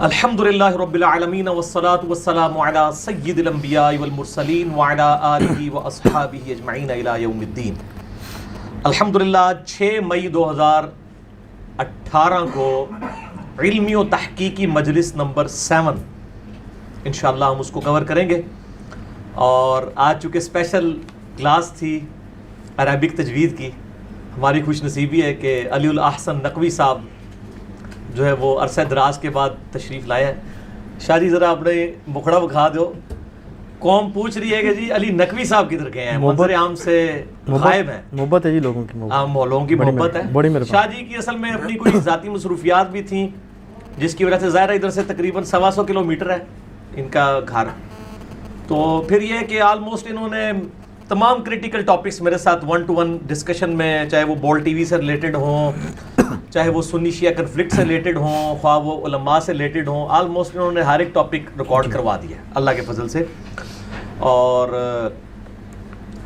الحمدللہ رب العالمین والصلاة والسلام علی سید الانبیاء والمرسلین وعلی آلہ واصحابہ اجمعین الی یوم الدین۔ الحمدللہ 6 مئی 2018 کو علمی و تحقیقی مجلس نمبر 7 انشاءاللہ ہم اس کو کور کریں گے، اور آج چونکہ اسپیشل کلاس تھی عربک تجوید کی، ہماری خوش نصیبی ہے کہ علی الاحسن نقوی صاحب جو ہے وہ عرصہ دراز کے بعد تشریف لائے ہیں۔ شاہ جی ذرا اپنے مکھڑا بکھا دو، قوم پوچھ رہی ہے کہ جی علی نقوی صاحب کدھر گئے ہیں، منظر عام سے غائب ہیں۔ محبت ہے جی لوگوں کی، عام لوگوں کی محبت ہے۔ شاہ جی کی اصل میں اپنی کوئی ذاتی مصروفیات بھی تھیں، جس کی وجہ سے ظاہر ہے ادھر سے تقریباً 125 کلومیٹر ہے ان کا گھر، تو پھر یہ کہ آلموسٹ انہوں نے تمام کریٹیکل ٹاپکس میرے ساتھ 1 to 1 ڈسکشن میں، چاہے وہ بول ٹی وی سے ریلیٹڈ ہوں، چاہے وہ سنی شیعہ کنفلکٹ سے ریلیٹڈ ہوں، خواہ وہ علماء سے ریلیٹڈ ہوں، آلموسٹ انہوں نے ہر ایک ٹاپک ریکارڈ کروا دیا ہے اللہ کے فضل سے، اور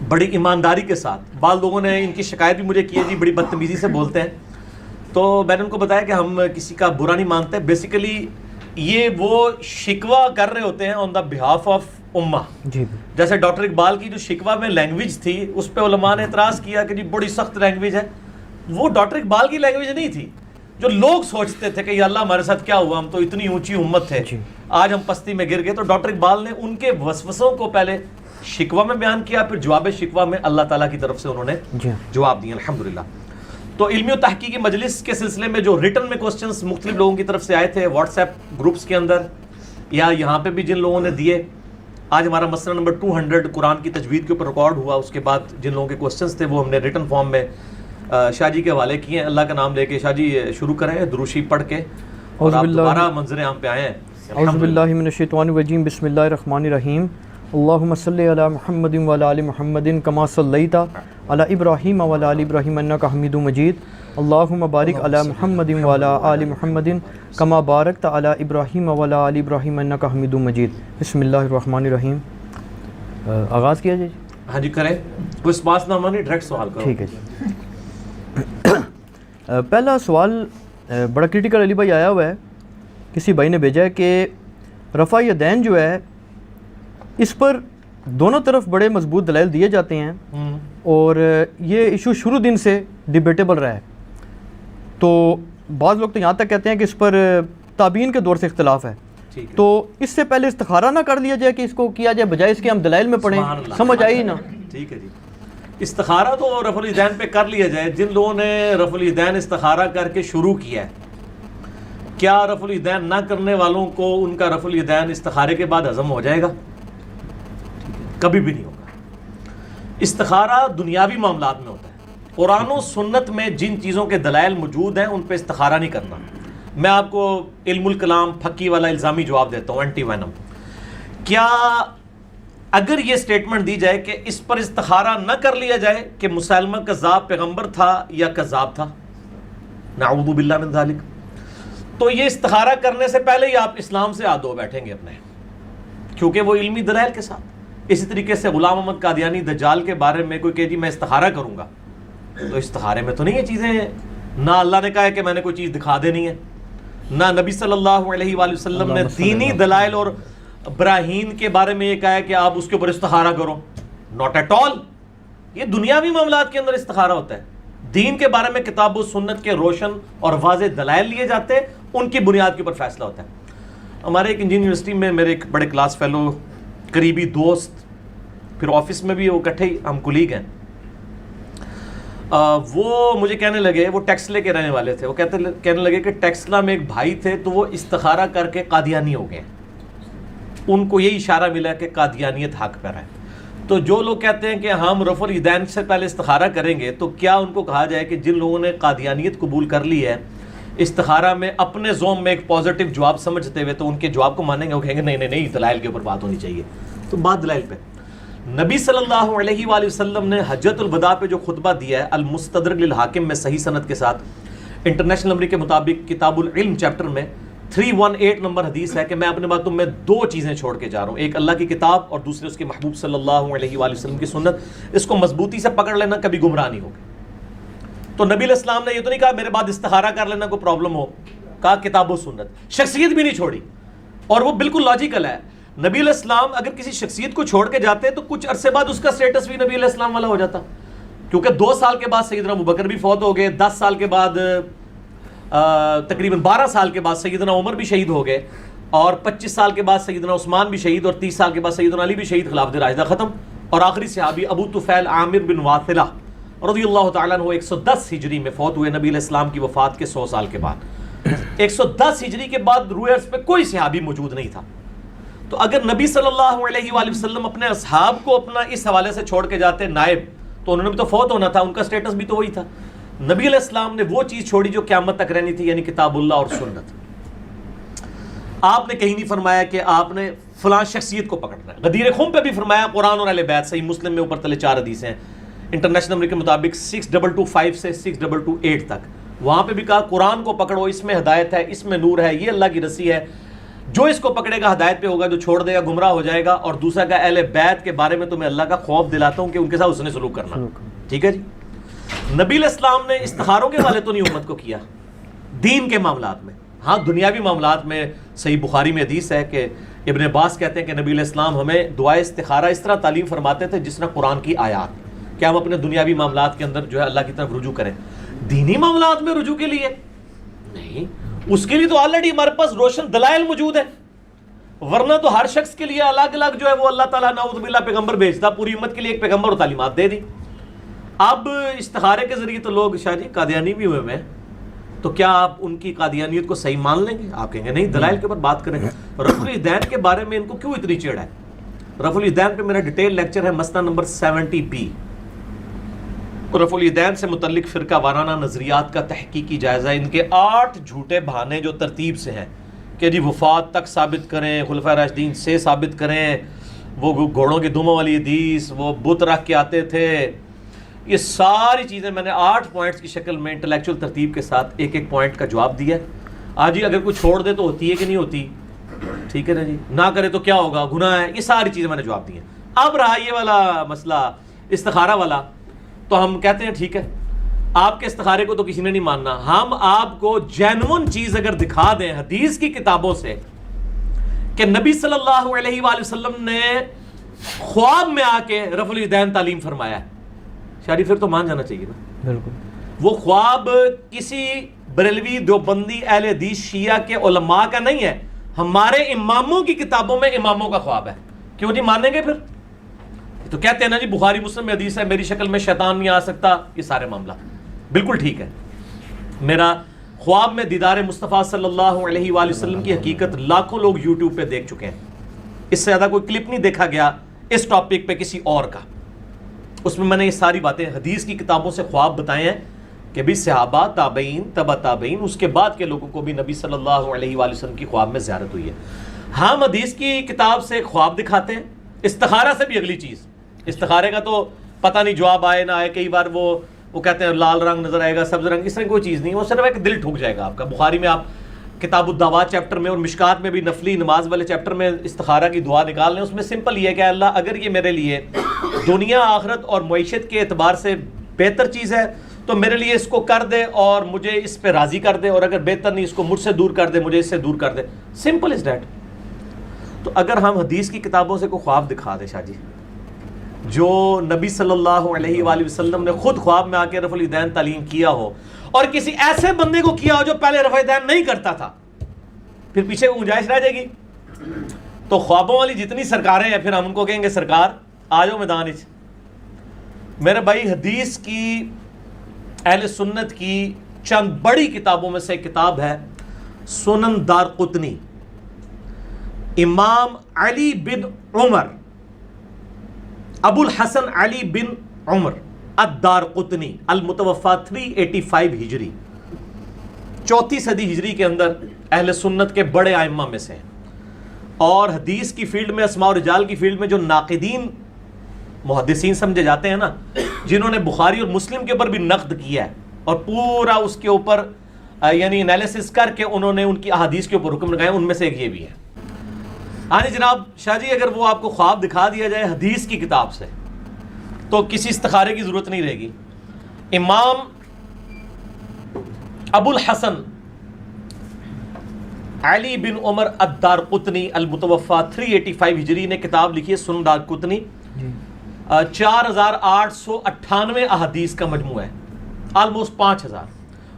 بڑی ایمانداری کے ساتھ۔ بعض لوگوں نے ان کی شکایت بھی مجھے کی ہے، جی بڑی بدتمیزی سے بولتے ہیں، تو میں نے ان کو بتایا کہ ہم کسی کا برا نہیں مانتے، بیسیکلی یہ وہ شکوہ کر رہے ہوتے ہیں آن دا بہاف آف امہ۔ جیسے ڈاکٹر اقبال کی جو شکوہ میں لینگویج تھی، اس پہ علماء نے اعتراض کیا کہ جی بڑی سخت لینگویج ہے، وہ ڈاکٹر اقبال کی لینگویج نہیں تھی، جو لوگ سوچتے تھے کہ یا اللہ ہمارے ساتھ کیا ہوا، ہم تو اتنی اونچی امت تھے، آج ہم پستی میں گر گئے۔ تو ڈاکٹر اقبال نے ان کے وسوسوں کو پہلے شکوہ میں بیان کیا، پھر جواب شکوہ میں اللہ تعالیٰ کی طرف سے انہوں نے جواب دیے الحمدللہ۔ تو علمی و تحقیقی مجلس کے سلسلے میں جو ریٹن میں کوسچنز مختلف لوگوں کی طرف سے آئے تھے واٹس ایپ گروپس کے اندر یا یہاں پہ بھی جن لوگوں نے دیے، آج ہمارا مسئلہ نمبر 200 قرآن کی تجوید کے اوپر ریکارڈ ہوا۔ اس کے بعد جن لوگوں کے کوسچنز تھے وہ ہم نے ریٹن فارم میں شاہ جی کے حوالے کیے ہیں۔ اللہ کا نام لے کے شاہ جی شروع کریں دروشی پڑھ کے، اور آپ دوبارہ منظر عام پہ آئے ہیں۔ اعوذ باللہ من الشیطان الرجیم، بسم اللہ الرحمن الرحیم۔ اللہم صلی علی محمد وعلی آل محمد کما صلیت علی ابراہیم وعلی آل ابراہیم انک حمید مجید۔ اللہم بارک علی محمد وعلی آل محمد کما بارکت علی ابراہیم وعلی آل ابراہیم انک حمید مجید۔ بسم اللہ الرحمن الرحیم۔ آغاز کیا جائے؟ ہاں جی کریں، کوئی سپاس نہ مانی، ڈائریکٹ سوال کرو۔ ٹھیک ہے جی۔ پہلا سوال بڑا کریٹیکل علی بھائی آیا ہوا ہے، کسی بھائی نے بھیجا ہے کہ رفع یدین جو ہے اس پر دونوں طرف بڑے مضبوط دلائل دیے جاتے ہیں، اور یہ ایشو شروع دن سے ڈیبیٹیبل رہا ہے، تو بعض لوگ تو یہاں تک کہتے ہیں کہ اس پر تابعین کے دور سے اختلاف ہے، تو اس سے پہلے استخارہ نہ کر لیا جائے کہ اس کو کیا جائے، بجائے اس کے ہم دلائل میں پڑھیں؟ سمجھ آئی نا؟ ٹھیک ہے جی، استخارہ تو رفع الیدین پہ کر لیا جائے۔ جن لوگوں نے رفع الیدین استخارہ کر کے شروع کیا ہے، کیا رفع الیدین نہ کرنے والوں کو ان کا رفع الیدین استخارے کے بعد ہضم ہو جائے گا؟ کبھی بھی نہیں ہوگا۔ استخارہ دنیاوی معاملات میں ہوتا ہے، قرآن و سنت میں جن چیزوں کے دلائل موجود ہیں ان پہ استخارہ نہیں کرنا۔ میں آپ کو علم الکلام پھکی والا الزامی جواب دیتا ہوں، اینٹی وینم۔ کیا اگر یہ سٹیٹمنٹ دی جائے کہ اس پر استخارہ نہ کر لیا جائے کہ مسلمہ کذاب پیغمبر تھا یا کذاب تھا، نعوذ باللہ من ذالک، تو یہ استخارہ کرنے سے پہلے ہی آپ اسلام سے ہاتھ دھو بیٹھیں گے اپنے، کیونکہ وہ علمی دلائل کے ساتھ۔ اسی طریقے سے غلام احمد قادیانی دجال کے بارے میں کوئی کہ جی میں استخارہ کروں گا، تو استخارے میں تو نہیں یہ چیزیں، نہ اللہ نے کہا ہے کہ میں نے کوئی چیز دکھا دینی ہے، نہ نبی صلی اللہ علیہ وآلہ وسلم نے دینی دلائل اور براہین کے بارے میں یہ کہا ہے کہ آپ اس کے اوپر استخارہ کرو، ناٹ ایٹ آل۔ یہ دنیاوی معاملات کے اندر استخارہ ہوتا ہے، دین کے بارے میں کتاب و سنت کے روشن اور واضح دلائل لیے جاتے ہیں، ان کی بنیاد کے اوپر فیصلہ ہوتا ہے۔ ہمارے ایک انجینئر یونیورسٹی میں میرے ایک بڑے کلاس فیلو، قریبی دوست، پھر آفس میں بھی وہ اکٹھے ہی ہم کولیگ ہیں، وہ مجھے کہنے لگے، وہ ٹیکسلے کے رہنے والے تھے، وہ کہنے لگے کہ ٹیکسلا میں ایک بھائی تھے تو وہ استخارہ کر کے قادیانی ہو گئے، ان کو یہی اشارہ ملا کہ قادیانیت حق پر ہے۔ تو جو لوگ کہتے ہیں کہ ہم رفع الیدین سے پہلے استخارہ کریں گے، تو کیا ان کو کہا جائے کہ جن لوگوں نے قادیانیت قبول کر لی ہے، استخارہ میں اپنے زوم میں ایک پازیٹیو جواب سمجھتے ہوئے، تو ان کے جواب کو مانیں گے؟ وہ کہیں گے نہیں نہیں نہیں، دلائل کے اوپر بات ہونی چاہیے۔ تو بات دلائل پہ، نبی صلی اللہ علیہ وآلہ وسلم نے حجۃ الوداع پہ جو خطبہ دیا ہے المستدرک للحاکم میں صحیح سند کے ساتھ، انٹرنیشنل نمبر کے مطابق کتاب العلم چیپٹر میں 318 نمبر حدیث ہے کہ میں اپنے باتوں میں 2 چیزیں چھوڑ کے جا رہا ہوں، ایک اللہ کی کتاب اور دوسرے اس کے محبوب صلی اللہ علیہ وآلہ وسلم کی سنت۔ اس کو مضبوطی سے پکڑ لینا، کبھی گمراہ نہیں ہوگا۔ تو نبی علیہ السلام نے یہ تو نہیں کہا میرے بعد استخارہ کر لینا کوئی پرابلم ہو، کہا کتاب و سنت، شخصیت بھی نہیں چھوڑی. اور وہ بالکل لاجیکل ہے. نبی علیہ السلام اگر کسی شخصیت کو چھوڑ کے جاتے تو کچھ عرصے بعد اس کا سٹیٹس بھی نبی علیہ السلام والا ہو جاتا، کیونکہ 2 سال کے بعد سیدنا ابوبکر بھی فوت ہو گئے، 10 سال کے بعد تقریباً 12 سال کے بعد سیدنا عمر بھی شہید ہو گئے، اور 25 سال کے بعد سیدنا عثمان بھی شہید، اور 30 سال کے بعد سیدنا علی بھی شہید، خلافت راشدہ ختم. اور آخری صحابی ابو طفیل عامر بن واثلہ رضی اللہ تعالیٰ عنہ 110 ہجری میں فوت ہوئے نبی علیہ السلام کی وفات کے 100 سال کے بعد. 110 ہجری کے بعد روئے ارض پہ کوئی صحابی موجود نہیں تھا. تو اگر نبی صلی اللہ علیہ وآلہ وسلم اپنے اصحاب کو اپنا اس حوالے سے چھوڑ کے جاتے نائب، تو انہوں نے بھی تو فوت ہونا تھا، ان کا سٹیٹس بھی تو وہی تھا. نبی علیہ السلام نے وہ چیز چھوڑی جو قیامت تک رہنی تھی، یعنی کتاب اللہ اور سنت. آپ نے کہیں نہیں فرمایا کہ آپ نے فلاں شخصیت کو پکڑنا ہے. غدیر خم پہ بھی فرمایا، قرآن اور اہل بیت، صحیح مسلم میں اوپر تلے 4 حدیث ہیں انٹرنیشنل نمبر کے مطابق 6225 سے 6228 تک. وہاں پہ بھی کہا قرآن کو پکڑو، اس میں ہدایت ہے، اس میں نور ہے، یہ اللہ کی رسی ہے، جو اس کو پکڑے گا ہدایت پہ ہوگا، جو چھوڑ دے گا گمراہ ہو جائے گا. اور دوسرا کہ اہل بیت کے بارے میں تمہیں اللہ کا خوف دلاتا ہوں کہ ان کے ساتھ حسن سلوک کرنا. ٹھیک ہے جی. نبی علیہ السلام نے استخاروں کے والے تو نہیں امت کو کیا دین کے معاملات میں. ہاں دنیاوی معاملات میں صحیح بخاری میں حدیث ہے کہ ابن عباس کہتے ہیں کہ نبی علیہ السلام ہمیں دعائے استخارہ اس طرح تعلیم فرماتے تھے جس طرح قرآن کی آیات، کہ ہم اپنے دنیاوی معاملات کے اندر جو ہے اللہ کی طرف رجوع کریں. دینی معاملات میں رجوع کے لیے نہیں، اس کے لیے تو آلریڈی ہمارے پاس روشن دلائل موجود ہے. ورنہ تو ہر شخص کے لیے الگ الگ جو ہے وہ اللہ تعالیٰ نعوذ باللہ پیغمبر بھیجتا، پوری امت کے لیے ایک پیغمبر اور تعلیمات دے دی. اب استخارے کے ذریعے تو لوگ شاہ جی قادیانی بھی ہوئے ہیں، تو کیا آپ ان کی قادیانیت کو صحیح مان لیں گے؟ آپ کہیں گے نہیں، دلائل کے اوپر بات کریں. رفع الیدین کے بارے میں ان کو کیوں اتنی چڑ ہے؟ رفع الیدین پہ میرا ڈیٹیل لیکچر ہے مسئلہ نمبر 70B. رفع الیدین سے متعلق فرقہ وارانہ نظریات کا تحقیقی جائزہ. ان کے 8 جھوٹے بہانے جو ترتیب سے ہیں کہ جی وفات تک ثابت کریں، خلفائے راشدین سے ثابت کریں، وہ گھوڑوں کی دموں والی حدیث، وہ بت رکھ کے آتے تھے، یہ ساری چیزیں میں نے 8 پوائنٹس کی شکل میں انٹلیکچوئل ترتیب کے ساتھ ایک ایک پوائنٹ کا جواب دیا. آج ہی اگر کوئی چھوڑ دے تو ہوتی ہے کہ نہیں ہوتی؟ ٹھیک ہے نا جی. نہ کرے تو کیا ہوگا؟ گناہ ہے. یہ ساری چیزیں میں نے جواب دی ہیں. اب رہا یہ والا مسئلہ استخارہ والا، تو ہم کہتے ہیں ٹھیک ہے آپ کے استخارے کو تو کسی نے نہیں ماننا، ہم آپ کو جینون چیز اگر دکھا دیں حدیث کی کتابوں سے کہ نبی صلی اللہ علیہ وآلہ وسلم نے خواب میں آ کے رفع الیدین تعلیم فرمایا ہے، شاید پھر تو مان جانا چاہیے نا. بالکل. وہ خواب کسی بریلوی دیوبندی اہل حدیث شیعہ کے علماء کا نہیں ہے، ہمارے اماموں کی کتابوں میں اماموں کا خواب ہے. کیوں نہیں مانیں گے پھر؟ تو کہتے ہیں نا جی بخاری مسلم میں حدیث ہے میری شکل میں شیطان نہیں آ سکتا. یہ سارے معاملہ بالکل ٹھیک ہے. میرا خواب میں دیدار مصطفیٰ صلی اللہ علیہ وآلہ وسلم کی حقیقت لاکھوں لوگ یوٹیوب پہ دیکھ چکے ہیں. اس سے زیادہ کوئی کلپ نہیں دیکھا گیا اس ٹاپک پہ کسی اور کا. اس میں نے یہ ساری باتیں حدیث کی کتابوں سے خواب بتائے ہیں کہ بھی صحابہ، تابعین، تبع تابعین، اس کے بعد کے لوگوں کو بھی نبی صلی اللہ علیہ وآلہ وسلم کی خواب میں زیارت ہوئی ہے. ہم حدیث کی کتاب سے خواب دکھاتے ہیں. استخارہ سے بھی اگلی چیز، استخارے کا تو پتہ نہیں جواب آئے نہ آئے. کئی بار وہ کہتے ہیں لال رنگ نظر آئے گا، سبز رنگ، اس طرح کوئی چیز نہیں. وہ صرف ایک دل ٹھوک جائے گا آپ کا. بخاری میں آپ کتاب الدعوات چیپٹر میں اور مشکات میں بھی نفلی نماز والے چیپٹر میں استخارہ کی دعا نکال لیں. اس میں سمپل یہ ہے کہ اللہ اگر یہ میرے لیے دنیا آخرت اور معیشت کے اعتبار سے بہتر چیز ہے تو میرے لیے اس کو کر دے اور مجھے اس پہ راضی کر دے، اور اگر بہتر نہیں اس کو مجھ سے دور کر دے، مجھے اس سے دور کر دے. Simple is that. تو اگر ہم حدیث کی کتابوں سے کوئی خواب دکھا دیں شاہ جی جو نبی صلی اللہ علیہ وآلہ وسلم نے خود خواب میں آ کے رفع الیدین تعلیم کیا ہو، اور کسی ایسے بندے کو کیا ہو جو پہلے رفع الیدین نہیں کرتا تھا، پھر پیچھے گنجائش رہ جائے گی. تو خوابوں والی جتنی سرکاریں ہیں پھر ہم ان کو کہیں گے سرکار آ جاؤ میدان وچ. میرے بھائی حدیث کی اہل سنت کی چند بڑی کتابوں میں سے ایک کتاب ہے سنن دارقطنی. امام علی بن عمر، ابو الحسن علی بن عمر الدارقطنی، المتوفى 385 ہجری، 4 صدی ہجری کے اندر اہل سنت کے بڑے ائمہ میں سے ہیں. اور حدیث کی فیلڈ میں، اسماء و رجال کی فیلڈ میں جو ناقدین محدثین سمجھے جاتے ہیں نا، جنہوں نے بخاری اور مسلم کے اوپر بھی نقد کیا ہے اور پورا اس کے اوپر یعنی انالیسس کر کے انہوں نے ان کی احادیث کے اوپر حکم لگائے، ان میں سے ایک یہ بھی ہے. ہاں جی جناب شاہ جی اگر وہ آپ کو خواب دکھا دیا جائے حدیث کی کتاب سے تو کسی استخارے کی ضرورت نہیں رہے گی. امام ابو الحسن علی بن عمر الدارقطنی المتوفا 385 ہجری نے کتاب لکھی ہے سنن دارقطنی. 4898 احادیث کا مجموعہ ہے, آلموسٹ 5000.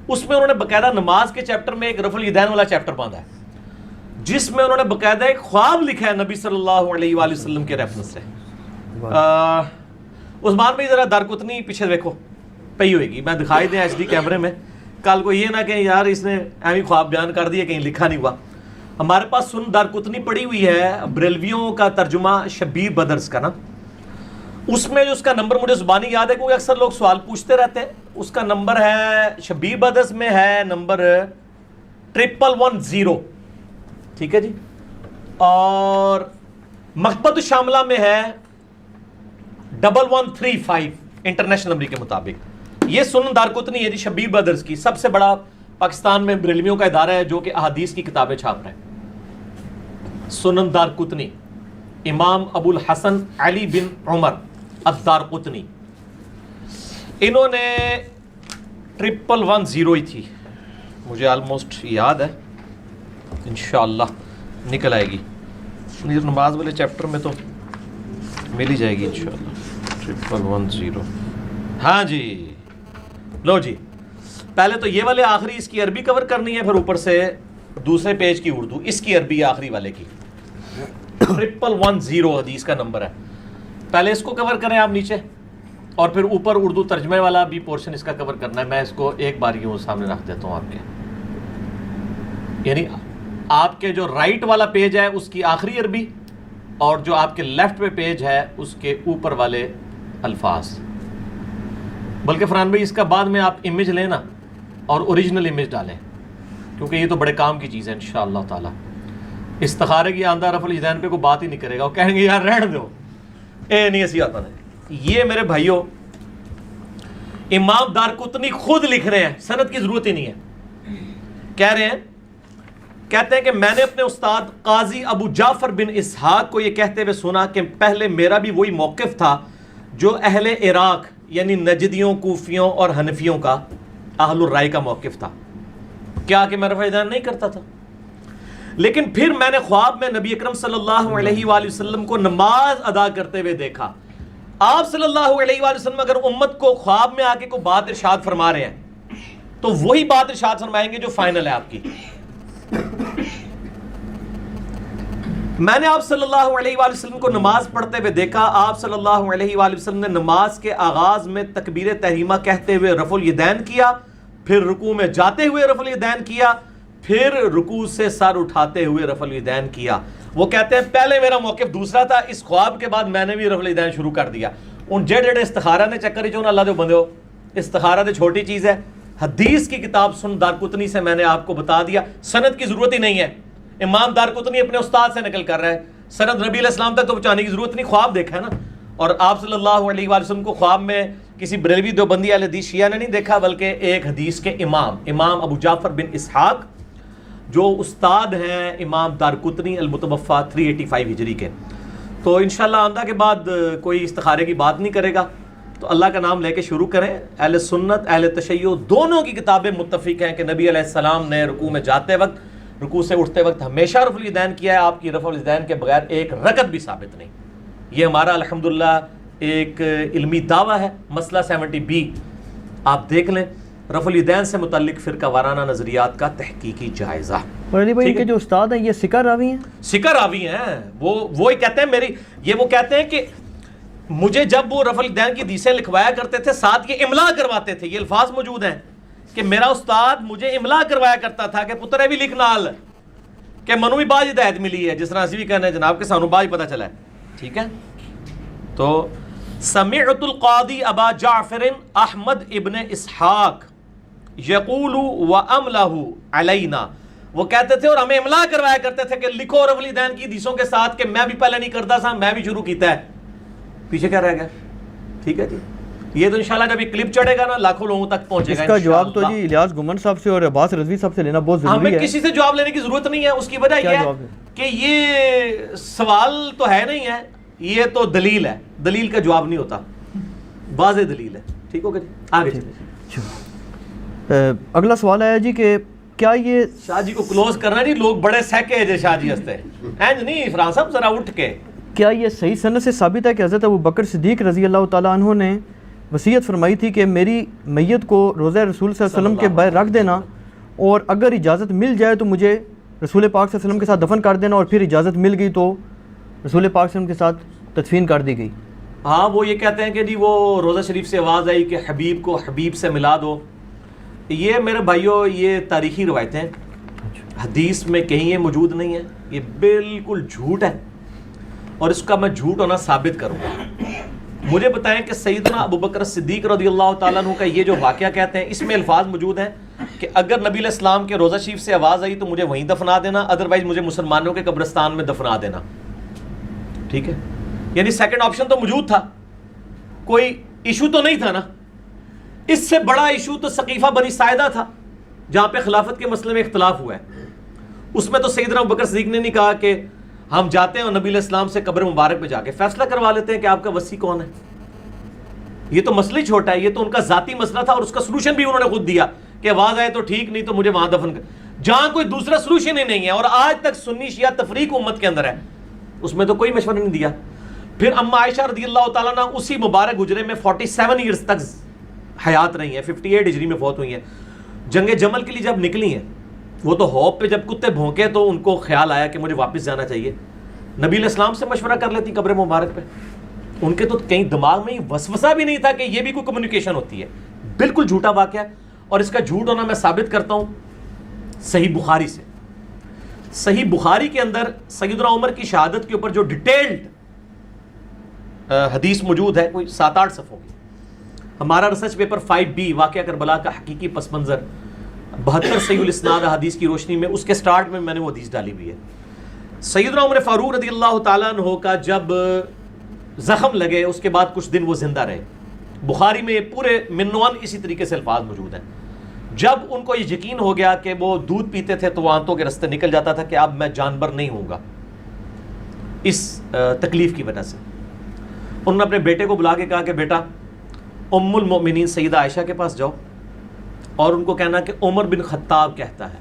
اس میں انہوں نے باقاعدہ نماز کے چیپٹر میں ایک رفع الیدین والا چیپٹر باندھا ہے, جس میں انہوں نے باقاعدہ ایک خواب لکھا ہے نبی صلی اللہ علیہ وآلہ وسلم کے ریفرنس سے. عثمان بھائی ذرا دارقطنی پیچھے دیکھو پئی ہوئے گی, میں دکھائی دیں ایچ ڈی کیمرے میں, کل کو یہ نہ کہیں یار اس نے ایویں خواب بیان کر دیا کہیں لکھا نہیں ہوا. ہمارے پاس سنن دارقطنی پڑی ہوئی ہے, بریلویوں کا ترجمہ شبیر بدرس کا نا, اس میں جو اس کا نمبر مجھے زبانی یاد ہے کیونکہ اکثر لوگ سوال پوچھتے رہتے ہیں. اس کا نمبر ہے شبیر بدرس میں ہے نمبر 1110, ٹھیک ہے جی, اور مکتبۃ الشاملہ میں ہے 1135 انٹرنیشنل نمبر کے مطابق. یہ سنن دارقطنی ہے جی شبیر بدرس کی, سب سے بڑا پاکستان میں بریلویوں کا ادارہ ہے جو کہ احادیث کی کتابیں چھاپ رہے ہیں. سنن دارقطنی, امام ابو الحسن علی بن عمر الدارقطنی, انہوں نے 1110 ہی تھی, مجھے آلموسٹ یاد ہے, انشاءاللہ نکل آئے گی نماز والے چیپٹر میں تو مل ہی جائے گی انشاءاللہ. 1110, ہاں جی, لو جی, پہلے تو یہ والے آخری اس کی عربی کور کرنی ہے, پھر اوپر سے دوسرے پیج کی اردو, اس کی عربی آخری والے کی 1110 حدیث کا نمبر ہے. پہلے اس کو کور کریں آپ نیچے, اور پھر اوپر اردو ترجمے والا بھی پورشن اس کا کور کرنا ہے. میں اس کو ایک بار یوں سامنے رکھ دیتا ہوں آپ کے, یعنی آپ کے جو رائٹ والا پیج ہے اس کی آخری عربی, اور جو آپ کے لیفٹ پہ پیج ہے اس کے اوپر والے الفاظ. بلکہ فرحان بھائی اس کا بعد میں آپ امیج لیں نا اور اوریجنل امیج ڈالیں, کیونکہ یہ تو بڑے کام کی چیز ہے انشاءاللہ تعالی. استخارے کی آندہ رفع الیدین پہ کوئی بات ہی نہیں کرے گا, وہ کہیں گے یار رہنے دو, اے نہیں ایسی آتا نہیں. یہ میرے بھائیوں امام دارقطنی خود لکھ رہے ہیں, سند کی ضرورت ہی نہیں ہے. کہہ رہے ہیں, کہتے ہیں کہ میں نے اپنے استاد قاضی ابو جعفر بن اسحاق کو یہ کہتے ہوئے سنا کہ پہلے میرا بھی وہی موقف تھا جو اہل عراق یعنی نجدیوں, کوفیوں اور حنفیوں کا اہل الرائے کا موقف تھا. کیا کہ میں رفع الیدین نہیں کرتا تھا, لیکن پھر میں نے خواب میں نبی اکرم صلی اللہ علیہ وآلہ وسلم کو نماز ادا کرتے ہوئے دیکھا. آپ صلی اللہ علیہ وآلہ وسلم اگر امت کو خواب میں آ کے کوئی بات ارشاد فرما رہے ہیں تو وہی بات ارشاد فرمائیں گے جو فائنل ہے آپ کی. میں نے آپ صلی اللہ علیہ وآلہ وسلم کو نماز پڑھتے ہوئے دیکھا. آپ صلی اللہ علیہ وآلہ وسلم نے نماز کے آغاز میں تکبیر تحریمہ کہتے ہوئے رفع الیدین کیا, پھر رکوع میں جاتے ہوئے رفع الیدین کیا, پھر رکوع سے سر اٹھاتے ہوئے رفع الیدین کیا. وہ کہتے ہیں پہلے میرا موقف دوسرا تھا, اس خواب کے بعد میں نے بھی رفع الیدین شروع کر دیا. ان جڑے استخارہ نے چکر جو اللہ دے بندے ہو, استخارہ دے چھوٹی چیز ہے. حدیث کی کتاب سنن دارقطنی سے میں نے آپ کو بتا دیا, سند کی ضرورت ہی نہیں ہے. امام دارقطنی اپنے استاد سے نقل کر رہا ہے, سند نبی علیہ السلام تک تو پہنچانے کی ضرورت نہیں, خواب دیکھا ہے نا. اور آپ صلی اللہ علیہ وآلہ وسلم کو خواب میں کسی بریلوی دیوبندی اہل حدیث شیعہ نے نہیں دیکھا, بلکہ ایک حدیث کے امام ابو جعفر بن اسحاق جو استاد ہیں امام دارقطنی المتوفا 385 ہجری کے. تو انشاءاللہ آئندہ کے بعد کوئی استخارے کی بات نہیں کرے گا, تو اللہ کا نام لے کے شروع کریں. اہل سنت اہل تشیع دونوں کی کتابیں متفق ہیں کہ نبی علیہ السلام نے رکوع میں جاتے وقت, رکوع سے اٹھتے وقت ہمیشہ رفع الیدین کیا ہے. آپ کی رفع الیدین کے بغیر ایک رکعت بھی ثابت نہیں. یہ ہمارا الحمدللہ ایک علمی دعویٰ ہے. مسئلہ 70B آپ دیکھ لیں, رفع الیدین سے متعلق فرقہ وارانہ نظریات کا تحقیقی جائزہ. اور علی بھائی کے جو استاد ہیں یہ ثقہ راوی ہیں, ثقہ راوی ہیں. وہ کہتے ہیں وہ کہتے ہیں کہ مجھے جب وہ رفع الیدین کی حدیثیں لکھوایا کرتے تھے ساتھ یہ املا کرواتے تھے. یہ الفاظ موجود ہیں کہ میرا استاد مجھے املا کروایا کرتا تھا کہ پتر بھی لکھنا حال کہ منو بھی باج ہدایت ملی ہے, جس طرح اسی بھی کہنا ہے جناب کہ سانو باج پتہ چلا ہے. ٹھیک ہے, تو سمعت القاضی ابا جعفر احمد ابن اسحاق یقول واملہ علینا, وہ کہتے تھے اور ہمیں املا کروایا کرتے تھے کہ لکھو رفع الیدین کی حدیثوں کے ساتھ, کہ میں بھی پہلے نہیں کرتا تھا, میں بھی شروع کیتا ہے. پیچھے کیا رہ گیا؟ ٹھیک ہے جی, یہ تو انشاءاللہ جب یہ کلپ چڑھے گا نا لاکھوں لوگوں تک پہنچے گا. اس کا جواب تو جی الیاس گمن صاحب سے اور عباس رضوی صاحب سے لینا بہت ضروری ہے. ہمیں کسی سے جواب لینے کی ضرورت نہیں ہے. اس کی وجہ یہ ہے کہ یہ سوال تو ہے نہیں ہے, یہ تو دلیل ہے. دلیل کا جواب نہیں ہوتا, واضح دلیل ہے. ٹھیک ہوگا جی, آگے چلیں. اگلا سوال ہے جی کہ کیا یہ شاہ جی کو کلوز کرنا نہیں, لوگ بڑے سیکے ہیں شاہ جی ہستے اینج نہیں فرحان صاحب ذرا اٹھ کے, کیا یہ صحیح سند سے ثابت ہے کہ حضرت ابوبکر صدیق رضی اللہ تعالیٰ عنہ نے وصیت فرمائی تھی کہ میری میت کو روضہ رسول صلی اللہ علیہ وسلم کے باہر رکھ دینا, اور اگر اجازت مل جائے تو مجھے رسول پاک صلی اللہ علیہ وسلم کے ساتھ دفن کر دینا, اور پھر اجازت مل گئی تو رسول پاک صلی اللہ علیہ وسلم کے ساتھ تدفین کر دی گئی؟ ہاں وہ یہ کہتے ہیں کہ جی وہ روضہ شریف سے آواز آئی کہ حبیب کو حبیب سے ملا دو. یہ میرے بھائیوں یہ تاریخی روایتیں ہیں, حدیث میں کہیں یہ موجود نہیں ہے, یہ بالکل جھوٹ ہے, اور اس کا میں جھوٹ ہونا ثابت کروں گا. مجھے بتائیں کہ سیدنا ابوبکر صدیق رضی اللہ تعالیٰ عنہ کا یہ جو واقعہ کہتے ہیں, اس میں الفاظ موجود ہیں کہ اگر نبی علیہ السلام کے روضہ شریف سے آواز آئی تو مجھے وہیں دفنا دینا, ادروائز مجھے مسلمانوں کے قبرستان میں دفنا دینا. ٹھیک ہے, یعنی سیکنڈ آپشن تو موجود تھا, کوئی ایشو تو نہیں تھا نا. اس سے بڑا ایشو تو سقیفہ بنی ساعدہ تھا جہاں پہ خلافت کے مسئلے میں اختلاف ہوا ہے. اس میں تو سیدنا ابوبکر صدیق نے نہیں کہا کہ ہم جاتے ہیں اور نبی علیہ السلام سے قبر مبارک پہ جا کے فیصلہ کروا لیتے ہیں کہ آپ کا وصی کون ہے. یہ تو مسئلہ ہی چھوٹا ہے, یہ تو ان کا ذاتی مسئلہ تھا, اور اس کا سلوشن بھی انہوں نے خود دیا کہ آواز آئے تو ٹھیک, نہیں تو مجھے وہاں دفن کر, جہاں کوئی دوسرا سلوشن ہی نہیں ہے. اور آج تک سنی شیعہ تفریق امت کے اندر ہے, اس میں تو کوئی مشورہ نہیں دیا. پھر اما عائشہ رضی اللہ تعالیٰ عنہ اسی مبارک حجرے میں 47 ایئرز تک حیات رہی ہیں, 58 ہجری میں فوت ہوئی ہیں. جنگ جمل کے لیے جب نکلی ہیں, وہ تو ہوپ پہ جب کتے بھونکے تو ان کو خیال آیا کہ مجھے واپس جانا چاہیے. نبی علیہ السلام سے مشورہ کر لیتی قبر مبارک پہ. ان کے تو کہیں دماغ میں وسوسہ بھی نہیں تھا کہ یہ بھی کوئی کمیونیکیشن ہوتی ہے. بالکل جھوٹا واقعہ ہے, اور اس کا جھوٹ ہونا میں ثابت کرتا ہوں صحیح بخاری سے. صحیح بخاری کے اندر سیدنا عمر کی شہادت کے اوپر جو ڈیٹیلڈ حدیث موجود ہے, کوئی 7-8 صفحوں کی. ہمارا ریسرچ پیپر 5B واقعہ کربلا کا حقیقی پس منظر 72 صحیح الاسناد حدیث کی روشنی میں, اس کے سٹارٹ میں نے وہ حدیث ڈالی ہوئی ہے. سیدنا عمر فاروق رضی اللہ تعالیٰ عنہ کا جب زخم لگے اس کے بعد کچھ دن وہ زندہ رہے. بخاری میں پورے منوان اسی طریقے سے الفاظ موجود ہیں. جب ان کو یہ یقین ہو گیا کہ وہ دودھ پیتے تھے تو وہ آنتوں کے رستے نکل جاتا تھا کہ اب میں جانور نہیں ہوں گا اس تکلیف کی وجہ سے, انہوں نے اپنے بیٹے کو بلا کے کہا کہ بیٹا ام المؤمنین سیدہ عائشہ کے پاس جاؤ اور ان کو کہنا کہ عمر بن خطاب کہتا ہے,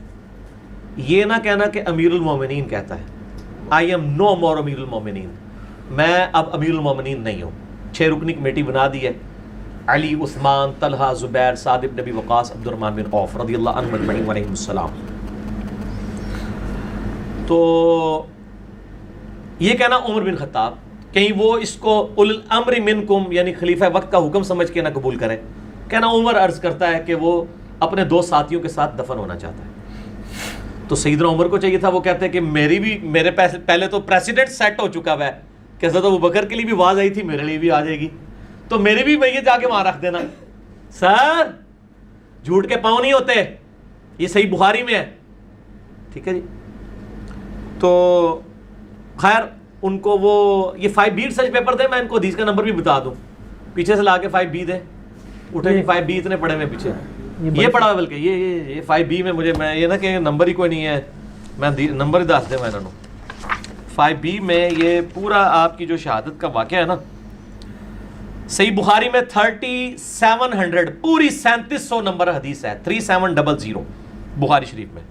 یہ نہ کہنا کہ امیر المومنین کہتا ہے. آئی ایم نو مور امیر المومنین, میں اب امیر المومنین نہیں ہوں. 6 رکنی کمیٹی بنا دی ہے, علی, عثمان, طلحہ, زبیر, سعد بن ابی وقاص, عبد الرحمن بن عوف رضی اللہ عنہ اجمعین علیہم السلام. تو یہ کہنا عمر بن خطاب, کہیں وہ اس کو اول الامر منکم یعنی خلیفہ وقت کا حکم سمجھ کے نہ قبول کرے. کہنا عمر عرض کرتا ہے کہ وہ اپنے 2 ساتھیوں کے ساتھ دفن ہونا چاہتا ہے. تو سیدنا عمر کو چاہیے تھا, وہ کہتے ہیں کہ میرے پہلے تو پریسیڈنٹ سیٹ ہو چکا ہوا ہے کہ حضرت ابوبکر کے لیے بھی آواز آئی تھی, میرے لیے بھی آ جائے گی, تو میرے بھی بھائی جا کے وہاں رکھ دینا. سر جھوٹ کے پاؤں نہیں ہوتے, یہ صحیح بخاری میں ہے. ٹھیک ہے جی. تو خیر ان کو وہ یہ 5B ریسرچ پیپر دے, میں ان کو حدیث کا نمبر بھی بتا دوں, پیچھے سے لا کے 5B دے, اٹھے جی 5B اتنے پڑے میں پیچھے یہ پڑا ہے, بلکہ یہ 5B میں میں یہ نہ کہ نمبر ہی کوئی نہیں ہے, میں نمبر ہی دس دے میں انہوں. 5B میں یہ پورا آپ کی جو شہادت کا واقعہ ہے نا, صحیح بخاری میں 3700 پوری 3700 نمبر حدیث ہے, 3700 بخاری شریف میں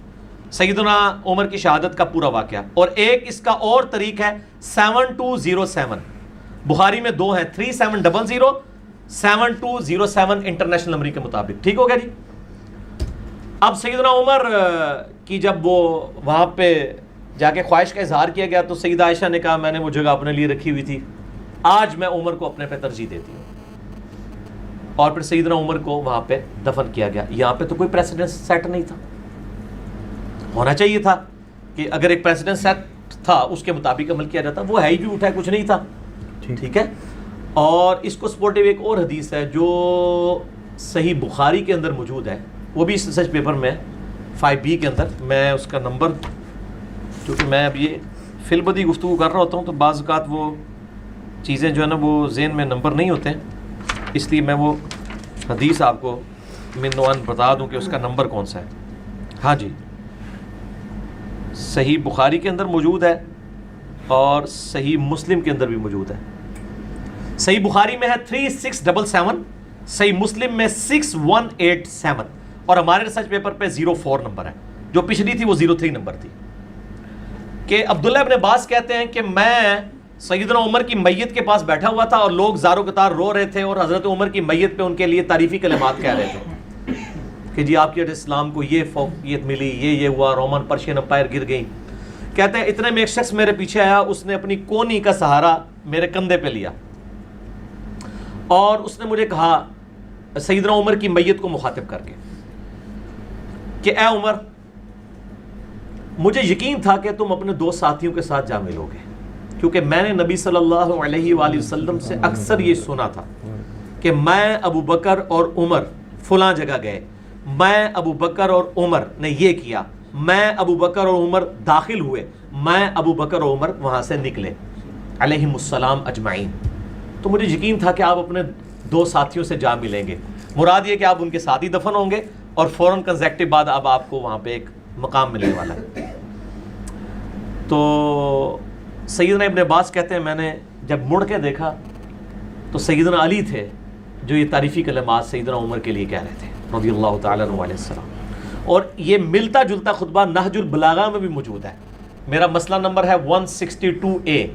سیدنا عمر کی شہادت کا پورا واقعہ. اور ایک اس کا اور طریق ہے 7207, بخاری میں 2 ہیں, 3700 7207 انٹرنیشنل نمبر کے مطابق. ٹھیک ہو گیا جی. اب سیدنا عمر کی جب وہ وہاں پہ جا کے خواہش کا اظہار کیا گیا تو سیدہ عائشہ نے کہا میں نے وہ جگہ اپنے لیے رکھی ہوئی تھی, آج میں عمر کو اپنے پہ ترجیح دیتی ہوں. اور پھر سیدنا عمر کو وہاں پہ دفن کیا گیا. یہاں پہ تو کوئی پریسیڈنٹ سیٹ نہیں تھا, ہونا چاہیے تھا کہ اگر ایک پریسیڈنٹ سیٹ تھا اس کے مطابق عمل کیا جاتا, وہ ہے ہی بھی اٹھا کچھ نہیں تھا. ٹھیک ہے. اور اس کو سپورٹیو ایک اور حدیث ہے جو صحیح بخاری کے اندر موجود ہے, وہ بھی اس ریسرچ پیپر میں 5B کے اندر. میں اس کا نمبر, چونکہ میں اب یہ فی البدی گفتگو کر رہا ہوتا ہوں تو بعض اوقات وہ چیزیں جو ہے نا وہ ذہن میں نمبر نہیں ہوتے ہیں, اس لیے میں وہ حدیث آپ کو منوان بتا دوں کہ اس کا نمبر کون سا ہے. ہاں جی, صحیح بخاری کے اندر موجود ہے اور صحیح مسلم کے اندر بھی موجود ہے. صحیح بخاری میں ہے 3677, صحیح مسلم میں 6187, اور ہمارے ریسرچ پیپر پہ 04 نمبر ہے. جو پچھلی تھی وہ 03 نمبر تھی، کہ عبداللہ ابن عباس کہتے ہیں کہ میں سیدنا عمر کی میت کے پاس بیٹھا ہوا تھا اور لوگ زارو قطار رو رہے تھے اور حضرت عمر کی میت پہ ان کے لیے تعریفی کلمات کہہ رہے تھے کہ جی آپ کے اسلام کو یہ فوقیت ملی، یہ ہوا، رومن پرشین امپائر گر گئی. کہتے ہیں اتنے میں ایک شخص میرے پیچھے آیا، اس نے اپنی کونی کا سہارا میرے کندھے پہ لیا اور اس نے مجھے کہا سیدنا عمر کی میت کو مخاطب کر کے کہ اے عمر، مجھے یقین تھا کہ تم اپنے 2 ساتھیوں کے ساتھ جا ملو گے، کیونکہ میں نے نبی صلی اللہ علیہ وآلہ وسلم سے اکثر یہ سنا تھا کہ میں ابو بکر اور عمر فلاں جگہ گئے، میں ابو بکر اور عمر نے یہ کیا، میں ابو بکر اور عمر داخل ہوئے، میں ابو بکر اور عمر وہاں سے نکلے علیہم السلام اجمعین. تو مجھے یقین تھا کہ آپ اپنے 2 ساتھیوں سے جا ملیں گے، مراد یہ کہ آپ ان کے ساتھ ہی دفن ہوں گے اور فوراً کنزیکٹو بعد اب آپ کو وہاں پہ ایک مقام ملنے والا ہے. تو سیدنا ابن عباس کہتے ہیں میں نے جب مڑ کے دیکھا تو سیدنا علی تھے جو یہ تعریفی کلمات سیدنا عمر کے لیے کہہ رہے تھے رضی اللہ تعالیٰ عنہ علیہ السلام. اور یہ ملتا جلتا خطبہ نہج البلاغہ میں بھی موجود ہے. میرا مسئلہ نمبر ہے 162A،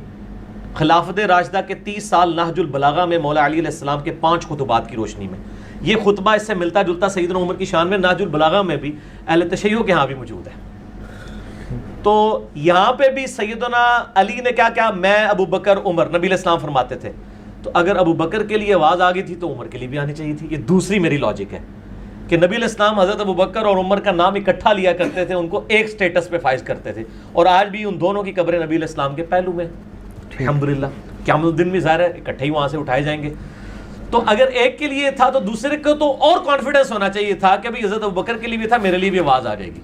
خلافت راشدہ کے 30 سال نہج البلاغہ میں مولا علی علیہ السلام کے 5 خطبات کی روشنی میں. یہ خطبہ اس سے ملتا جلتا سیدنا عمر کی شان میں نہج البلاغہ میں بھی اہل تشیع کے ہاں بھی موجود ہے. تو یہاں پہ بھی سیدنا علی نے کیا کیا، میں ابو بکر عمر، نبی علیہ السلام فرماتے تھے. تو اگر ابو بکر کے لیے آواز آ گئی تھی تو عمر کے لیے بھی آنی چاہیے تھی. یہ دوسری میری لاجک ہے کہ نبی علیہ السلام حضرت ابو بکر اور عمر کا نام اکٹھا لیا کرتے تھے، ان کو ایک سٹیٹس پہ فائز کرتے تھے، اور آج بھی ان دونوں کی قبریں نبی علیہ السلام کے پہلو میں الحمدللہ قیامت الدین میں ظاہر ہے اکٹھے ہی وہاں سے اٹھائے جائیں گے. تو اگر ایک کے لیے تھا تو دوسرے کو تو اور کانفیڈنس ہونا چاہیے تھا کہ بھئی حضرت ابو بکر کے لیے بھی تھا، میرے لیے بھی آواز آ جائے گی.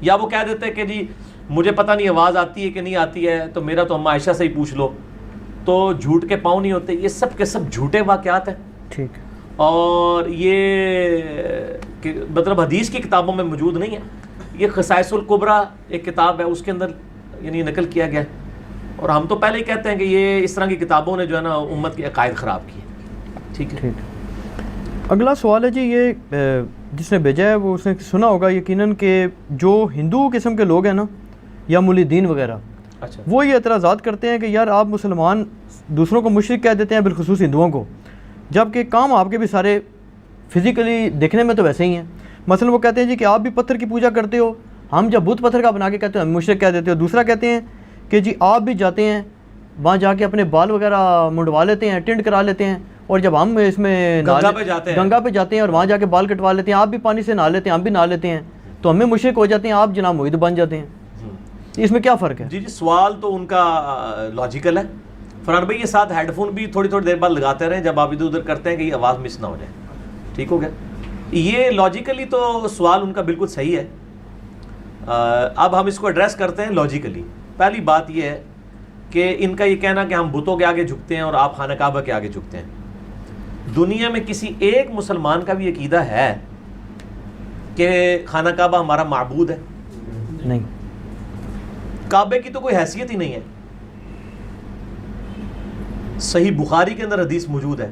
یا وہ کہہ دیتے کہ جی مجھے پتہ نہیں آواز آتی ہے کہ نہیں آتی ہے، تو میرا تو اما عائشہ سے ہی پوچھ لو. تو جھوٹ کے پاؤں نہیں ہوتے. یہ سب کے سب جھوٹے واقعات ہیں. ٹھیک. اور یہ مطلب حدیث کی کتابوں میں موجود نہیں ہے. یہ خصائص الکبریٰ ایک کتاب ہے، اس کے اندر یعنی نقل کیا گیا ہے. اور ہم تو پہلے ہی کہتے ہیں کہ یہ اس طرح کی کتابوں نے جو ہے نا امت کے عقائد خراب کیے. ٹھیک ہے. اگلا سوال ہے جی، یہ جس نے بھیجا ہے وہ اس نے سنا ہوگا یقیناً کہ جو ہندو قسم کے لوگ ہیں نا یا مولدین وغیرہ، اچھا، وہ یہ اعتراضات کرتے ہیں کہ یار آپ مسلمان دوسروں کو مشرک کہہ دیتے ہیں، بالخصوص ہندوؤں کو، جبکہ کام آپ کے بھی سارے فزیکلی دیکھنے میں تو ویسے ہی ہیں. مثلا وہ کہتے ہیں جی کہ آپ بھی پتھر کی پوجا کرتے ہو، ہم جب بت پتھر کا بنا کے کہتے ہیں ہم مشرک کہہ دیتے ہو. دوسرا کہتے ہیں کہ جی آپ بھی جاتے ہیں وہاں جا کے اپنے بال وغیرہ منڈوا لیتے ہیں، ٹنڈ کرا لیتے ہیں، اور جب ہم اس میں گنگا پہ جاتے ہیں اور وہاں جا کے بال کٹوا لیتے ہیں، آپ بھی پانی سے نہا لیتے ہیں، ہم بھی نہا لیتے ہیں، تو ہمیں مشرک ہو جاتے ہیں، آپ جناب موحد بن جاتے ہیں. اس میں کیا فرق ہے؟ جی سوال تو ان کا لاجیکل ہے. فرحان بھائی یہ ساتھ ہیڈ فون بھی تھوڑی دیر بعد لگاتے رہیں جب آپ ادھر ادھر کرتے ہیں کہ یہ آواز مس نہ ہو جائے. ٹھیک ہو گیا. یہ لاجیکلی تو سوال ان کا بالکل صحیح ہے. اب ہم اس کو ایڈریس کرتے ہیں لاجیکلی. پہلی بات یہ ہے کہ ان کا یہ کہنا کہ ہم بتوں کے آگے جھکتے ہیں اور آپ خانہ کعبہ کے آگے جھکتے ہیں. دنیا میں کسی ایک مسلمان کا بھی عقیدہ ہے کہ خانہ کعبہ ہمارا معبود ہے؟ نہیں. کعبے کی تو کوئی حیثیت ہی نہیں ہے. صحیح بخاری کے اندر حدیث موجود ہے،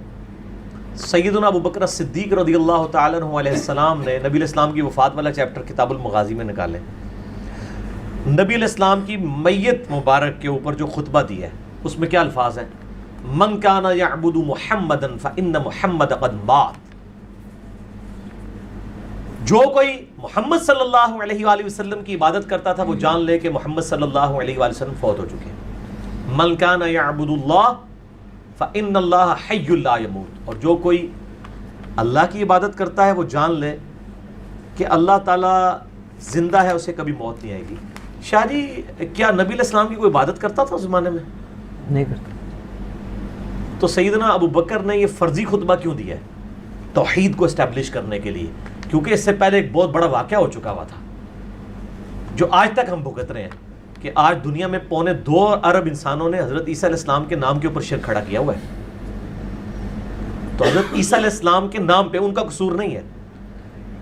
سیدنا ابو بکر صدیق رضی اللہ تعالیٰ عنہ علیہ السلام نے نبی علیہ السلام کی وفات والا چیپٹر کتاب المغازی میں نکالے. نبی علیہ السلام کی میت مبارک کے اوپر جو خطبہ دیا ہے اس میں کیا الفاظ ہیں؟ من کان یعبد محمدا فإن محمد قد مات. جو کوئی محمد صلی اللہ علیہ وآلہ وسلم کی عبادت کرتا تھا وہ جان لے کہ محمد صلی اللہ علیہ وآلہ وسلم فوت ہو چکے ہیں. من کان یعبد اللہ فإن اللہ حی لا یموت. اور جو کوئی اللہ کی عبادت کرتا ہے وہ جان لے کہ اللہ تعالیٰ زندہ ہے، اسے کبھی موت نہیں آئے گی. شاہ جی کیا نبی علیہ السلام کی کوئی عبادت کرتا تھا اس زمانے میں؟ نہیں کرتا. تو سیدنا ابو بکر نے یہ فرضی خطبہ کیوں دیا ہے؟ توحید کو اسٹیبلش کرنے کے لیے، کیونکہ اس سے پہلے ایک بہت بڑا واقعہ ہو چکا ہوا تھا جو آج تک ہم بھگت رہے ہیں کہ آج دنیا میں 2.25 ارب انسانوں نے حضرت عیسیٰ علیہ السلام کے نام کے اوپر شرک کھڑا کیا ہوا ہے. تو حضرت عیسیٰ علیہ السلام کے نام پہ ان کا قصور نہیں ہے.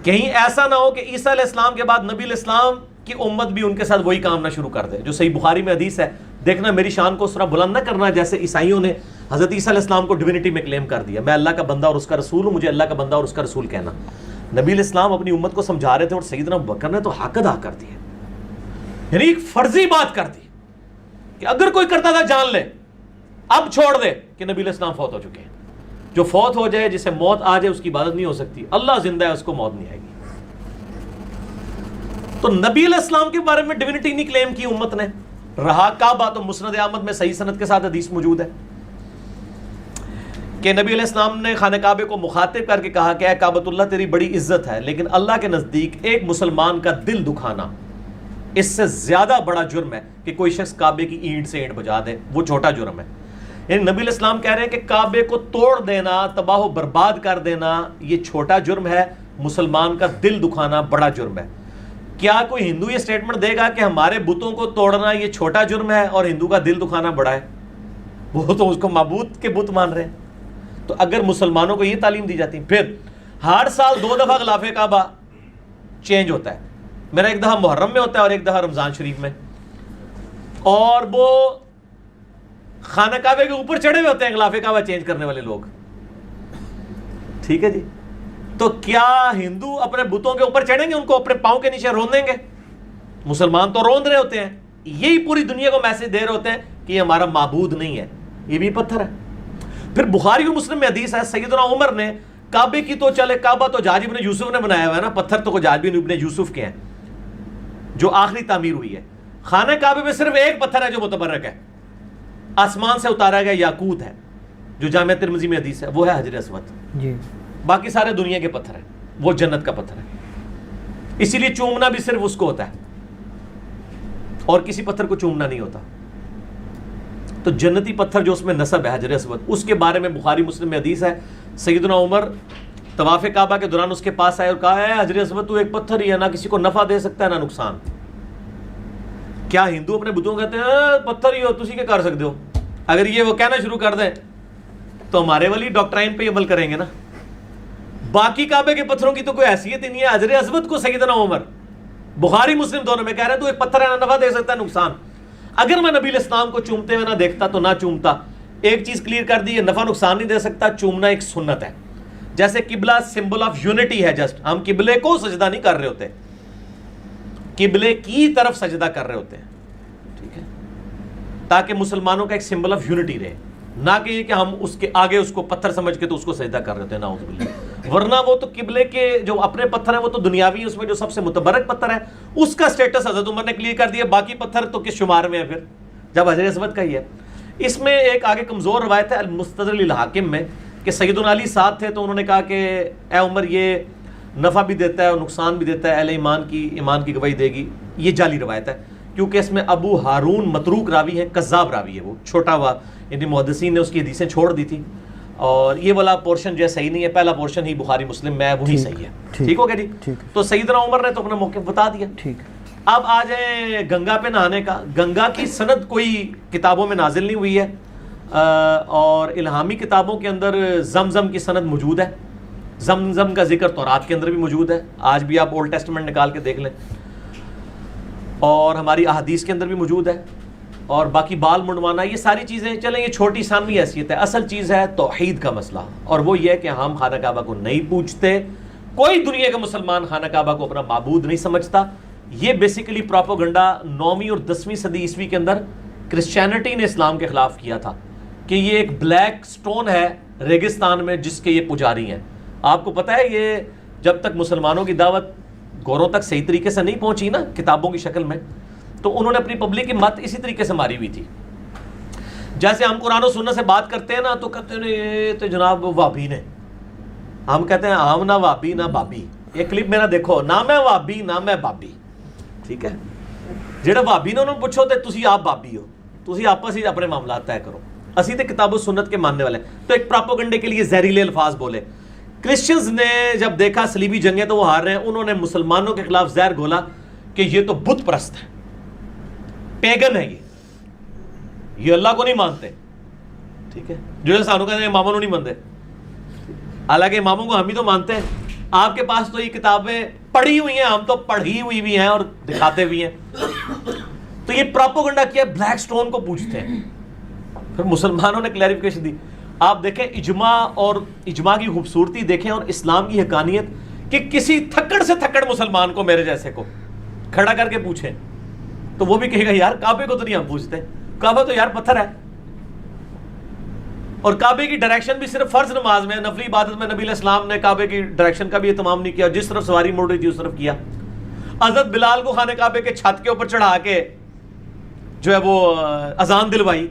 کہیں ایسا نہ ہو کہ عیسیٰ علیہ السلام کے بعد نبی علیہ السلام کی امت بھی ان کے ساتھ وہی کام نہ شروع کر دے. جو صحیح بخاری میں حدیث ہے، دیکھنا میری شان کو اس طرح بلند نہ کرنا جیسے عیسائیوں نے حضرت عیسیٰ علیہ السلام کو ڈیوینٹی میں کلیم کر دیا. میں اللہ کا بندہ اور اس کا رسول ہوں، مجھے اللہ کا بندہ اور اس کا رسول کہنا. نبی علیہ السلام اپنی امت کو سمجھا رہے تھے اور سیدنا ابو بکر نے تو حق ادا کر دیا. یعنی ایک فرضی بات کر دی کہ اگر کوئی کرتا تھا جان لے, اب چھوڑ دے کہ نبی علیہ السلام فوت ہو چکے ہیں. جو فوت ہو جائے, جسے موت آ جائے, اس کی عبادت نہیں ہو سکتی. اللہ زندہ ہے, اس کو موت نہیں آئے گی. تو نبی علیہ السلام کے بارے میں ڈیوینٹی نہیں کلیم کی امت نے. رہا کعبہ, تو مسند احمد میں صحیح سند کے ساتھ حدیث موجود ہے کہ نبی علیہ السلام نے خانہ کعبے کو مخاطب کر کے کہا کہ اے کعبۃ اللہ, تیری بڑی عزت ہے, لیکن اللہ کے نزدیک ایک مسلمان کا دل دکھانا اس سے زیادہ بڑا جرم ہے کہ کوئی شخص کعبے کی اینٹ سے اینٹ بجا دے. وہ چھوٹا جرم ہے. یعنی نبی علیہ السلام کہہ رہے ہیں کہ کعبے کو توڑ دینا, تباہ و برباد کر دینا, یہ چھوٹا جرم ہے. مسلمان کا دل دکھانا بڑا جرم ہے. کیا کوئی ہندو یہ سٹیٹمنٹ دے گا کہ ہمارے بتوں کو توڑنا یہ چھوٹا جرم ہے اور ہندو کا دل دکھانا بڑا ہے؟ وہ تو اس کو معبود کے بت مان رہے ہیں. تو اگر مسلمانوں کو یہ تعلیم دی جاتی, پھر ہر سال 2 دفعہ غلاف کعبہ چینج ہوتا ہے. میرا ایک دفعہ محرم میں ہوتا ہے اور ایک دفعہ رمضان شریف میں, اور وہ خانہ کعبے کے اوپر چڑھے ہوئے ہوتے ہیں غلاف کعبہ چینج کرنے والے لوگ. ٹھیک ہے جی, تو کیا ہندو اپنے بتوں کے اوپر چڑھیں گے, ان کو اپنے پاؤں کے نیچے رون دیں گے؟ مسلمان تو روند رہے ہوتے ہیں. یہی پوری دنیا کو میسج دے رہے ہوتے ہیں کہ یہ ہمارا معبود نہیں ہے, یہ بھی پتھر ہے. پھر بخاری اور مسلم میں حدیث ہے, سیدنا عمر نے کعبے کی تو چلے, کعبہ تو حجاج بن یوسف نے بنایا ہوا ہے نا, پتھر تو حجاج بن یوسف کے ہیں جو آخری تعمیر ہوئی ہے. خانہ کعبے میں صرف ایک پتھر ہے جو متبرک ہے, آسمان سے اتارا گیا یاقوت ہے, جو جامعہ ترمذی میں حدیث ہے, وہ ہے حجر اسود جی. باقی سارے دنیا کے پتھر ہیں, وہ جنت کا پتھر ہے. اسی لیے چومنا بھی صرف اس کو ہوتا ہے اور کسی پتھر کو چومنا نہیں ہوتا. تو جنتی پتھر جو اس میں نصب ہے حجر اسود, اس کے بارے میں بخاری مسلم میں حدیث ہے, سیدنا عمر طواف کعبہ کے دوران اس کے پاس آئے اور کہا ہے حجر اسود تو ایک پتھر ہی ہے, نہ کسی کو نفع دے سکتا ہے نہ نقصان. کیا ہندو اپنے بتوں کہتے ہیں پتھر ہی ہو, تسی کیا کر سکتے ہو؟ اگر یہ وہ کہنا شروع کر دیں تو ہمارے والی ڈاکٹرائن پہ عمل کریں گے نا. باقی کعبے کے پتھروں کی تو کوئی حیثیت ہی نہیں ہے. حجر اسود کو سیدنا عمر بخاری مسلم دونوں میں کہہ رہے ہیں تو ایک پتھر ہے, نہ نفع دے سکتا ہے نقصان. اگر میں نبی علیہ السلام کو چومتے ہوئے نہ دیکھتا تو نہ چومتا. ایک چیز کلیئر کر دی, یہ نفع نقصان نہیں دے سکتا. چومنا ایک سنت ہے, جیسے قبلہ سمبل آف یونٹی ہے. جسٹ ہم قبلے کو سجدہ نہیں کر رہے ہوتے, قبلے کی طرف سجدہ کر رہے ہوتے ہیں, ٹھیک ہے, تاکہ مسلمانوں کا ایک سمبل آف یونٹی رہے, نہ کہ یہ کہ ہم اس کے آگے اس کو پتھر سمجھ کے تو اس کو سجدہ کر رہے ہوتے ہیں, نعوذ باللہ. ورنہ وہ تو قبلے کے جو اپنے پتھر ہیں وہ تو دنیاوی, اس میں جو سب سے متبرک پتھر ہے اس کا سٹیٹس حضرت عمر نے کلیئر کر دیا. باقی پتھر تو کس شمار میں ہے پھر, جب حجر اسود کا ہی ہے. اس میں ایک آگے کمزور روایت ہے المستدرک للحاکم میں کہ سیدنا علی ساتھ تھے, تو انہوں نے کہا کہ اے عمر یہ نفع بھی دیتا ہے اور نقصان بھی دیتا ہے, اہل ایمان کی گواہی دے گی. یہ جعلی روایت ہے کیونکہ اس میں ابو ہارون متروک راوی ہے, کذاب راوی ہے, وہ چھوٹا ہوا, یعنی محدثین نے اس کی حدیثیں چھوڑ دی تھی, اور یہ والا پورشن جو ہے صحیح نہیں ہے. پہلا پورشن ہی بخاری مسلم میں ہے, وہی صحیح ہے. ٹھیک ہو گیا جی. تو سیدنا عمر نے تو اپنا موقف بتا دیا. ٹھیک. اب آ جائیں گنگا پہ نہانے کا. گنگا کی سند کوئی کتابوں میں نازل نہیں ہوئی ہے, اور الہامی کتابوں کے اندر زمزم کی سند موجود ہے. زمزم کا ذکر تورات کے اندر بھی موجود ہے, آج بھی آپ اولڈ ٹیسٹمنٹ نکال کے دیکھ لیں, اور ہماری احادیث کے اندر بھی موجود ہے. اور باقی بال منڈوانا, یہ ساری چیزیں چلیں یہ چھوٹی ثانوی حیثیت ہے. اصل چیز ہے توحید کا مسئلہ, اور وہ یہ ہے کہ ہم خانہ کعبہ کو نہیں پوجتے. کوئی دنیا کا مسلمان خانہ کعبہ کو اپنا معبود نہیں سمجھتا. یہ بیسیکلی پروپیگنڈا 9ویں اور 10ویں صدی عیسوی کے اندر کرسچینٹی نے اسلام کے خلاف کیا تھا کہ یہ ایک بلیک سٹون ہے ریگستان میں جس کے یہ پجاری ہیں. آپ کو پتہ ہے یہ جب تک مسلمانوں کی دعوت گوروں تک صحیح طریقے سے نہیں پہنچی نا کتابوں کی شکل میں, تو انہوں نے اپنی پبلک کی مت اسی طریقے سے ماری ہوئی تھی. جیسے ہم قرآن و سنت سے بات کرتے ہیں نا تو کہتے ہیں یہ تو جناب وابی نے, ہم کہتے ہیں ہم نہ وابی نہ بابی. یہ کلپ میرا دیکھو, نہ میں وابی نہ میں بابی, ٹھیک ہے. جہاں وابی نے انہوں نے پوچھو تو تسی آپ بابی ہو, تسی آپس ہی اپنے معاملات طے کرو. اسی تو کتاب و سنت کے ماننے والے. تو ایک پروپیگنڈے کے لیے زہریلے الفاظ بولے. کرسچنز نے جب دیکھا صلیبی جنگیں تو وہ ہار رہے ہیں, انہوں نے مسلمانوں کے خلاف زہر گھولا کہ یہ تو بت پرست ہے, پیگن ہے, یہ اللہ کو نہیں مانتے. ٹھیک ہے, جو سانو کہتے ہیں اماموں کو نہیں مانتے, حالانکہ اماموں کو ہم ہی تو مانتے ہیں. آپ کے پاس تو یہ کتابیں پڑھی ہوئی ہیں, ہم تو پڑھی ہوئی بھی ہیں اور دکھاتے بھی ہیں. تو یہ پروپیگنڈا کیا, بلیک سٹون کو پوچھتے ہیں. پھر مسلمانوں نے کلیریفیکیشن دی. آپ دیکھیں اجماع, اور اجماع کی خوبصورتی دیکھیں, اور اسلام کی حقانیت کہ کسی تھکڑ سے تھکڑ مسلمان کو, میرے جیسے کو کھڑا کر کے پوچھیں تو وہ بھی کہے گا یار کعبے کو تو نہیں ہم پوچھتے, کعبہ تو یار پتھر ہے. اور کعبے کی ڈائریکشن بھی صرف فرض نماز میں, نفلی عبادت میں نبی علیہ السلام نے کعبے کی ڈائریکشن کا بھی اہتمام نہیں کیا, جس طرف سواری مڑ رہی تھی اس طرف کیا. حضرت بلال کو خانہ کعبے کے چھت کے اوپر چڑھا کے جو ہے وہ اذان دلوائی.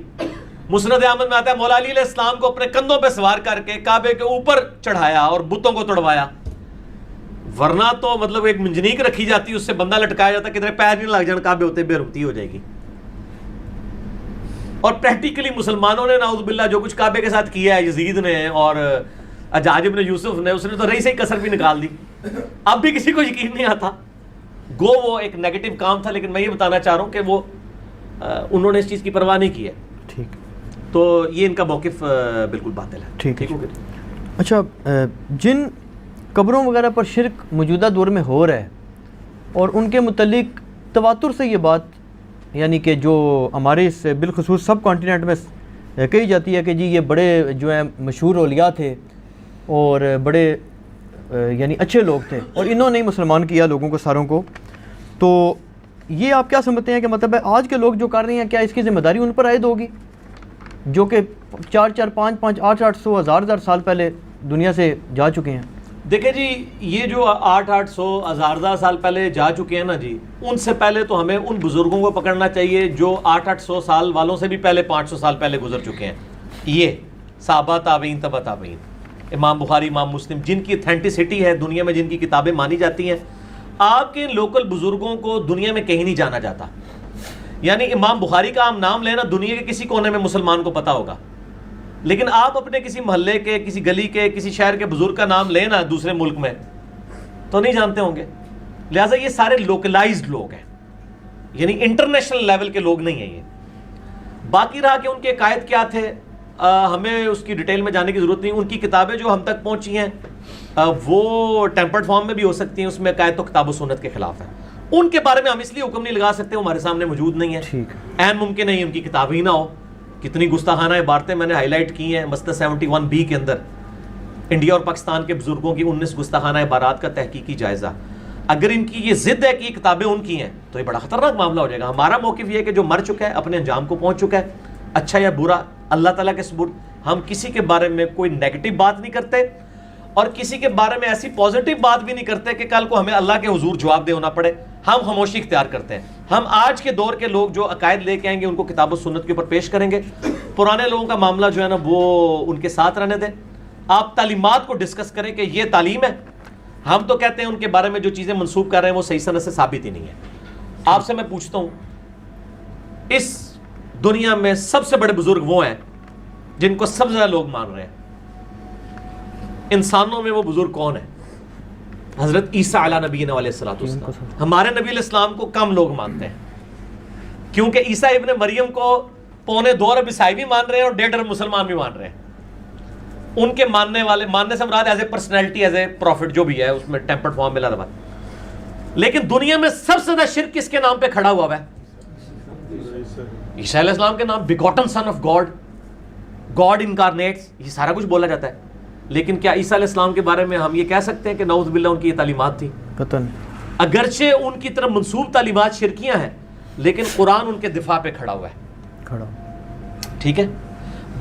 مسند احمد میں آتا ہے مولا علی علیہ السلام کو اپنے کندھوں پہ سوار کر کے کعبے کے اوپر چڑھایا اور بتوں کو توڑوایا. ورنہ تو مطلب ایک منجنیک رکھی جاتی, اس سے بندہ لٹکایا جاتا, کدھر پیر نہیں لگ جان کعبے ہوتے, بے ربطی ہو جائے گی. اور پریکٹیکلی مسلمانوں نے نعوذ باللہ جو کچھ کعبے کے ساتھ کیا ہے, یزید نے اور حجاج بن یوسف نے, اس نے تو رہی سے ہی کسر بھی نکال دی. اب بھی کسی کو یقین نہیں آتا. گو وہ ایک نیگیٹو کام تھا, لیکن میں یہ بتانا چاہ رہا ہوں کہ وہ انہوں نے اس چیز کی پرواہ نہیں کی ہے. ٹھیک, تو یہ ان کا موقف بالکل باطل ہے. ٹھیک ہے. اچھا, جن قبروں وغیرہ پر شرک موجودہ دور میں ہو رہا ہے اور ان کے متعلق تواتر سے یہ بات, یعنی کہ جو ہمارے اس بالخصوص سب کانٹیننٹ میں کہی جاتی ہے کہ جی یہ بڑے جو ہیں مشہور اولیاء تھے اور بڑے یعنی اچھے لوگ تھے اور انہوں نے مسلمان کیا لوگوں کو ساروں کو, تو یہ آپ کیا سمجھتے ہیں کہ مطلب ہے آج کے لوگ جو کر رہے ہیں کیا اس کی ذمہ داری ان پر عائد ہوگی جو کہ 400 500 800 1000 سال پہلے دنیا سے جا چکے ہیں؟ دیکھیں جی, یہ جو 800 1000 سال پہلے جا چکے ہیں نا جی, ان سے پہلے تو ہمیں ان بزرگوں کو پکڑنا چاہیے جو 800 سال والوں سے بھی پہلے 500 سال پہلے گزر چکے ہیں. یہ صحابہ, تابعین, تبع تابعین, امام بخاری, امام مسلم, جن کی اتھینٹسٹی ہے دنیا میں, جن کی کتابیں مانی جاتی ہیں. آپ کے لوکل بزرگوں کو دنیا میں کہیں نہیں جانا جاتا. یعنی امام بخاری کا ہم نام لینا دنیا کے کسی کونے میں مسلمان کو پتا ہوگا, لیکن آپ اپنے کسی محلے کے, کسی گلی کے, کسی شہر کے بزرگ کا نام لینا دوسرے ملک میں تو نہیں جانتے ہوں گے. لہٰذا یہ سارے لوکلائزڈ لوگ ہیں, یعنی انٹرنیشنل لیول کے لوگ نہیں ہیں یہ. باقی رہا کہ ان کے عقائد کیا تھے, ہمیں اس کی ڈیٹیل میں جانے کی ضرورت نہیں. ان کی کتابیں جو ہم تک پہنچی ہیں وہ ٹیمپرڈ فارم میں بھی ہو سکتی ہیں, اس میں عقائد تو کتاب و سنت کے خلاف ہے. ان کے بارے میں ہم اس لیے حکم نہیں لگا سکتے, وہ ہمارے سامنے موجود نہیں ہے. عین ممکن نہیں ان کی کتاب ہی نہ ہو. کتنی گستاخانہ عبارتیں میں نے ہائی لائٹ کی ہیں مسئلہ 71B کے اندر, انڈیا اور پاکستان کے بزرگوں کی 19 گستاخانہ عبارات کا تحقیقی جائزہ. اگر ان کی یہ ضد ہے کہ یہ کتابیں ان کی ہیں تو یہ بڑا خطرناک معاملہ ہو جائے گا. ہمارا موقف یہ ہے کہ جو مر چکا ہے, اپنے انجام کو پہنچ چکا ہے, اچھا یا برا اللہ تعالیٰ کے سپرد. ہم کسی کے بارے میں کوئی نیگیٹو بات نہیں کرتے اور کسی کے بارے میں ایسی پازیٹیو بات بھی نہیں کرتے کہ کل کو ہمیں اللہ کے حضور جواب دے ہونا پڑے. ہم خاموشی اختیار کرتے ہیں. ہم آج کے دور کے لوگ جو عقائد لے کے آئیں گے ان کو کتاب و سنت کے اوپر پیش کریں گے. پرانے لوگوں کا معاملہ جو ہے نا وہ ان کے ساتھ رہنے دیں. آپ تعلیمات کو ڈسکس کریں کہ یہ تعلیم ہے. ہم تو کہتے ہیں ان کے بارے میں جو چیزیں منسوب کر رہے ہیں وہ صحیح سند سے ثابت ہی نہیں ہے. آپ سے میں پوچھتا ہوں, اس دنیا میں سب سے بڑے بزرگ وہ ہیں جن کو سب سے زیادہ لوگ مان رہے ہیں. انسانوں میں وہ بزرگ کون ہے؟ حضرت عیسیٰ علیہ نبینا علیہ السلام. ہمارے نبی علیہ السلام کو کم لوگ مانتے ہیں کیونکہ عیسیٰ ابن مریم کو 2.25 ارب عیسائی بھی مان رہے ہیں اور 1.5 ارب مسلمان بھی مان رہے ہیں. ان کے ماننے والے, ماننے سے مراد as a personality, as a prophet جو بھی ہے اس میں ٹیمپرڈ فارم ملا دبا. لیکن دنیا میں سب سے زیادہ شرک کس کے نام پہ کھڑا ہوا ہے؟ عیسیٰ علیہ السلام کے نام. بیگوٹن سن آف گاڈ, گاڈ انکارنیٹس, یہ سارا کچھ بولا جاتا ہے. لیکن کیا عیسیٰ علیہ السلام کے بارے میں ہم یہ کہہ سکتے ہیں کہ نعوذ باللہ ان کی یہ تعلیمات تھی؟ اگرچہ ان کی طرف منسوب تعلیمات شرکیاں ہیں لیکن قرآن ان کے دفاع پہ کھڑا ہوا ہے. ٹھیک ہے,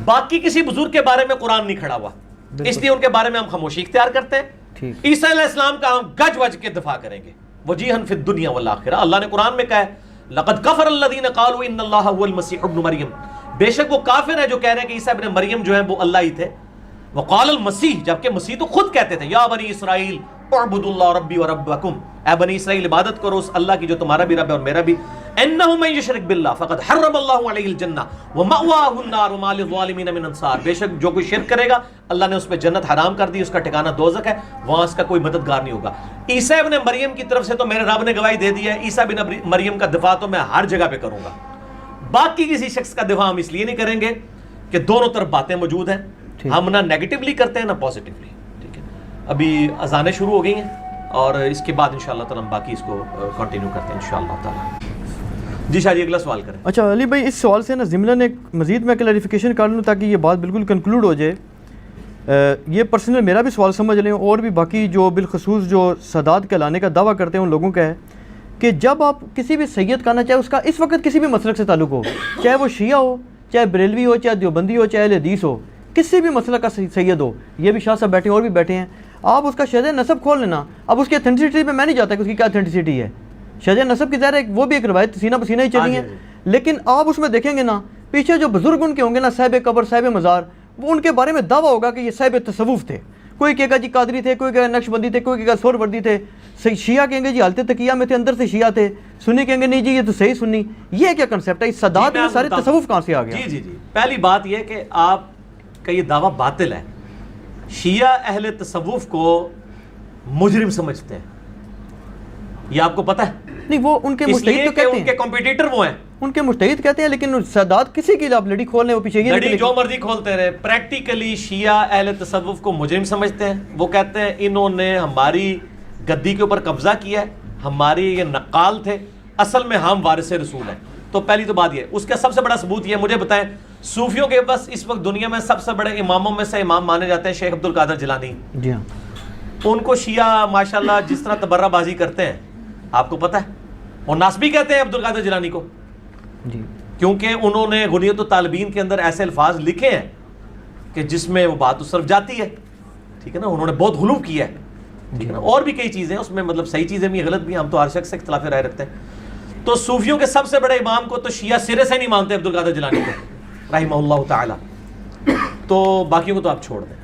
باقی کسی بزرگ کے بارے میں قرآن نہیں کھڑا ہوا, اس لیے ان کے بارے میں ہم خاموشی اختیار کرتے ہیں. عیسیٰ علیہ السلام کا ہم گج وج کے دفاع کریں گے وجیہن فی الدنیا والآخرہ. اللہ نے قرآن میں کہا ہے لقد کفر الذین قالوا ان اللہ هو المسیح ابن مریم, بے شک وہ کافر ہیں جو کہہ رہے ہیں کہ عیسیٰ ابن مریم جو ہیں وہ اللہ ہی تھے. وقال المسیح, جبکہ مسیح تو خود کہتے تھے یا بنی اسرائیل اعبدوا اللہ ربی و ربکم, اے بنی اسرائیل عبادت کرو اس اللہ کی جو تمہارا بھی رب ہے اور میرا بھی. انہ من یشرک باللہ فقد حرم اللہ علیہ الجنہ ومأواہ النار وما للظالمین من انصار. بے شک جو کوئی شرک کرے گا اللہ نے اس پہ جنت حرام کر دی, اس کا ٹھکانہ دوزخ ہے, وہاں اس کا کوئی مددگار نہیں ہوگا. عیسیٰ ابن مریم کی طرف سے تو میرے رب نے گواہی دے دی ہے, عیسیٰ ابن مریم کا دفاع تو میں ہر جگہ پہ کروں گا. باقی کسی شخص کا دفاع ہم اس لیے نہیں کریں گے کہ دونوں طرف باتیں موجود ہیں, ہم نہ نیگیٹیولی کرتے ہیں نہ پازیٹیولی. ٹھیک ہے, ابھی اذانیں شروع ہو گئی ہیں اور اس کے بعد انشاءاللہ تعالی ہم باقی اس کو کنٹینیو کرتے ہیں انشاءاللہ تعالی. جی شاہ جی اگلا سوال کریں. اچھا علی بھائی, اس سوال سے نا ضمن ایک مزید میں کلیریفیکیشن کر لوں تاکہ یہ بات بالکل کنکلوڈ ہو جائے. یہ پرسنل میرا بھی سوال سمجھ لیں اور بھی باقی جو بالخصوص جو سادات کہلانے کا دعویٰ کرتے ہیں ان لوگوں کا ہے کہ جب آپ کسی بھی سید کا نا، چاہے اس کا اس وقت کسی بھی مسلک سے تعلق ہو، چاہے وہ شیعہ ہو، چاہے بریلوی ہو، چاہے دیوبندی ہو، چاہے اہل حدیث ہو، کسی بھی مسلک کا سید ہو، یہ بھی شاہ صاحب بیٹھے ہیں اور بھی بیٹھے ہیں، آپ اس کا شہر نسب کھول لینا. اب اس کی اتھینٹسٹی پہ میں نہیں جاتا کہ اس کی کیا اتھینٹسٹی ہے. شہر نسب کی ظاہر ہے وہ بھی ایک روایت سینہ بسینہ ہی چلی ہے، لیکن آپ اس میں دیکھیں گے نا پیچھے جو بزرگ ان کے ہوں گے نا، صاحب قبر، صاحب مزار، وہ ان کے بارے میں دعویٰ ہوگا کہ یہ صاحب تصوف تھے. کوئی کہے گا جی قادری تھے، کوئی کہے گا نقش بندی تھے، کوئی کہے گا سور وردی تھے. شیعہ کہیں گے جی حالت تقیہ میں تھے، اندر سے شیعہ تھے. سنی کہیں گے نہیں جی یہ تو صحیح سنی. یہ کیا کنسیپٹ ہے؟ اس سادات میں سارے تصوف کہاں سے آ گیا؟ جی پہلی بات یہ کہ آپ کا یہ دعویٰ باطل ہے. شیعہ اہل تصوف کو مجرم سمجھتے ہیں، یہ آپ کو پتہ ہے؟ نہیں، وہ ان کے مجتہد تو کہتے ہیں، ان کے کمپیٹیٹر وہ ہیں، ان کے مجتہد کہتے ہیں، لیکن سادات کسی کی آپ لڑی کھول لیں وہ پیچھے یہ لڑی جو مرضی کھولتے رہے. پریکٹیکلی شیعہ اہل تصوف کو مجرم سمجھتے ہیں. وہ کہتے ہیں انہوں نے ہماری گدی کے اوپر قبضہ کیا ہے، ہماری یہ نقال تھے، اصل میں ہم وارث رسول ہیں. تو پہلی تو بات یہ. اس کا سب سے بڑا ثبوت یہ، مجھے بتائیں صوفیوں کے بس اس وقت دنیا میں سب سے بڑے اماموں میں سے امام مانے جاتے ہیں شیخ عبد القادر جیلانی. جی ہاں، ان کو شیعہ ماشاءاللہ جس طرح تبرہ بازی کرتے ہیں آپ کو پتہ ہے، اور ناسبی کہتے ہیں عبد القادر جیلانی کو، جی، کیونکہ انہوں نے غنیۃ الطالبین کے اندر ایسے الفاظ لکھے ہیں کہ جس میں وہ بات اس طرف جاتی ہے. ٹھیک ہے نا، انہوں نے بہت غلو کیا ہے. ٹھیک ہے نا، اور بھی کئی چیزیں اس میں، مطلب صحیح چیزیں بھی غلط بھی، ہم تو ہر شخص سے اختلاف رائے رکھتے ہیں. تو صوفیوں کے سب سے بڑے امام کو تو شیعہ سرے سے نہیں مانتے عبد القادر جیلانی کو رحمہ اللہ تعالی. تو باقیوں کو تو آپ چھوڑ دیں.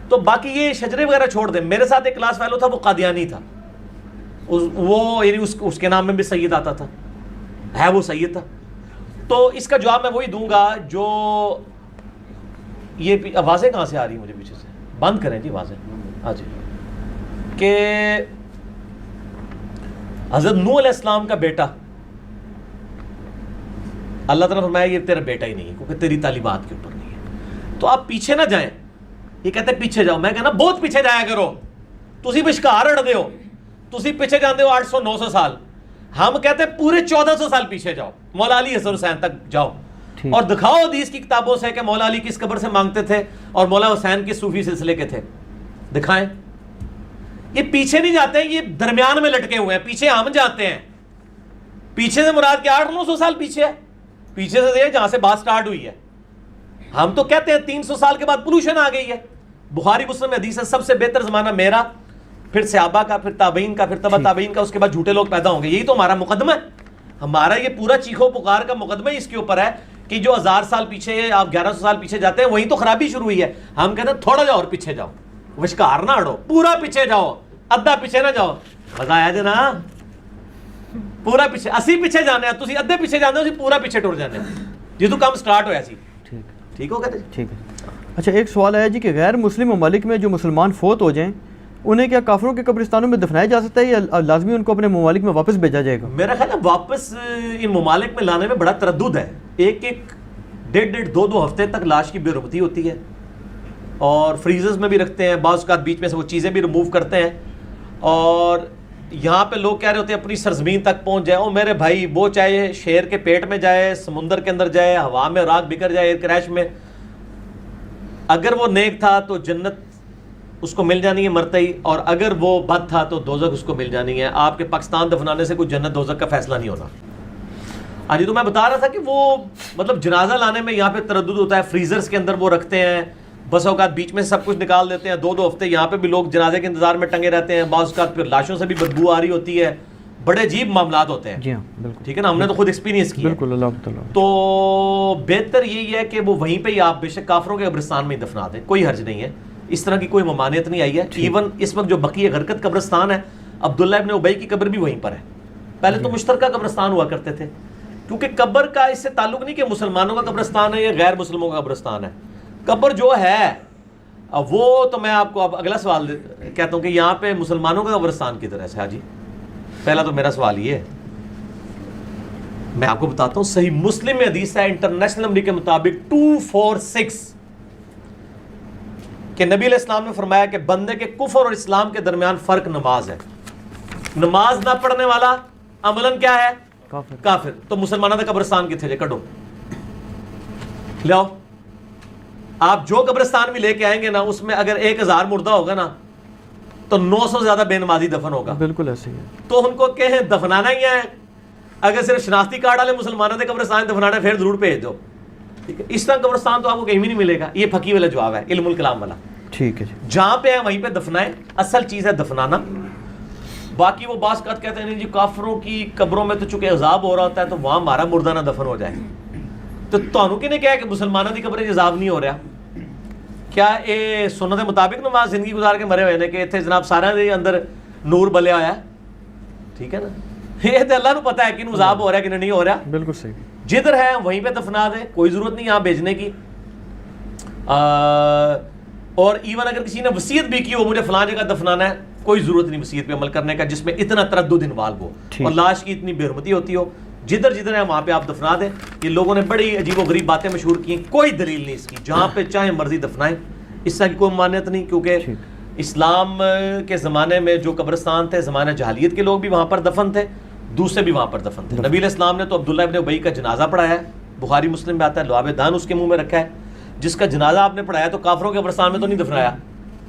تو باقی یہ شجرے وغیرہ چھوڑ دیں. میرے ساتھ ایک کلاس فیلو تھا، وہ قادیانی تھا. وہ یعنی اس کے نام میں بھی سید آتا تھا، ہے وہ سید تھا. تو اس کا جواب میں وہی دوں گا جو یہ آوازیں کہاں سے آ رہی ہیں مجھے پیچھے سے؟ بند کریں جی آوازیں. ہاں جی، کہ حضرت نوح علیہ السلام کا بیٹا، اللہ تعالیٰ نے فرمایا یہ تیرا بیٹا ہی نہیں ہے کیونکہ تیری تعلیمات کے اوپر نہیں ہے. تو آپ پیچھے نہ جائیں. یہ کہتے ہیں پیچھے جاؤ. میں کہنا بہت پیچھے جایا کرو. تسی بشکار اڑ دے ہو، تسی پیچھے جاندے ہو 800-900 سال. ہم کہتے ہیں پورے 1400 سال پیچھے جاؤ، مولا علی حسن حسین تک جاؤ اور دکھاؤ حدیث کی کتابوں سے کہ مولا علی کس قبر سے مانگتے تھے اور مولا حسین کس صوفی سلسلے کے تھے. دکھائیں. یہ پیچھے نہیں جاتے ہیں، یہ درمیان میں لٹکے ہوئے ہیں. پیچھے ہم جاتے ہیں. پیچھے سے مراد کیا 800-900 سال پیچھے ہے. پیچھے سے جہاں سے بات سٹارٹ ہوئی ہے. ہم تو کہتے ہیں 300 سال کے بعد پولوشن آ گئی ہے. بخاری مسلم میں حدیث ہے سب سے بہتر زمانہ میرا، پھر صحابہ کا، پھر تابعین کا، پھر تبع تابعین کا، اس کے بعد جھوٹے لوگ پیدا ہوں گے. یہی تو ہمارا مقدمہ ہے. ہمارا یہ پورا چیخو پکار کا مقدمہ ہی اس کے اوپر ہے کہ جو 1000 سال پیچھے، آپ 1100 سال پیچھے جاتے ہیں، وہیں تو خرابی شروع ہوئی ہے. ہم کہتے ہیں تھوڑا جاؤ اور پیچھے جاؤ، وشکار نہ اڑو، پورا پیچھے جاؤ، ادھا پیچھے نہ جاؤ. مزہ آیا جی نا؟ پورا پیچھے، اسی پیچھے جانے ہیں، تسی ادھے پیچھے جانے ہو، پورا پیچھے ٹر جانے ہیں. جی تو کام سٹارٹ ہویا سی. ٹھیک ہو گیا؟ ٹھیک ہے. اچھا ایک سوال ہے جی کہ غیر مسلم ممالک میں جو مسلمان فوت ہو جائیں انہیں کیا کافروں کے قبرستانوں میں دفنایا جا سکتا ہے یا لازمی ان کو اپنے ممالک میں واپس بھیجا جائے گا؟ میرا خیال ہے واپس ان ممالک میں لانے میں بڑا تردد ہے. ایک 1.5-2 ہفتے تک لاش کی بے رغبتی ہوتی ہے اور فریزرز میں بھی رکھتے ہیں. بعض اوقات بیچ میں سے وہ چیزیں بھی ریموو کرتے ہیں. اور یہاں پہ لوگ کہہ رہے ہوتے ہیں اپنی سرزمین تک پہنچ جائے. او میرے بھائی، وہ چاہے شیر کے پیٹ میں جائے، سمندر کے اندر جائے، ہوا میں راکھ بکھر جائے، ایئر کریش میں، اگر وہ نیک تھا تو جنت اس کو مل جانی ہے مرتے ہی، اور اگر وہ بد تھا تو دوزخ اس کو مل جانی ہے. آپ کے پاکستان دفنانے سے کوئی جنت دوزخ کا فیصلہ نہیں ہونا. ہاں جی، تو میں بتا رہا تھا کہ وہ مطلب جنازہ لانے میں یہاں پہ تردد ہوتا ہے. فریزرز کے اندر وہ رکھتے ہیں، بس اوقات بیچ میں سب کچھ نکال دیتے ہیں. 2 ہفتے یہاں پہ بھی لوگ جنازے کے انتظار میں ٹنگے رہتے ہیں. بعض اوقات پھر لاشوں سے بھی بدبو آ رہی ہوتی ہے. بڑے عجیب معاملات ہوتے ہیں. جی ہاں بالکل. ٹھیک ہے نا، ہم نے تو خود ایکسپیرینس کیا. بالکل اللہ تعالیٰ. تو بہتر یہی ہے کہ وہ وہیں پہ ہی آپ بے شک کافروں کے قبرستان میں ہی دفنا دیں، کوئی حرج نہیں ہے. اس طرح کی کوئی ممانعت نہیں آئی ہے. ایون اس وقت جو بقیہ غرقت قبرستان ہے، عبداللہ ابن ابی کی قبر بھی وہیں پر ہے. پہلے تو مشترکہ قبرستان ہوا کرتے تھے، کیونکہ قبر کا اس سے تعلق نہیں کہ مسلمانوں کا قبرستان ہے یا غیر مسلموں کا قبرستان ہے. قبر جو ہے وہ تو میں آپ کو اب اگلا سوال کہتا ہوں کہ یہاں پہ مسلمانوں کا قبرستان کی طرح سے. ہاں جی، پہلا تو میرا سوال یہ ہے، میں آپ کو بتاتا ہوں صحیح مسلم میں حدیث ہے انٹرنیشنل نمبر کے مطابق 246 کہ نبی علیہ السلام نے فرمایا کہ بندے کے کفر اور اسلام کے درمیان فرق نماز ہے. نماز نہ پڑھنے والا عملاً کیا ہے؟ کافر. تو مسلمانوں کا قبرستان کتنے جے کڈو لیاؤ. آپ جو قبرستان بھی لے کے آئیں گے نا، اس میں اگر 1000 مردہ ہوگا نا تو 900 زیادہ بے نمازی دفن ہوگا. بالکل ایسے ہی ہے. تو ان کو کہیں دفنانا ہی ہے, اگر صرف شناختی کارڈ والے مسلمانوں نے قبرستان دفنانا پھر ضرور بھیج دو. ٹھیک ہے, اس طرح قبرستان تو آپ کو کہیں بھی نہیں ملے گا. یہ پھکی والا جواب ہے, علم الکلام والا. ٹھیک ہے جی. جہاں پہ ہے وہیں پہ دفنائیں, اصل چیز ہے دفنانا. باقی وہ بعض کہتے ہیں نہیں جی کافروں کی قبروں میں تو چونکہ عذاب ہو رہا ہوتا ہے تو وہاں ہمارا مردہ نہ دفن ہو جائے. تو تانوں کی نے کہا کہ مسلمانوں کی قبریں عذاب نہیں ہو رہا, کیا اے سنت مطابق نماز زندگی گزار کے مرے ہوئے نے کہ اتنے جناب سارے دے اندر نور بلیا ہوا ہے. ٹھیک ہے نا, یہ تو اللہ کو پتہ ہے کہ عذاب ہو رہا ہے کہ نہیں ہو رہا. بالکل صحیح. جدھر ہے وہیں پہ دفنا دے, کوئی ضرورت نہیں یہاں بھیجنے کی. اور ایون اگر کسی نے وصیت بھی کی ہو مجھے فلاں جگہ دفنانا ہے, کوئی ضرورت نہیں وصیت پہ عمل کرنے کا جس میں اتنا تردد انوالو ہو اور لاش کی اتنی بے حرمتی ہوتی ہو. جدھر جدھر ہے وہاں پہ آپ دفنا دیں. یہ لوگوں نے بڑی عجیب و غریب باتیں مشہور کی ہیں, کوئی دلیل نہیں اس کی. جہاں پہ چاہے مرضی دفنائیں, اس طرح کی کوئی مانیت نہیں. کیونکہ اسلام کے زمانے میں جو قبرستان تھے زمانہ جاہلیت کے لوگ بھی وہاں پر دفن تھے, دوسرے بھی وہاں پر دفن تھے. نبی علیہ السلام نے تو عبداللہ ابن ابی کا جنازہ پڑھایا ہے, بخاری مسلم میں آتا ہے, لعاب دان اس کے منہ میں رکھا ہے. جس کا جنازہ آپ نے پڑھایا تو کافروں کے قبرستان میں تو نہیں دفنایا,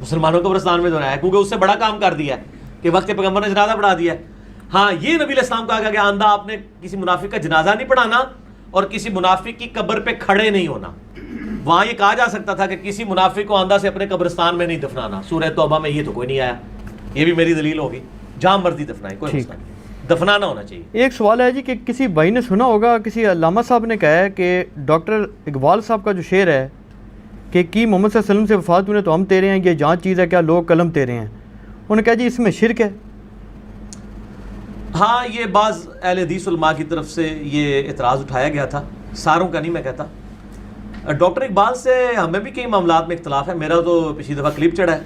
مسلمانوں کے قبرستان میں دفنایا, کیونکہ اس سے بڑا کام کر دیا ہے کہ وقت پیغمبر نے جنازہ پڑھا دیا ہے. ہاں یہ نبی علیہ السلام کہا کہ آندہ آپ نے کسی منافق کا جنازہ نہیں پڑھانا اور کسی منافق کی قبر پہ کھڑے نہیں ہونا. وہاں یہ کہا جا سکتا تھا کہ کسی منافق کو آندہ سے اپنے قبرستان میں نہیں دفنانا. سورہ توبہ میں یہ تو کوئی نہیں آیا, یہ بھی میری دلیل ہوگی. جہاں مرضی دفنائیں, کوئی مسئلہ نہیں, دفنانا ہونا چاہیے. ایک سوال ہے جی کہ کسی بھائی نے سنا ہوگا, کسی علامہ صاحب نے کہا ہے کہ ڈاکٹر اقبال صاحب کا جو شعر ہے کہ کی محمد صلی اللہ علیہ وسلم سے وفات ہونے تو ہم تیرے ہیں, یہ جہاں چیز ہے کیا لوگ قلم تیرے ہیں, انہوں نے کہا جی اس میں شرک ہے. ہاں یہ بعض اہل حدیث علماء کی طرف سے یہ اعتراض اٹھایا گیا تھا, ساروں کا نہیں میں کہتا. ڈاکٹر اقبال سے ہمیں بھی کئی معاملات میں اختلاف ہے. میرا تو پچھلی دفعہ کلپ چڑھا ہے,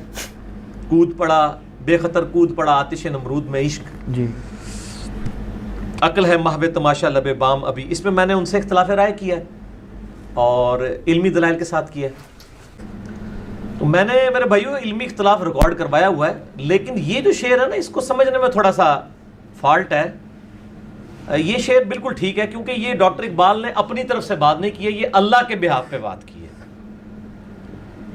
کود پڑا بے خطر کود پڑا آتش نمرود میں عشق, جی عقل ہے محو تماشا لب بام ابھی. اس میں نے ان سے اختلاف رائے کیا ہے اور علمی دلائل کے ساتھ کیا ہے. تو میں نے میرے بھائیوں علمی اختلاف ریکارڈ کروایا ہوا ہے, لیکن یہ جو شعر ہے نا اس کو سمجھنے میں تھوڑا سا فالٹ ہے. یہ شعر بالکل ٹھیک ہے کیونکہ یہ ڈاکٹر اقبال نے اپنی طرف سے بات نہیں کی ہے, یہ اللہ کے بہاف پہ بات کی ہے.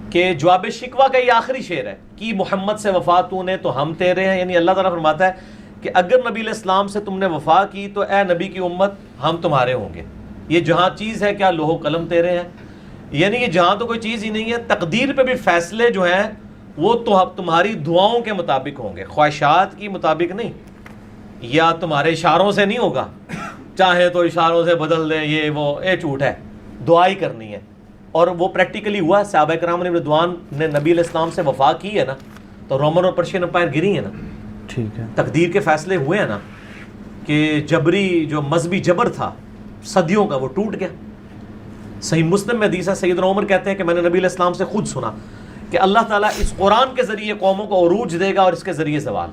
کہ جواب شکوہ کا یہ آخری شعر ہے کہ محمد سے وفا تو نے تو ہم تیرے ہیں. یعنی اللہ تعالیٰ فرماتا ہے کہ اگر نبی علیہ السلام سے تم نے وفا کی تو اے نبی کی امت ہم تمہارے ہوں گے. یہ جہاں چیز ہے کیا لوح و قلم تیرے ہیں, یعنی یہ جہاں تو کوئی چیز ہی نہیں ہے. تقدیر پہ بھی فیصلے جو ہیں وہ تو تمہاری دعاؤں کے مطابق ہوں گے, خواہشات کی مطابق نہیں, یا تمہارے اشاروں سے نہیں ہوگا. چاہے تو اشاروں سے بدل دیں, یہ وہ اے جھوٹ ہے, دعا ہی کرنی ہے. اور وہ پریکٹیکلی ہوا ہے. صحابہ کرام نے رضوان نے نبی علیہ السلام سے وفا کی ہے نا, تو رومن اور پرشین امپائر گری ہے نا. ٹھیک ہے, تقدیر کے فیصلے ہوئے ہیں نا, کہ جبری جو مذہبی جبر تھا صدیوں کا وہ ٹوٹ گیا. صحیح مسلم میں حدیث ہے, سیدنا عمر کہتے ہیں کہ میں نے نبی علیہ السلام سے خود سنا کہ اللہ تعالیٰ اس قرآن کے ذریعے قوموں کو عروج دے گا اور اس کے ذریعے زوال.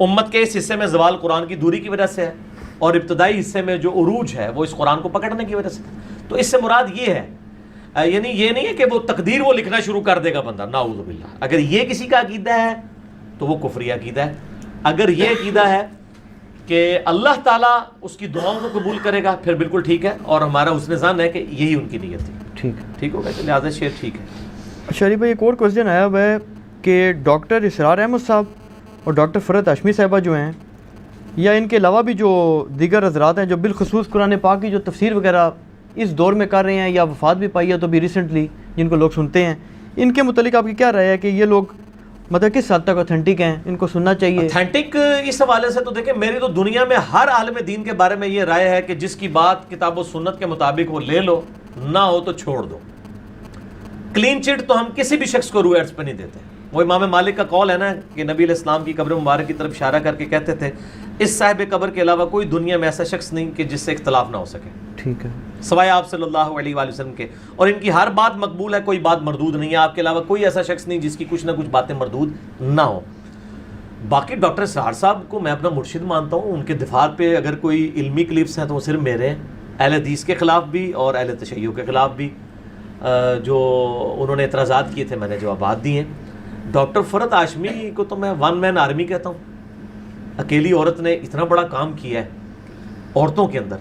امت کے اس حصے میں زوال قرآن کی دوری کی وجہ سے ہے, اور ابتدائی حصے میں جو عروج ہے وہ اس قرآن کو پکڑنے کی وجہ سے. تو اس سے مراد یہ ہے, یعنی یہ نہیں ہے کہ وہ تقدیر وہ لکھنا شروع کر دے گا بندہ, نعوذ باللہ. اگر یہ کسی کا عقیدہ ہے تو وہ کفری عقیدہ ہے. اگر یہ عقیدہ ہے کہ اللہ تعالیٰ اس کی دعاؤں کو قبول کرے گا پھر بالکل ٹھیک ہے, اور ہمارا حسن ظن ہے کہ یہی ان کی نیت تھی. ٹھیک ہے, ٹھیک ہوگا, لہٰذا شعر ٹھیک ہے. شریف بھائی ایک اور کوشچن آیا ہوا ہے کہ ڈاکٹر اسرار احمد صاحب اور ڈاکٹر فرحت ہاشمی صاحبہ جو ہیں, یا ان کے علاوہ بھی جو دیگر حضرات ہیں جو بالخصوص قرآن پاک کی جو تفسیر وغیرہ اس دور میں کر رہے ہیں یا وفات بھی پائی ہے تو بھی ریسنٹلی, جن کو لوگ سنتے ہیں, ان کے متعلق آپ کی کیا رائے ہے کہ یہ لوگ مطلب کس حد تک اوتھینٹک ہیں, ان کو سننا چاہیے؟ اوتھینٹک اس حوالے سے تو دیکھیں, میری تو دنیا میں ہر عالم دین کے بارے میں یہ رائے ہے کہ جس کی بات کتاب و سنت کے مطابق ہو لے لو, نہ ہو تو چھوڑ دو. کلین چٹ تو ہم کسی بھی شخص کو روایتس پہ نہیں دیتے. وہ امام مالک کا قول ہے نا کہ نبی علیہ السلام کی قبر مبارک کی طرف اشارہ کر کے کہتے تھے اس صاحب قبر کے علاوہ کوئی دنیا میں ایسا شخص نہیں کہ جس سے اختلاف نہ ہو سکے, ٹھیک ہے, سوائے آپ صلی اللہ علیہ وآلہ وسلم کے. اور ان کی ہر بات مقبول ہے, کوئی بات مردود نہیں ہے. آپ کے علاوہ کوئی ایسا شخص نہیں جس کی کچھ نہ کچھ باتیں مردود نہ ہو. باقی ڈاکٹر اسرار صاحب کو میں اپنا مرشد مانتا ہوں. ان کے دفاع پہ اگر کوئی علمی کلپس ہیں تو وہ صرف میرے ہیں, اہل حدیث کے خلاف بھی اور اہل تشیع کے خلاف بھی. جو انہوں نے اعتراضات کیے تھے میں نے جوابات دیے ہیں. ڈاکٹر فرحت ہاشمی کو تو میں ون مین آرمی کہتا ہوں. اکیلی عورت نے اتنا بڑا کام کیا ہے عورتوں کے اندر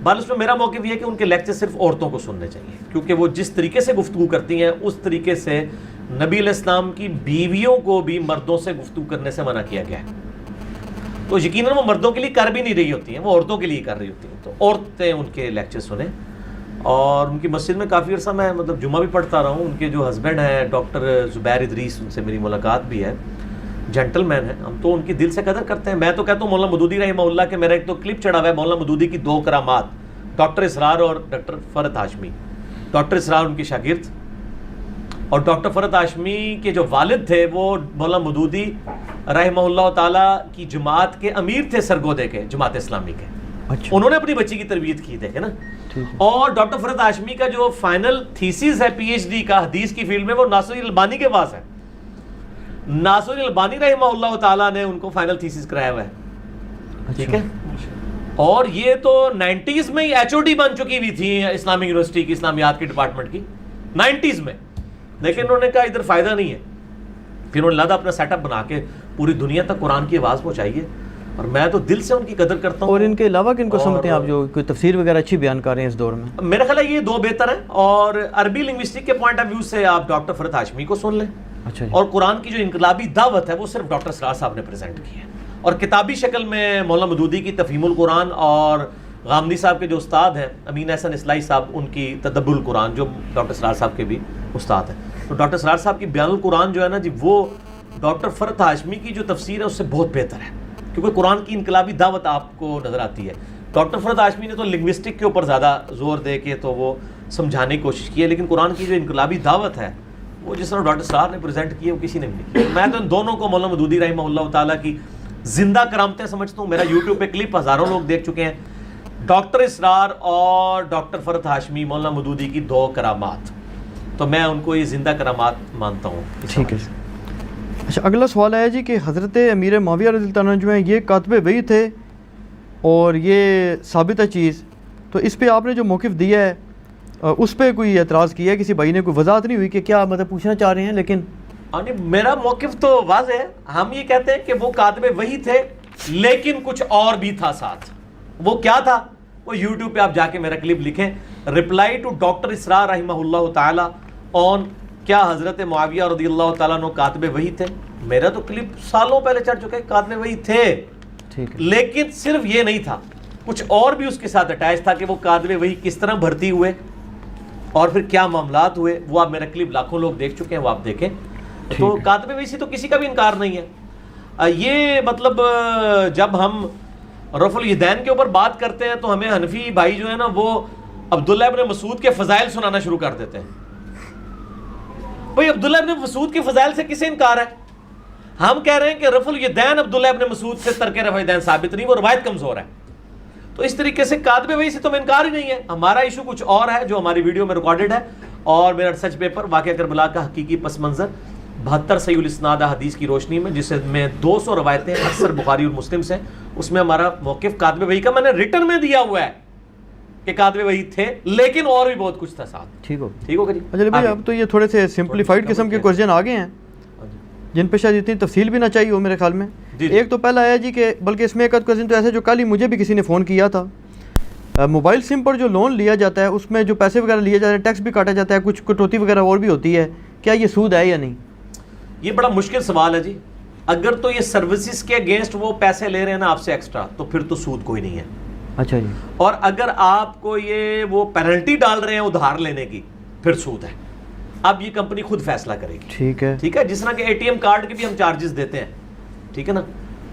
بال اس میں میرا موقف یہ ہے کہ ان کے لیکچر صرف عورتوں کو سننے چاہیے، کیونکہ وہ جس طریقے سے گفتگو کرتی ہیں اس طریقے سے نبی علیہ السلام کی بیویوں کو بھی مردوں سے گفتگو کرنے سے منع کیا گیا ہے. تو یقیناً وہ مردوں کے لیے کر بھی نہیں رہی ہوتی ہیں، وہ عورتوں کے لیے کر رہی ہوتی ہیں. تو عورتیں ان کے لیکچر سنیں. اور ان کی مسجد میں کافی عرصہ میں مطلب جمعہ بھی پڑھتا رہا ہوں. ان کے جو ہسبینڈ ہیں ڈاکٹر زبیر ادریس، ان سے میری ملاقات بھی ہے، جینٹل مین ہیں. ہم تو ان کی دل سے قدر کرتے ہیں. میں تو کہتا ہوں مولانا مودودی رحمہ اللہ کہ میرا ایک تو کلپ چڑھا ہوا ہے مولانا مودودی کی 2 کرامات، ڈاکٹر اسرار اور ڈاکٹر فرحت ہاشمی. ڈاکٹر اسرار ان کی شاگرد، اور ڈاکٹر فرحت ہاشمی کے جو والد تھے وہ مولانا مودودی رحمہ اللہ تعالیٰ کی جماعت کے امیر تھے سرگودے کے، جماعت اسلامی کے. اچھا. انہوں نے اپنی بچی کی تربیت کی دیکھے نا. اور ڈاکٹر فرحت ہاشمی کا جو فائنل تھیسس ہے پی ایچ ڈی کا حدیث کی فیلڈ میں وہ ناصر البانی کے پاس ہے. ناصر البانی رحمہ اللہ تعالیٰ نے ان کو فائنل تھیسس کرایا ہوا ہے. ٹھیک ہے. اور یہ تو 90s میں ہی ایچ او ڈی بن چکی ہوئی تھی اسلامی یونیورسٹی کی، اسلامیات کی ڈپارٹمنٹ کی 90s میں. لیکن انہوں نے کہا ادھر فائدہ نہیں ہے. پھر انہوں نے لہٰذا اپنا سیٹ اپ بنا کے پوری دنیا تک قرآن کی آواز پہنچائیے. اور میں تو دل سے ان کی قدر کرتا ہوں. اور ان کے علاوہ کن کو سمجھتے ہیں آپ جو کوئی تفسیر وغیرہ اچھی بیان کر رہے ہیں اس دور میں؟ میرا خیال ہے یہ 2 بہتر ہیں. اور عربی لنگوسٹک کے پوائنٹ آف ویو سے آپ ڈاکٹر فرحت ہاشمی کو سن لیں. اچھا. اور قرآن کی جو انقلابی دعوت ہے وہ صرف ڈاکٹر اسرار صاحب نے پریزنٹ کی ہے. اور کتابی شکل میں مولانا مودودی کی تفہیم القرآن اور غامدی صاحب کے جو استاد ہیں امین احسن اصلاحی صاحب، ان کی تدبر القرآن جو ڈاکٹر اسرار صاحب کے بھی استاد ہیں. تو ڈاکٹر اسرار صاحب کی بیان القرآن جو ہے نا جی، وہ ڈاکٹر فرحت ہاشمی کی جو تفسیر ہے اس سے بہت بہتر ہے، کیونکہ قرآن کی انقلابی دعوت آپ کو نظر آتی ہے. ڈاکٹر فرحت ہاشمی نے تو لنگوسٹک کے اوپر زیادہ زور دے کے تو وہ سمجھانے کی کوشش کی ہے، لیکن قرآن کی جو انقلابی دعوت ہے وہ جس طرح ڈاکٹر اسرار نے پریزنٹ کی ہے وہ کسی نے بھی نہیں کی. میں تو ان دونوں کو مولانا مودودی رحمہ اللہ تعالیٰ کی زندہ کرامتیں سمجھتا ہوں. میرا یوٹیوب پہ کلپ ہزاروں لوگ دیکھ چکے ہیں. ڈاکٹر اسرار اور ڈاکٹر فرحت ہاشمی، مولانا مودودی کی 2 کرامات، تو میں ان کو یہ زندہ کرامات مانتا ہوں. ٹھیک ہے. اچھا، اگلا سوال ہے جی کہ حضرت امیر معاویہ رضی اللہ عنہ جو ہیں یہ کاتب وحی تھے اور یہ ثابت ہے چیز، تو اس پہ آپ نے جو موقف دیا ہے اس پہ کوئی اعتراض کیا ہے کسی بھائی نے؟ کوئی وضاحت نہیں ہوئی کہ کیا مطلب پوچھنا چاہ رہے ہیں. لیکن میرا موقف تو واضح ہے. ہم یہ کہتے ہیں کہ وہ کاتب وحی تھے لیکن کچھ اور بھی تھا ساتھ. وہ کیا تھا؟ وہ یوٹیوب پہ آپ جا کے میرا کلپ لکھیں، رپلائی ٹو ڈاکٹر اسرار رحمہ اللہ تعالیٰ آن کیا حضرت معاویہ رضی اللہ تعالیٰ عنہ کاتب وحی تھے. میرا تو کلپ سالوں پہلے چڑھ چکا ہے، کاتب وحی تھے. ٹھیک ہے. لیکن صرف یہ نہیں تھا، کچھ اور بھی اس کے ساتھ اٹیچ تھا کہ وہ کاتب وحی کس طرح بھرتی ہوئے اور پھر کیا معاملات ہوئے. وہ آپ میرا کلپ لاکھوں لوگ دیکھ چکے ہیں، وہ آپ دیکھیں. تو کاتب وحی سے تو کسی کا بھی انکار نہیں ہے. یہ مطلب جب ہم رفع الیدین کے اوپر بات کرتے ہیں تو ہمیں حنفی بھائی جو ہے نا وہ عبداللہ ابن مسعود کے فضائل سنانا شروع کر دیتے ہیں. بھئی عبداللہ ابن مسعود کے فضائل سے کسے انکار ہے؟ ہم کہہ رہے ہیں کہ رفع الیدین عبداللہ ابن مسعود سے ترک رفع الیدین ثابت نہیں، وہ روایت کمزور ہے. تو اس طریقے سے کاتب وحی سے تو میں انکار ہی نہیں ہے. ہمارا ایشو کچھ اور ہے جو ہماری ویڈیو میں ریکارڈڈ ہے. اور میرا ریسرچ پیپر واقعہ کربلا کا حقیقی پس منظر 72 صحیح الاسناد حدیث کی روشنی میں، جس میں 200 روایتیں اکثر بخاری اور مسلم سے، اس میں ہمارا موقف کاتب وحی کا میں نے ریٹن میں دیا ہوا ہے کہ کاتب وحی تھے لیکن اور بھی بہت کچھ تھا ساتھ. ٹھیک ہو جی. اچھا بھائی، اب تو یہ تھوڑے سے سمپلیفائڈ قسم کے کوشچن آ گئے ہیں جن پہ شاید اتنی تفصیل بھی نہ چاہیے ہو میرے خیال میں. ایک تو پہلا ہے جی کہ بلکہ اس میں ایک کوشچن تو ایسا جو کل ہی مجھے بھی کسی نے فون کیا تھا، موبائل سم پر جو لون لیا جاتا ہے اس میں جو پیسے وغیرہ لیے جاتے ہیں، ٹیکس بھی کاٹا جاتا ہے، کچھ کٹوتی وغیرہ اور بھی ہوتی ہے، کیا یہ سود ہے یا نہیں؟ یہ بڑا مشکل سوال ہے جی. اگر تو یہ سروسز کے اگینسٹ وہ پیسے لے رہے ہیں نا آپ سے ایکسٹرا، تو پھر تو سود کوئی نہیں ہے. اچھا جی. اور اگر آپ کو یہ وہ پینلٹی ڈال رہے ہیں ادھار لینے کی، پھر سود ہے. اب یہ کمپنی خود فیصلہ کرے گی. ٹھیک ہے. ٹھیک ہے. جس طرح کہ اے ٹی ایم کارڈ کے بھی ہم چارجز دیتے ہیں، ٹھیک ہے نا،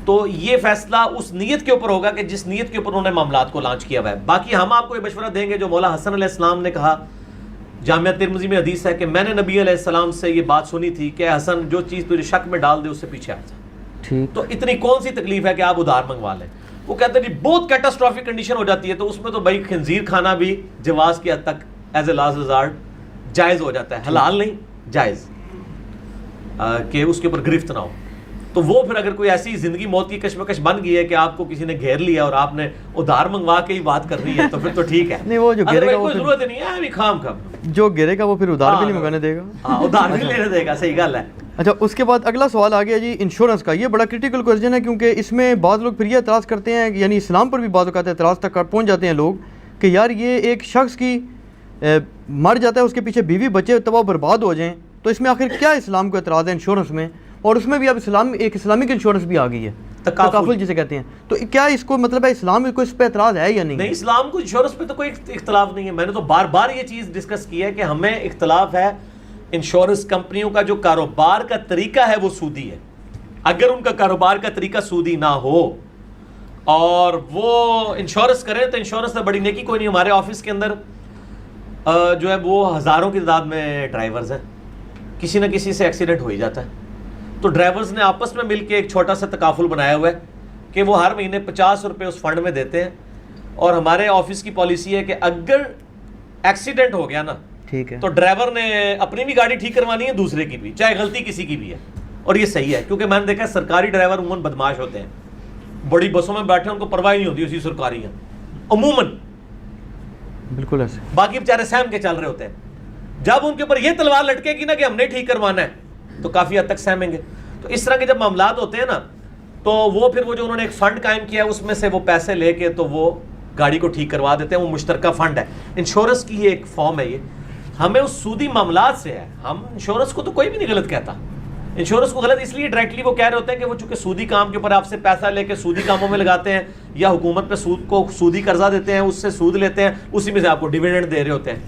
تو یہ فیصلہ اس نیت کے اوپر ہوگا کہ جس نیت کے اوپر انہوں نے معاملات کو لانچ کیا ہوا ہے. باقی ہم آپ کو یہ مشورہ دیں گے جو مولا حسن علیہ السلام نے کہا، جامعہ ترمذی میں حدیث ہے کہ میں نے نبی علیہ السلام سے یہ بات سنی تھی کہ حسن جو چیز تجھے شک میں ڈال دے اس سے پیچھے آ جا. ٹھیک. تو اتنی کون سی تکلیف ہے کہ آپ ادھار منگوا لیں. وہ کہتے ہیں بہت کیٹاسٹرافک کنڈیشن ہو جاتی ہے تو اس میں تو بھائی خنزیر کھانا بھی جواز کی حد تک ایز اے لاسٹ ریزارٹ جائز ہو جاتا ہے، حلال نہیں جائز، کہ اس کے اوپر گرفت نہ ہو. تو وہ پھر اگر کوئی ایسی زندگی موت کی کشمکش بن گئی ہے کہ آپ کو کسی نے گھیر لیا اور آپ نے ادھار منگوا کے ہی بات کر رہی ہے تو پھر تو ٹھیک ہے. نہیں، وہ جو گھیرے گا کوئی ضرورت نہیں ہے ابھی خام جو گھیرے گا وہ پھر ادھار بھی نہیں منگانے دے گا. ہاں ادھار بھی لینے دے گا. صحیح گل ہے. اچھا، اس کے بعد اگلا سوال آ گیا جی انشورنس کا. یہ بڑا کرٹیکل کویسچن ہے کیونکہ اس میں بعض لوگ پھر یہ اعتراض کرتے ہیں، یعنی اسلام پر بھی بعض اوقات اعتراض تک پہنچ جاتے ہیں لوگ کہ یار یہ ایک شخص کی مر جاتا ہے، اس کے پیچھے بیوی بچے تباہ برباد ہو جائیں، تو اس میں آخر کیا اسلام کو اعتراض ہے انشورنس میں؟ اور اس میں بھی اب ایک اسلامک انشورنس بھی آ گئی ہے، تکافل جسے کہتے ہیں. تو کیا اس کو مطلب ہے اسلام کو اس پہ اعتراض ہے یا نہیں؟ نہیں، اسلام کو انشورنس پہ تو کوئی اختلاف نہیں ہے. میں نے تو بار بار یہ چیز ڈسکس کی ہے کہ ہمیں اختلاف ہے انشورنس کمپنیوں کا جو کاروبار کا طریقہ ہے وہ سودی ہے. اگر ان کا کاروبار کا طریقہ سودی نہ ہو اور وہ انشورنس کریں تو انشورنس سے بڑی نیکی کوئی نہیں. ہمارے آفس کے اندر جو ہے وہ ہزاروں کی تعداد میں ڈرائیورز ہیں، کسی نہ کسی سے ایکسیڈنٹ ہو ہی جاتا ہے. تو ڈرائیورز نے آپس میں مل کے ایک چھوٹا سا تکافل بنایا ہوا ہے کہ وہ ہر مہینے 50 روپے اس فنڈ میں دیتے ہیں. اور ہمارے آفس کی پالیسی ہے کہ اگر ایکسیڈنٹ ہو گیا نا ٹھیک ہے، تو ڈرائیور نے اپنی بھی گاڑی ٹھیک کروانی ہے، دوسرے کی بھی، چاہے غلطی کسی کی بھی ہے. اور یہ صحیح ہے کیونکہ میں نے دیکھا ہے سرکاری ڈرائیور عموماً بدماش ہوتے ہیں، بڑی بسوں میں بیٹھے ان کو پرواہ نہیں ہوتی اسی سرکاری ہیں عموماً، بالکل ایسے. باقی بیچارے سہم کے چل رہے ہوتے ہیں. جب ان کے اوپر یہ تلوار لٹکے گی نا کہ ہم نے ٹھیک کروانا ہے تو کافی حد تک سہمیں گے. تو اس طرح کے جب معاملات ہوتے ہیں نا تو وہ پھر وہ جو انہوں نے ایک فنڈ قائم کیا ہے اس میں سے وہ پیسے لے کے تو وہ گاڑی کو ٹھیک کروا دیتے ہیں. وہ مشترکہ فنڈ ہے، انشورنس کی یہ ایک فارم ہے. یہ ہمیں اس سودی معاملات سے ہے. ہم انشورنس کو تو کوئی بھی نہیں غلط کہتا. انشورنس کو غلط اس لیے ڈائریکٹلی وہ کہہ رہے ہوتے ہیں کہ وہ چونکہ سودی کام کے اوپر آپ سے پیسہ لے کے سودی کاموں میں لگاتے ہیں یا حکومت پہ سود کو سودی قرضہ دیتے ہیں، اس سے سود لیتے ہیں، اسی میں سے آپ کو ڈیویڈنڈ دے رہے ہوتے ہیں.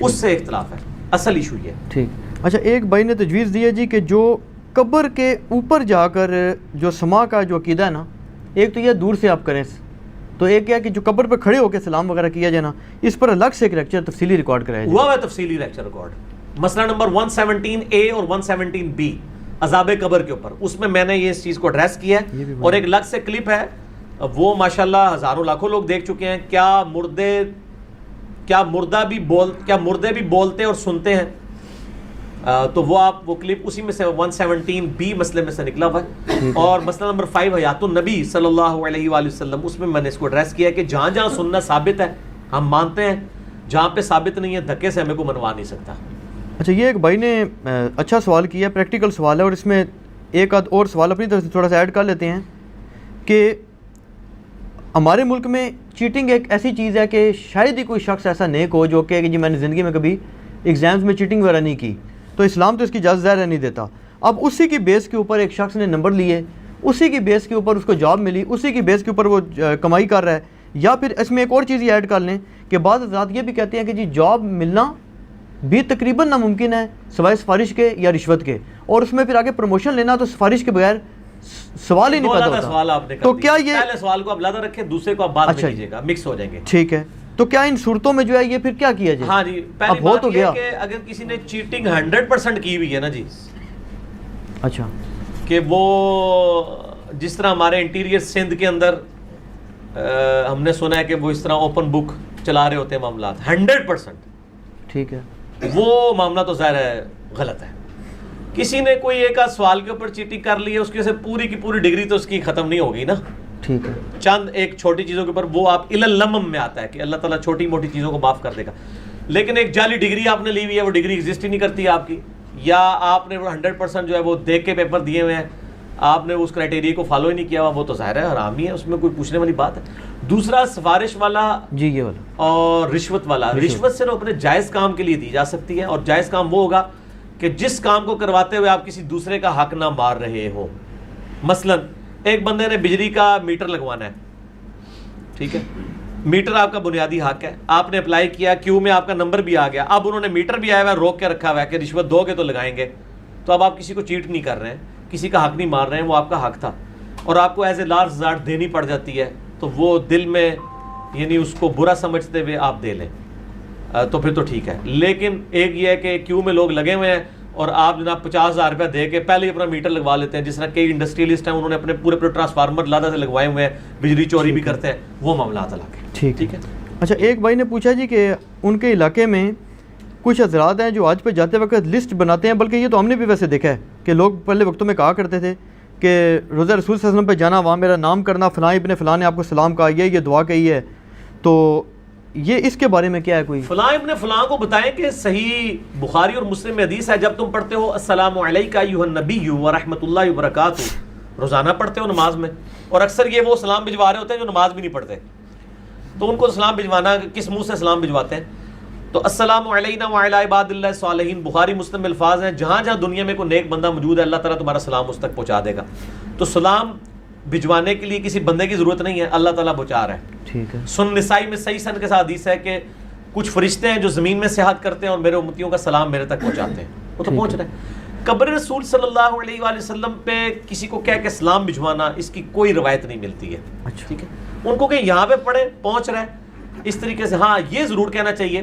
اس سے اختلاف ہے، اصل ایشو یہ ہے. ٹھیک. اچھا، ایک بھائی نے تجویز دی ہے جی کہ جو قبر کے اوپر جا کر جو سما کا جو عقیدہ ہے نا، ایک تو یہ دور سے آپ کریں، تو ایک کیا کہ جو قبر پہ کھڑے ہو کے سلام وغیرہ کیا جائے نا، اس پر الگ سے ایک لیکچر تفصیلی ریکارڈ کرایا جائے. ہوا ہے تفصیلی لیکچر ریکارڈ، مسئلہ نمبر 117A اور 117B عذاب قبر کے اوپر. اس میں نے یہ اس چیز کو ایڈریس کیا ہے اور ایک الگ سے کلپ ہے، وہ ماشاءاللہ ہزاروں لاکھوں لوگ دیکھ چکے ہیں. کیا مردے بھی بولتے اور سنتے ہیں؟ تو وہ آپ وہ کلپ اسی میں سے 117B مسئلے میں سے نکلا ہوا ہے. اور مسئلہ نمبر 5 حیات النبی صلی اللہ علیہ وآلہ وسلم، اس میں نے اس کو ایڈریس کیا ہے کہ جہاں جہاں سننا ثابت ہے ہم مانتے ہیں، جہاں پہ ثابت نہیں ہے دھکے سے ہمیں کو منوا نہیں سکتا. اچھا، یہ ایک بھائی نے اچھا سوال کیا، پریکٹیکل سوال ہے، اور اس میں ایک آدھ اور سوال اپنی طرف سے تھوڑا سا ایڈ کر لیتے ہیں کہ ہمارے ملک میں چیٹنگ ایک ایسی چیز ہے کہ شاید ہی کوئی شخص ایسا نیک ہو جو کہ جی میں نے زندگی میں کبھی ایگزامز میں چیٹنگ وغیرہ نہیں کی، تو اسلام تو اس کی اجازت ظاہر نہیں دیتا. اب اسی کی بیس کے اوپر ایک شخص نے نمبر لیے، اسی کی بیس کے اوپر اس کو جاب ملی، اسی کی بیس کے اوپر وہ کمائی کر رہا ہے. یا پھر اس میں ایک اور چیز یہ ایڈ کر لیں کہ بعض حضرات یہ بھی کہتے ہیں کہ جی جاب ملنا بھی تقریباً ناممکن ہے سوائے سفارش کے یا رشوت کے، اور اس میں پھر آگے پروموشن لینا تو سفارش کے بغیر سوال ہی نہیں پیدا ہوتا. تو کیا یہ پہلے سوال کو آپ علیحدہ رکھیں، دوسرے کو آپ بعد میں کیجیے گا، مکس ہو جائیں گے. ٹھیک ہے. تو کیا ان صورتوں میں جو ہے یہ پھر کیا کیا جائے؟ ہاں جی، پہلی بات یہ ہے کہ اگر کسی نے چیٹنگ 100% کی ہوئی ہے نا جی، اچھا، کہ وہ جس طرح ہمارے انٹیریئر سندھ کے اندر ہم نے سنا ہے کہ وہ اس طرح اوپن بک چلا رہے ہوتے ہیں معاملات 100%، ٹھیک ہے، وہ معاملہ تو ظاہر ہے غلط ہے. کسی نے کوئی ایک آدھ سوال کے اوپر چیٹنگ کر لی ہے، اس کے سے پوری کی پوری ڈگری تو اس کی ختم نہیں ہوگی نا. ٹھیک ہے. چند ایک چھوٹی چیزوں کے اوپر وہ آپ الاللمم میں آتا ہے کہ اللہ تعالیٰ چھوٹی موٹی چیزوں کو معاف کر دے گا. لیکن ایک جعلی ڈگری آپ نے لی ہوئی ہے، وہ ڈگری ایگزسٹ ہی نہیں کرتی ہے آپ کی، یا آپ نے وہ 100% جو ہے وہ دیکھ کے پیپر دیے ہوئے ہیں، آپ نے اس کرائٹیریا کو فالو ہی نہیں کیا ہوا، وہ تو ظاہر ہے حرام ہی ہے، اس میں کوئی پوچھنے والی بات ہے. دوسرا سفارش والا جی، یہ والا اور رشوت والا. رشوت صرف اپنے جائز کام کے لیے دی جا سکتی ہے، اور جائز کام وہ ہوگا کہ جس کام کو کرواتے ہوئے آپ کسی دوسرے کا حق نہ مار رہے ہو. مثلا ایک بندے نے بجلی کا میٹر لگوانا ہے، ٹھیک ہے، میٹر آپ کا بنیادی حق ہے، آپ نے اپلائی کیا، کیو میں آپ کا نمبر بھی آ گیا، اب انہوں نے میٹر بھی آیا ہوا ہے روک کے رکھا ہوا ہے کہ رشوت دو گے تو لگائیں گے. تو اب آپ کسی کو چیٹ نہیں کر رہے ہیں، کسی کا حق نہیں مار رہے ہیں، وہ آپ کا حق تھا اور آپ کو ایز اے لارج ریزارٹ دینی پڑ جاتی ہے، تو وہ دل میں یعنی اس کو برا سمجھتے ہوئے آپ دے لیں تو پھر تو ٹھیک ہے. لیکن ایک یہ ہے کہ کیو میں لوگ لگے ہوئے ہیں اور آپ جناب 50,000 روپیہ دے کے پہلے ہی اپنا میٹر لگوا لیتے ہیں، جس طرح کئی انڈسٹریلسٹ ہیں انہوں نے اپنے پورے ٹرانسفارمر لادہ سے لگوائے ہوئے ہیں، بجلی چوری بھی کرتے ہیں، وہ معاملات الگ ہیں. ٹھیک ہے. اچھا، ایک بھائی نے پوچھا جی کہ ان کے علاقے میں کچھ حضرات ہیں جو آج پہ جاتے وقت لسٹ بناتے ہیں، بلکہ یہ تو ہم نے بھی ویسے دیکھا ہے کہ لوگ پہلے وقتوں میں کہا کرتے تھے کہ روزہ رسول صلی اللہ علیہ وسلم پہ جانا، وہاں میرا نام کرنا، فلاں ابن فلاں نے آپ کو سلام کہا، یہ دعا کہی ہے، تو یہ اس کے بارے میں کیا ہے؟ کوئی فلاں ابن فلاں کو بتائیں کہ صحیح بخاری اور مسلم میں حدیث ہے، جب تم پڑھتے ہو السلام علیک ایھا النبی ورحمۃ اللہ وبرکاتہ، روزانہ پڑھتے ہو نماز میں، اور اکثر یہ وہ سلام بھجوا رہے ہوتے ہیں جو نماز بھی نہیں پڑھتے. تو ان کو سلام بھجوانا کس منہ سے سلام بھجواتے ہیں؟ تو السلام علینا وعلی عباد اللہ الصالحین، بخاری مسلم میں الفاظ ہیں جہاں جہاں دنیا میں کوئی نیک بندہ موجود ہے اللہ تعالیٰ تمہارا سلام اس تک پہنچا دے گا. تو سلام بھجوانے کے لیے کسی بندے کی ضرورت نہیں ہے، اللہ تعالیٰ پہنچا رہا ہے. ٹھیک ہے. سن نسائی میں صحیح سند کے ساتھ حدیث ہے کہ کچھ فرشتے ہیں جو زمین میں سیاحت کرتے ہیں اور میرے امتیوں کا سلام میرے تک پہنچاتے ہیں. وہ تو پہنچ رہے ہیں. قبر رسول صلی اللہ علیہ وآلہ وسلم پہ کسی کو کہہ کے سلام بھجوانا اس کی کوئی روایت نہیں ملتی ہے. ٹھیک ہے. ان کو کہ یہاں پہ پڑھے پہنچ رہے ہیں اس طریقے سے. ہاں یہ ضرور کہنا چاہیے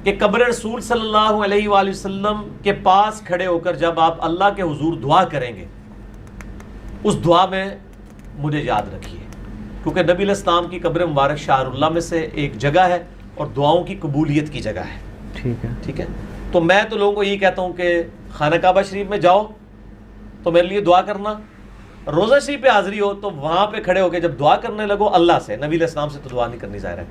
کہ قبر رسول صلی اللہ علیہ وآلہ وسلم کے پاس کھڑے ہو کر جب آپ اللہ کے حضور دعا کریں گے اس دعا میں مجھے یاد رکھیے، کیونکہ نبی علیہ السلام کی قبر مبارک شعر اللہ میں سے ایک جگہ ہے اور دعاؤں کی قبولیت کی جگہ ہے. ٹھیک ہے. ٹھیک ہے. تو میں تو لوگوں کو یہی کہتا ہوں کہ خانہ کعبہ شریف میں جاؤ تو میرے لیے دعا کرنا، روزہ شریف پہ حاضری ہو تو وہاں پہ کھڑے ہو کے جب دعا کرنے لگو اللہ سے، نبی علیہ السلام سے تو دعا نہیں کرنی ظاہر ہے،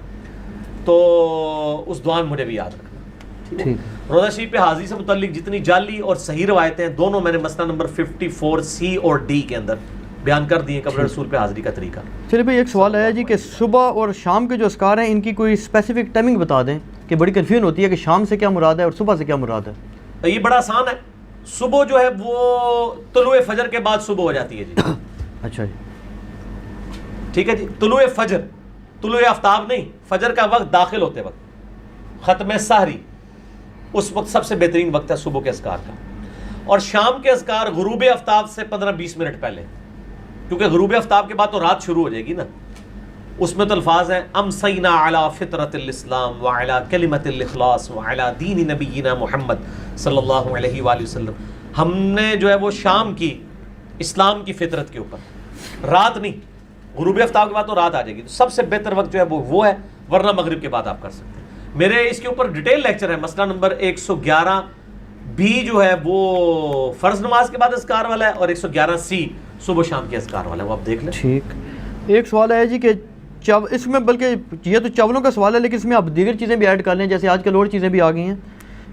تو اس دعا میں مجھے بھی یاد رکھنا. ٹھیک. روزہ شریف پہ حاضری سے متعلق جتنی جعلی اور صحیح روایتیں ہیں دونوں میں نے مسئلہ نمبر 54C اور D کے اندر بیان کر دیے قبر رسول پہ حاضری کا طریقہ. چلیے بھائی ایک سوال آیا جی کہ صبح اور شام کے جو اذکار ہیں ان کی کوئی اسپیسیفک ٹائمنگ بتا دیں کہ بڑی کنفیوژن ہوتی ہے کہ شام سے کیا مراد ہے اور صبح سے کیا مراد ہے. یہ بڑا آسان ہے. صبح جو ہے وہ طلوع فجر کے بعد صبح ہو جاتی ہے جی. اچھا جی. ٹھیک ہے جی. طلوع فجر، طلوع آفتاب نہیں، فجر کا وقت داخل ہوتے وقت، ختم سحری، اس وقت سب سے بہترین وقت ہے صبح کے اذکار کا. اور شام کے اذکار غروب آفتاب سے 15-20 منٹ پہلے، کیونکہ غروب آفتاب کے بعد تو رات شروع ہو جائے گی نا. اس میں تو الفاظ ہیں امسینا علی فطرت الاسلام وعلی کلمت الاخلاص وعلی دین نبینا محمد صلی اللہ علیہ وآلہ وسلم. ہم نے جو ہے وہ شام کی اسلام کی فطرت کے اوپر، رات نہیں، غروب آفتاب کے بعد تو رات آ جائے گی. تو سب سے بہتر وقت جو ہے وہ ہے، ورنہ مغرب کے بعد آپ کر سکتے ہیں. میرے اس کے اوپر ڈیٹیل لیکچر ہے، مسئلہ نمبر 111B جو ہے وہ فرض نماز کے بعد اذکار والا ہے اور 111C صبح شام کے اذکار والا ہے، وہ آپ دیکھ لیں. ٹھیک. ایک سوال ہے جی کہ اس میں، بلکہ یہ تو چاولوں کا سوال ہے لیکن اس میں آپ دیگر چیزیں بھی ایڈ کر لیں، جیسے آج کل اور چیزیں بھی آ گئی ہیں.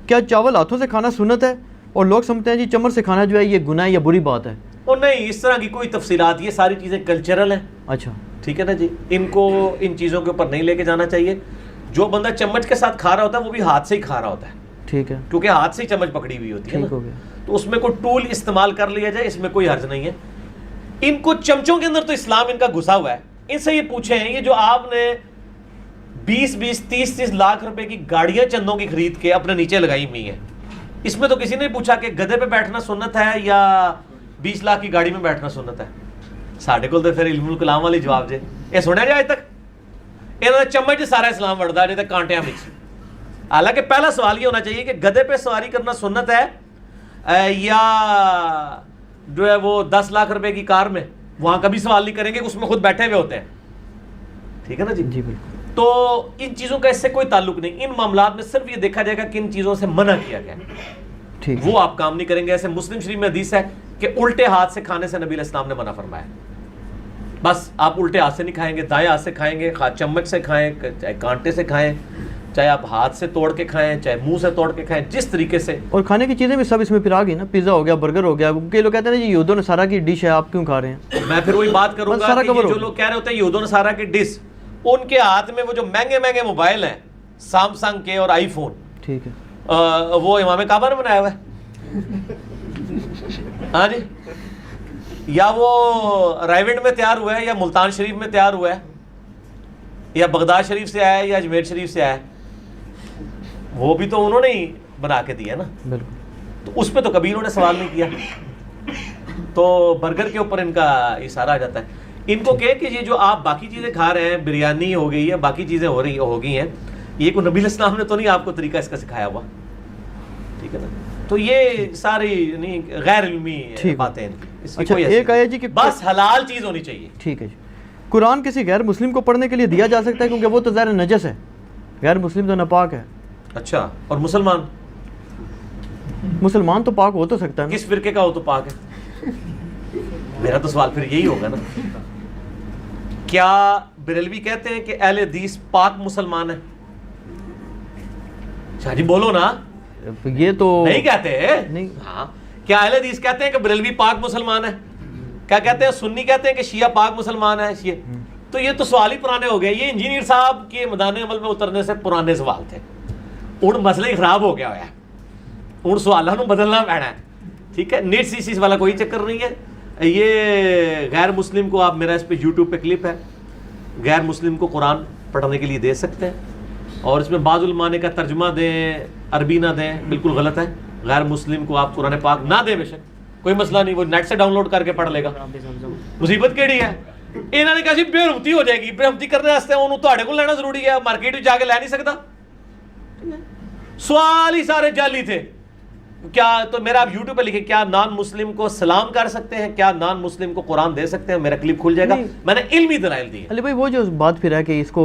کیا چاول ہاتھوں سے کھانا سنت ہے؟ اور لوگ سمجھتے ہیں جی چمچ سے کھانا جو ہے یہ گناہ یا بری بات ہے. اور نہیں، اس طرح کی کوئی تفصیلات، یہ ساری چیزیں کلچرل ہیں. اچھا. ٹھیک ہے نا جی. ان کو ان چیزوں کے اوپر نہیں لے کے جانا چاہیے. جو بندہ چمچ کے ساتھ کھا رہا ہوتا ہے وہ بھی ہاتھ سے ہی کھا رہا ہوتا ہے. ٹھیک ہے. کیونکہ ہاتھ سے ہی چمچ پکڑی ہوئی ہوتی ہے نا. تو اس میں کوئی ٹول استعمال کر لیا جائے، اس میں کوئی حرج نہیں ہے. ان کو چمچوں کے اندر تو اسلام ان کا گھسا ہوا ہے. ان سے یہ پوچھیں، یہ جو آپ نے 20-20 30-30 لاکھ روپے کی گاڑیاں چندوں کی خرید کے اپنے نیچے لگائی ہوئی ہیں، اس میں تو کسی نے پوچھا کہ گدھے پہ بیٹھنا سنت ہے یا 20 لاکھ کی گاڑی میں بیٹھنا سنت ہے. ساڈے کول تو پھر علم الکلام والی جواب جے یہ سنیا جائے تک انہوں نے چمچ سارا اسلام وڑدا جے تک کانٹیاں وچ. حالانکہ پہلا سوال یہ ہونا چاہیے کہ گدھے پہ سواری کرنا سنت ہے یا جو ہے وہ 10 لاکھ روپے کی کار میں. وہاں کبھی سوال نہیں کریں گے، اس میں خود بیٹھے ہوئے ہوتے ہیں. ٹھیک ہے نا جی. جی بالکل. تو ان چیزوں کا اس سے کوئی تعلق نہیں. ان معاملات میں صرف یہ دیکھا جائے گا کہ ان چیزوں سے منع کیا گیا، ٹھیک، وہ آپ کام نہیں کریں گے. ایسے مسلم شریف میں حدیث ہے کہ الٹے ہاتھ سے کھانے سے نبی علیہ السلام نے منع فرمایا. بس آپ الٹے ہاتھ سے نہیں کھائیں گے، دائیں ہاتھ سے کھائیں گے، چمچ سے کھائیں، چاہے کانٹے سے کھائیں، چاہے آپ ہاتھ سے توڑ کے کھائیں، چاہے منہ سے توڑ کے کھائیں، جس طریقے سے. اور کھانے کی چیزیں بھی سب اس میں پھر آ گئی نا، پیزا ہو گیا، برگر ہو گیا. کئی لوگ کہتے ہیں جی یہود و نصارہ کی ڈش ہے، آپ کیوں کھا رہے ہیں؟ میں پھر وہی بات کروں گا کہ جو لوگ کہہ رہے ہوتے ہیں یہود و نصارہ کی ڈش، ان کے ہاتھ میں وہ جو مہنگے مہنگے موبائل ہیں سامسنگ کے اور آئی فون، ٹھیک ہے، وہ امام کعبہ نے بنایا ہوا ہے. ہاں جی. یا وہ رائیونڈ میں تیار ہوا ہے، یا ملتان شریف میں تیار ہوا ہے، یا بغداد شریف سے آیا ہے، یا اجمیر شریف سے آیا ہے. وہ بھی تو انہوں نے ہی بنا کے دیا نا. بالکل. تو اس پہ تو کبھی انہوں نے سوال نہیں کیا. تو برگر کے اوپر ان کا اشارہ آ جاتا ہے. ان کو کہ یہ جو آپ باقی چیزیں کھا رہے ہیں، بریانی ہو گئی ہے، باقی چیزیں ہو گئی ہیں، یہ کوئی نبی علیہ السلام نے تو نہیں آپ کو طریقہ اس کا سکھایا ہوا. ٹھیک ہے نا. تو یہ ساری غیر علمی باتیں ہیں. اچھا ایک آیا جی کہ بس حلال چیز ہونی چاہیے. ٹھیک ہے جی. قرآن کسی غیر مسلم کو پڑھنے کے لیے دیا جا سکتا ہے کیونکہ وہ تو ظاہر نجس ہے، غیر مسلم تو ناپاک ہے. اچھا. اور مسلمان تو پاک ہو تو سکتا ہے. کس فرقے کا ہو تو پاک ہے؟ میرا تو سوال پھر یہی ہوگا نا. کیا بریلوی کہتے ہیں کہ اہل حدیث پاک مسلمان ہیں؟ شاہ جی بولو نا. یہ تو نہیں کہتے. نہیں. ہاں. کیا اہل حدیث کہتے ہیں کہ بریلوی پاک مسلمان ہے؟ کیا کہتے ہیں سنی کہتے ہیں کہ شیعہ پاک مسلمان ہے؟ تو یہ تو سوال ہی پرانے ہو گئے. یہ انجینئر صاحب کے میدان عمل میں اترنے سے پرانے سوال تھے. ہوں مسئلہ ہی خراب ہو گیا ہوا ہے, ہوں سوالوں کو بدلنا پینا ہے. ٹھیک ہے, نیٹ سی والا کوئی چکر نہیں ہے. یہ غیر مسلم کو آپ, میرا اس پہ یوٹیوب پہ کلپ ہے, غیر مسلم کو قرآن پڑھنے کے لیے دے سکتے ہیں, اور اس میں بعض علماء نے کا ترجمہ دیں عربی نہ دیں, بالکل غلط ہے. غیر مسلم کو آپ قرآن پاک نہ دیں, بے شک کوئی مسئلہ نہیں, وہ نیٹ سے ڈاؤن لوڈ کر کے پڑھ لے گا. مصیبت کیڑی ہے, انہوں نے کہا جی بے رحمتی ہو جائے گی. بے رحمتی کرنے واسطے انہوں تہاڈے کول لینا ضروری ہے, مارکیٹ میں جا کے لے نہیں سکتا. سوال ہی سارے جعلی تھے. کیا تو میرا آپ یوٹیوب پہ لکھیں کیا نان مسلم کو سلام کر سکتے ہیں, کیا نان مسلم کو قرآن دے سکتے ہیں, میرا کلپ کھل جائے گا. میں نے علمی دلائل دی. علی بھائی وہ جو بات پھر ہے کہ اس کو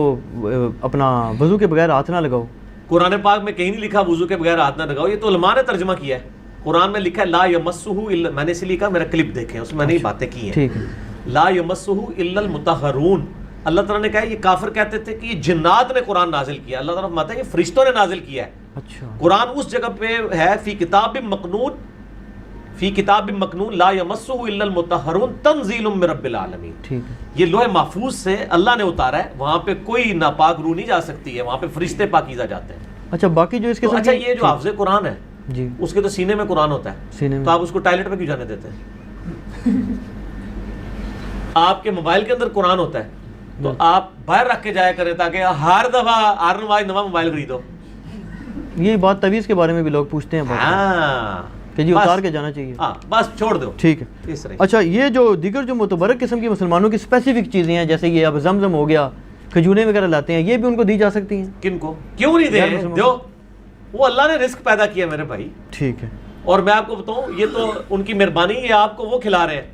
اپنا وضو کے بغیر ہاتھ نہ لگاؤ, قرآن پاک میں کہیں نہیں لکھا وضو کے بغیر ہاتھ نہ لگاؤ, یہ تو علماء نے ترجمہ کیا ہے. قرآن میں لکھا ہے لا یمسہ الا, میں نے اس لیے کہا میرا کلپ دیکھیں, اس میں نے یہ باتیں کی ہیں. ٹھیک ہے, لا یمسہ الا المطہرون. اللہ تعالیٰ نے کہا یہ کافر کہتے تھے کہ یہ جنات نے قرآن نازل کیا, اللہ تعالیٰ فرماتا ہے یہ فرشتوں نے نازل کیا ہے. اچھا, قرآن اس جگہ پہ ہے فی کتاب مکنون, فی کتاب مکنون لا یمسہ الا المطہرون تنزیل من رب العالمین. ٹھیک ہے, یہ لوح محفوظ سے اللہ نے اتارا ہے, وہاں پہ کوئی ناپاک روح نہیں جا سکتی ہے, وہاں پہ فرشتے پاکیزہ جاتے ہیں. اچھا باقی جو اس کے اچھا یہ جو حافظ قرآن ہے جی, اس کے تو سینے میں قرآن ہوتا ہے, سینے میں, تو آپ اس کو ٹائلٹ میں کیوں جانے دیتے ہیں؟ آپ کے موبائل کے اندر قرآن ہوتا ہے, تو آپ باہر رکھ کے جایا کریں تاکہ ہر دفعہ ہر نواز موبائل خریدو. یہ بات تعویذ کے بارے میں بھی لوگ پوچھتے ہیں کہ جی اتار کے جانا چاہیے. بس چھوڑ دو. ٹھیک ہے. اچھا یہ جو دیگر جو متبرک قسم کی مسلمانوں کی اسپیسیفک چیزیں ہیں, جیسے یہ اب زمزم ہو گیا, کھجوریں وغیرہ لاتے ہیں, یہ بھی ان کو دی جا سکتی ہیں؟ کن کو, کیوں نہیں دیں, دو. وہ اللہ نے رزق پیدا کیا میرے بھائی. ٹھیک ہے, اور میں آپ کو بتاؤں یہ تو ان کی مہربانی, یہ آپ کو وہ کھلا رہے ہیں.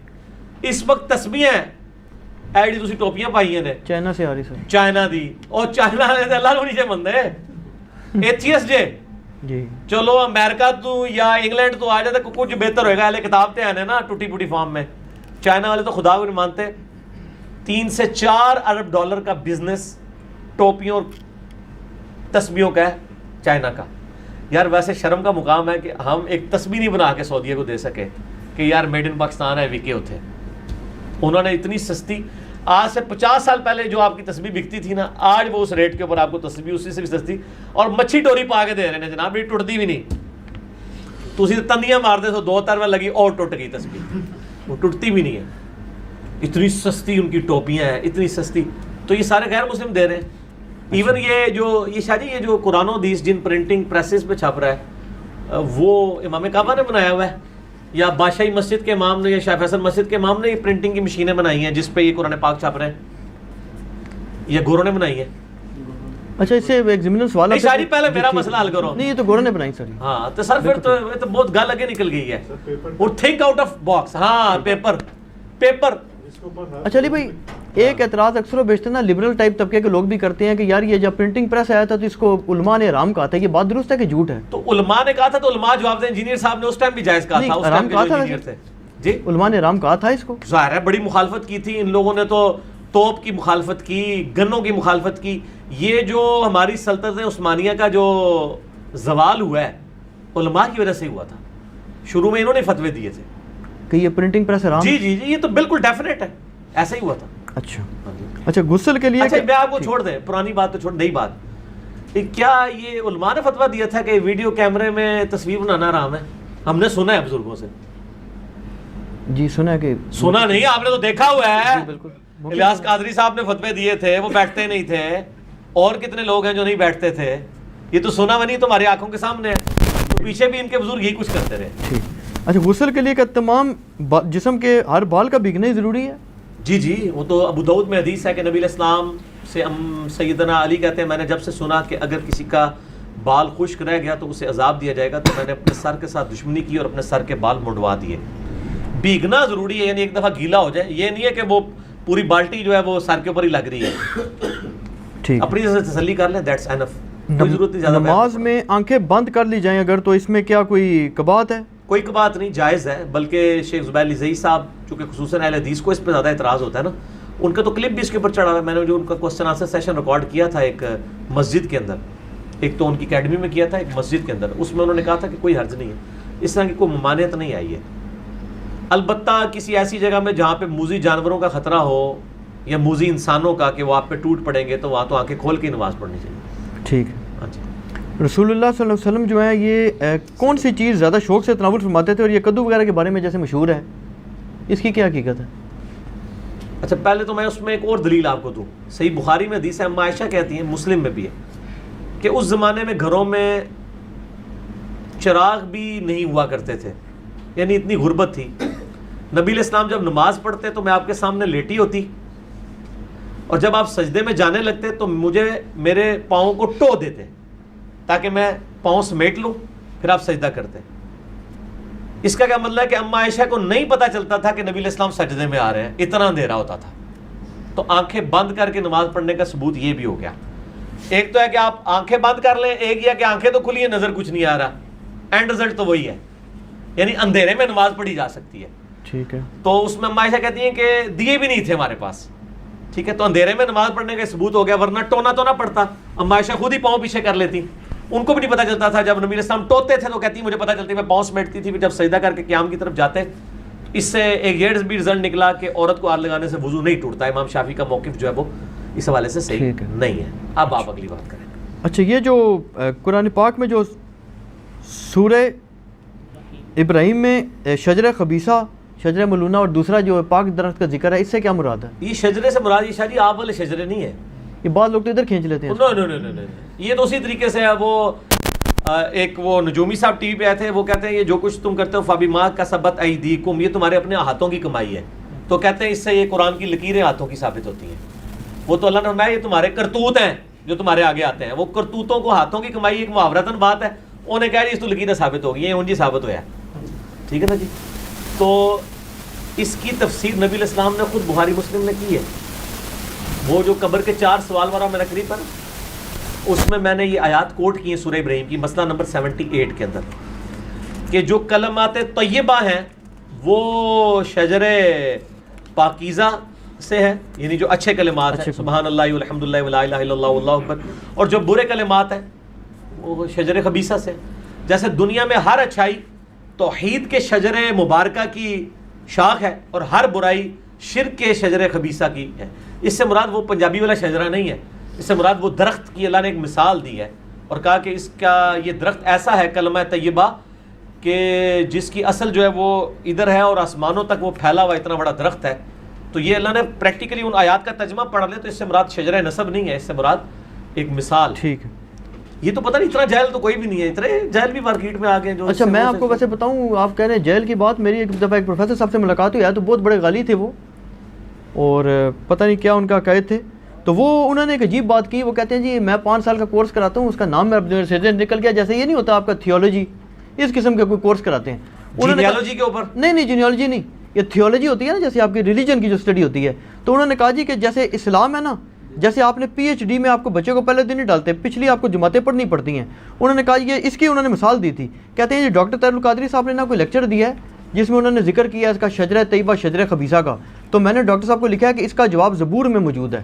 اس وقت تسبیحیں ہیں ایڈی تسی ٹوپیاں پائی ہیں چائنا سے آ رہی سر, چائنا دی, اور چائنا والے تے اللہ نو نیچے مندے ایتھیس جے جی. چلو امریکہ تو یا انگلینڈ تو آ جاتا کچھ بہتر ہوئے گا, اہل کتاب تے آنے نا ٹوٹی پوٹی فارم میں. چائنا والے تو خدا کو نہیں مانتے. 3 سے 4 ارب ڈالر کا بزنس ٹوپیوں اور تسبیحوں کا ہے چائنا کا. یار ویسے شرم کا مقام ہے کہ ہم ایک تسبیح نہیں بنا کے سعودیہ کو دے سکے کہ یار میڈ ان پاکستان ہے, وکے ہوتے. انہوں نے اتنی سستی, آج سے 50 سال پہلے جو آپ کی تسبیح بکتی تھی نا, آج وہ اس ریٹ کے اوپر آپ کو تسبیح اسی سے بھی سستی, اور مچھی ٹوری پا کے دے رہے ہیں جناب, یہ ٹوٹتی بھی نہیں. تسی تندیاں مار دے تو 2 تر میں لگی اور ٹوٹ گئی تسبیح, وہ ٹوٹتی بھی نہیں ہے. اتنی سستی ان کی ٹوپیاں ہیں, اتنی سستی. تو یہ سارے غیر مسلم دے رہے ہیں. ایون یہ شاید یہ جو قرآن و حدیث جن پرنٹنگ پریسز پہ چھپ رہا ہے, وہ امام کعبہ نے بنایا ہوا ہے, یا بادشاہی مسجد کے امام نے, یا شاہ فیصل مسجد کے امام نے یہ پرنٹنگ کی مشینیں بنائی ہیں جس پہ یہ قرآن پاک چھپ رہے ہیں, یہ گوروں نے بنائی ہے. اچھا اس سے ایک ضمن سوال ہے, شاید پہلے میرا مسئلہ حل کرو. نہیں یہ تو گوروں نے بنائی سر. ہاں تو سر پھر تو بہت گل آگے نکل گئی ہے. اور تھنک آؤٹ آف باکس. ہاں پیپر. اچھا علی بھائی ایک اعتراض اکثر و بیشتر نا لبرل ٹائپ طبقے کے لوگ بھی کرتے ہیں کہ یار یہ جب پرنٹنگ پریس آیا تھا تو اس کو علماء نے حرام کہا تھا, یہ بات درست ہے کہ جھوٹ ہے؟ تو علماء نے کہا تھا, تو علماء جواب دیں. انجینئر صاحب نے اس ٹائم بھی جائز کہا تھا, اس ٹائم کے جو انجینئر تھے جی, علماء نے حرام کہا تھا اس کو. ظاہر ہے بڑی مخالفت کی تھی ان لوگوں نے, تو توپ کی مخالفت کی, گنوں کی مخالفت کی. یہ جو ہماری سلطنت عثمانیہ کا جو زوال ہوا ہے علماء کی وجہ سے ہوا تھا. شروع میں انہوں نے فتوے دیے تھے کہ یہ پرنٹنگ پریس حرام. جی جی جی, یہ تو بالکل ڈیفینیٹ ہے, ایسا ہی ہوا تھا. اچھا غسل کے لیے, اچھا میں آپ کو چھوڑ دیں, پرانی بات تو چھوڑ, نئی بات. کیا یہ علماء نے فتویٰ دیا تھا کہ ویڈیو کیمرے میں تصویر بنانا حرام ہے؟ ہم نے سنا ہے بزرگوں سے. جی سنا ہے کہ سنا نہیں, آپ نے تو دیکھا ہوا ہے. بالکل, الیاس قادری صاحب نے فتوے دیے تھے, وہ بیٹھتے نہیں تھے, اور کتنے لوگ ہیں جو نہیں بیٹھتے تھے. یہ تو سنا نہیں, تمہاری آنکھوں کے سامنے ہے. تو پیچھے بھی ان کے بزرگ یہی کچھ کرتے رہے. ٹھیک. اچھا غسل کے لیے کہ تمام جسم کے ہر بال کا بھیگنا ہی ضروری ہے؟ جی وہ تو ابو داؤد میں حدیث ہے کہ نبی علیہ السلام سے سیدنا علی کہتے ہیں میں نے جب سے سنا کہ اگر کسی کا بال خشک رہ گیا تو اسے عذاب دیا جائے گا, تو میں نے اپنے سر کے ساتھ دشمنی کی اور اپنے سر کے بال منڈوا دیے. بھیگنا ضروری ہے, یعنی ایک دفعہ گیلا ہو جائے, یہ نہیں ہے کہ وہ پوری بالٹی جو ہے وہ سر کے اوپر ہی لگ رہی ہے. ٹھیک, اپنی سے تسلی کر لیں, دیٹس انف. کوئی ضرورت نہیں زیادہ. نماز میں آنکھیں بند کر لی جائیں اگر, تو اس میں کیا کوئی کباط ہے؟ کوئی بات نہیں, جائز ہے. بلکہ شیخ زبیر لزئی صاحب چونکہ خصوصاً اہل حدیث کو اس پہ زیادہ اعتراض ہوتا ہے نا, ان کا تو کلپ بھی اس کے اوپر چڑھا ہوا ہے. میں نے جو ان کا کوسچن آنسر سیشن ریکارڈ کیا تھا ایک مسجد کے اندر, ایک تو ان کی اکیڈمی میں کیا تھا, ایک مسجد کے اندر, اس میں انہوں نے کہا تھا کہ کوئی حرج نہیں ہے, اس طرح کی کوئی ممانعت نہیں آئی ہے. البتہ کسی ایسی جگہ میں جہاں پہ موذی جانوروں کا خطرہ ہو یا موذی انسانوں کا کہ وہ آپ پہ ٹوٹ پڑیں گے تو وہاں تو آنکھیں کھول کے نماز پڑھنی چاہیے. ٹھیک ہے. ہاں جی. رسول اللہ صلی اللہ علیہ وسلم جو ہے یہ کون سی چیز زیادہ شوق سے تناول فرماتے تھے؟ اور یہ کدو وغیرہ کے بارے میں جیسے مشہور ہے، اس کی کیا حقیقت ہے؟ اچھا پہلے تو میں اس میں ایک اور دلیل آپ کو دوں. صحیح بخاری میں حدیث ہے، اما عائشہ کہتی ہیں، مسلم میں بھی ہے، کہ اس زمانے میں گھروں میں چراغ بھی نہیں ہوا کرتے تھے، یعنی اتنی غربت تھی. نبی علیہ السلام جب نماز پڑھتے تو میں آپ کے سامنے لیٹی ہوتی، اور جب آپ سجدے میں جانے لگتے تو مجھے میرے پاؤں کو ٹو دیتے تاکہ میں پاؤں سمیٹ لوں، پھر آپ سجدہ کرتے. اس کا کیا مطلب ہے کہ اما عائشہ کو نہیں پتہ چلتا تھا کہ نبی علیہ السلام سجدے میں آ رہے ہیں، اتنا اندھیرا ہوتا تھا. تو آنکھیں بند کر کے نماز پڑھنے کا ثبوت یہ بھی ہو گیا. ایک تو ہے کہ آپ آنکھیں بند کر لیں، ایک یہ کہ آنکھیں تو کھلی ہیں، نظر کچھ نہیں آ رہا، اینڈ رزلٹ تو وہی ہے، یعنی اندھیرے میں نماز پڑھی جا سکتی ہے. ٹھیک ہے. تو اس میں اما عائشہ کہتی ہیں کہ دیے بھی نہیں تھے ہمارے پاس، ٹھیک ہے، تو اندھیرے میں نماز پڑھنے کا ثبوت ہو گیا، ورنہ ٹونا تو نہ پڑتا. اما عائشہ خود ہی پاؤں پیچھے کر لیتی، ان کو بھی نہیں پتہ چلتا تھا. جب نبی علیہ السلام ٹوتے تھے تو کہتی مجھے پتہ چلتی، میں پاؤں سمیٹتی تھی. جب سجدہ کر کے قیام کی طرف جاتے، اس سے ایک یہ بھی رزلٹ نکلا کہ عورت کو ہاتھ لگانے سے وضو نہیں ٹوٹتا. امام شافعی کا موقف جو ہے وہ اس حوالے سے صحیح نہیں ہے. اب آپ اگلی بات کریں. اچھا یہ جو قرآن پاک میں جو سورہ ابراہیم میں شجر خبیثہ، شجر ملونہ اور دوسرا جو پاک درخت کا ذکر ہے، اس سے کیا مراد ہے؟ یہ شجرے سے مراد یہ شاید آپ والے شجرے نہیں ہے. یہ بعض لوگ تو ادھر کھینچ لیتے ہیں. نہیں، یہ تو اسی طریقے سے ہے. وہ ایک وہ نجومی صاحب ٹی وی پہ آئے تھے، وہ کہتے ہیں یہ جو کچھ تم کرتے ہو فَبِمَا کَسَبَتْ أَيْدِيكُمْ، یہ تمہارے اپنے ہاتھوں کی کمائی ہے. تو کہتے ہیں اس سے یہ قرآن کی لکیریں ہاتھوں کی ثابت ہوتی ہیں. وہ تو اللہ نے فرمایا یہ تمہارے کرتوت ہیں جو تمہارے آگے آتے ہیں. وہ کرتوتوں کو ہاتھوں کی کمائی ایک محاورتاً بات ہے. انہوں نے کہا جی اس تو لکیریں ثابت ہو گئی ہیں، انجی ثابت ہوا ہے. ٹھیک ہے نا جی. تو اس کی تفسیر نبی علیہ السلام نے خود بخاری مسلم نے کی ہے. وہ جو قبر کے 4 سوال والا میں نقری پر، اس میں نے یہ آیات کوٹ کی ہیں سورہ ابراہیم کی، مسئلہ نمبر 78 کے اندر، کہ جو کلمات طیبہ ہیں وہ شجر پاکیزہ سے ہے، یعنی جو اچھے کلمات ہیں، سبحان اللہ والحمدللہ ولا الہ الا اللہ واللہ اکبر. اور جو برے کلمات ہیں وہ شجر خبیثہ سے. جیسے دنیا میں ہر اچھائی توحید کے شجر مبارکہ کی شاخ ہے، اور ہر برائی شرک کے شجر خبیثہ کی ہے. اس سے مراد وہ پنجابی والا شجرہ نہیں ہے، اس سے مراد وہ درخت کی اللہ نے ایک مثال دی ہے، اور کہا کہ اس کا یہ درخت ایسا ہے کلمہ طیبہ کہ جس کی اصل جو ہے وہ ادھر ہے اور آسمانوں تک وہ پھیلا ہوا اتنا بڑا درخت ہے. تو یہ اللہ نے پریکٹیکلی ان آیات کا ترجمہ پڑھ لے تو اس سے مراد شجرہ نسب نہیں ہے، اس سے مراد ایک مثال. ٹھیک ہے. یہ تو پتہ نہیں، اتنا جہل تو کوئی بھی نہیں ہے، اتنے جہل بھی مارکیٹ میں آ گئے جو. اچھا میں آپ کو ویسے بتاؤں، آپ کہہ رہے ہیں جہل کی بات، میری ایک دفعہ ایک پروفیسر صاحب سے ملاقات ہوئی ہے، تو بہت بڑے غالی تھے وہ، اور پتہ نہیں کیا ان کا عقائد تھے. تو وہ انہوں نے ایک عجیب بات کی. وہ کہتے ہیں جی میں 5 سال کا کورس کراتا ہوں، اس کا نام میرا سے نکل گیا. جیسے یہ نہیں ہوتا آپ کا تھیولوجی، اس قسم کا کوئی کورس کراتے ہیں. جینیالوجی کے اوپر نہیں جینیالوجی نہیں، یہ تھیولوجی ہوتی ہے نا، جیسے آپ کی ریلیجن کی جو اسٹڈی ہوتی ہے. تو انہوں نے کہا جی کہ جیسے اسلام ہے نا، جیسے آپ نے پی ایچ ڈی میں آپ کو بچے کو پہلے دن نہیں ڈالتے، پچھلی آپ کو جماعتیں پڑھنی پڑتی ہیں. انہوں نے کہا یہ اس کی انہوں نے مثال دی تھی. کہتے ہیں جی ڈاکٹر طاہر القادری صاحب نے نا کوئی لیکچر دیا ہے جس میں انہوں نے ذکر کیا اس کا شجرہ طیبہ شجرہ خبیثہ کا. تو میں نے ڈاکٹر صاحب کو لکھا ہے کہ اس کا جواب زبور میں موجود ہے.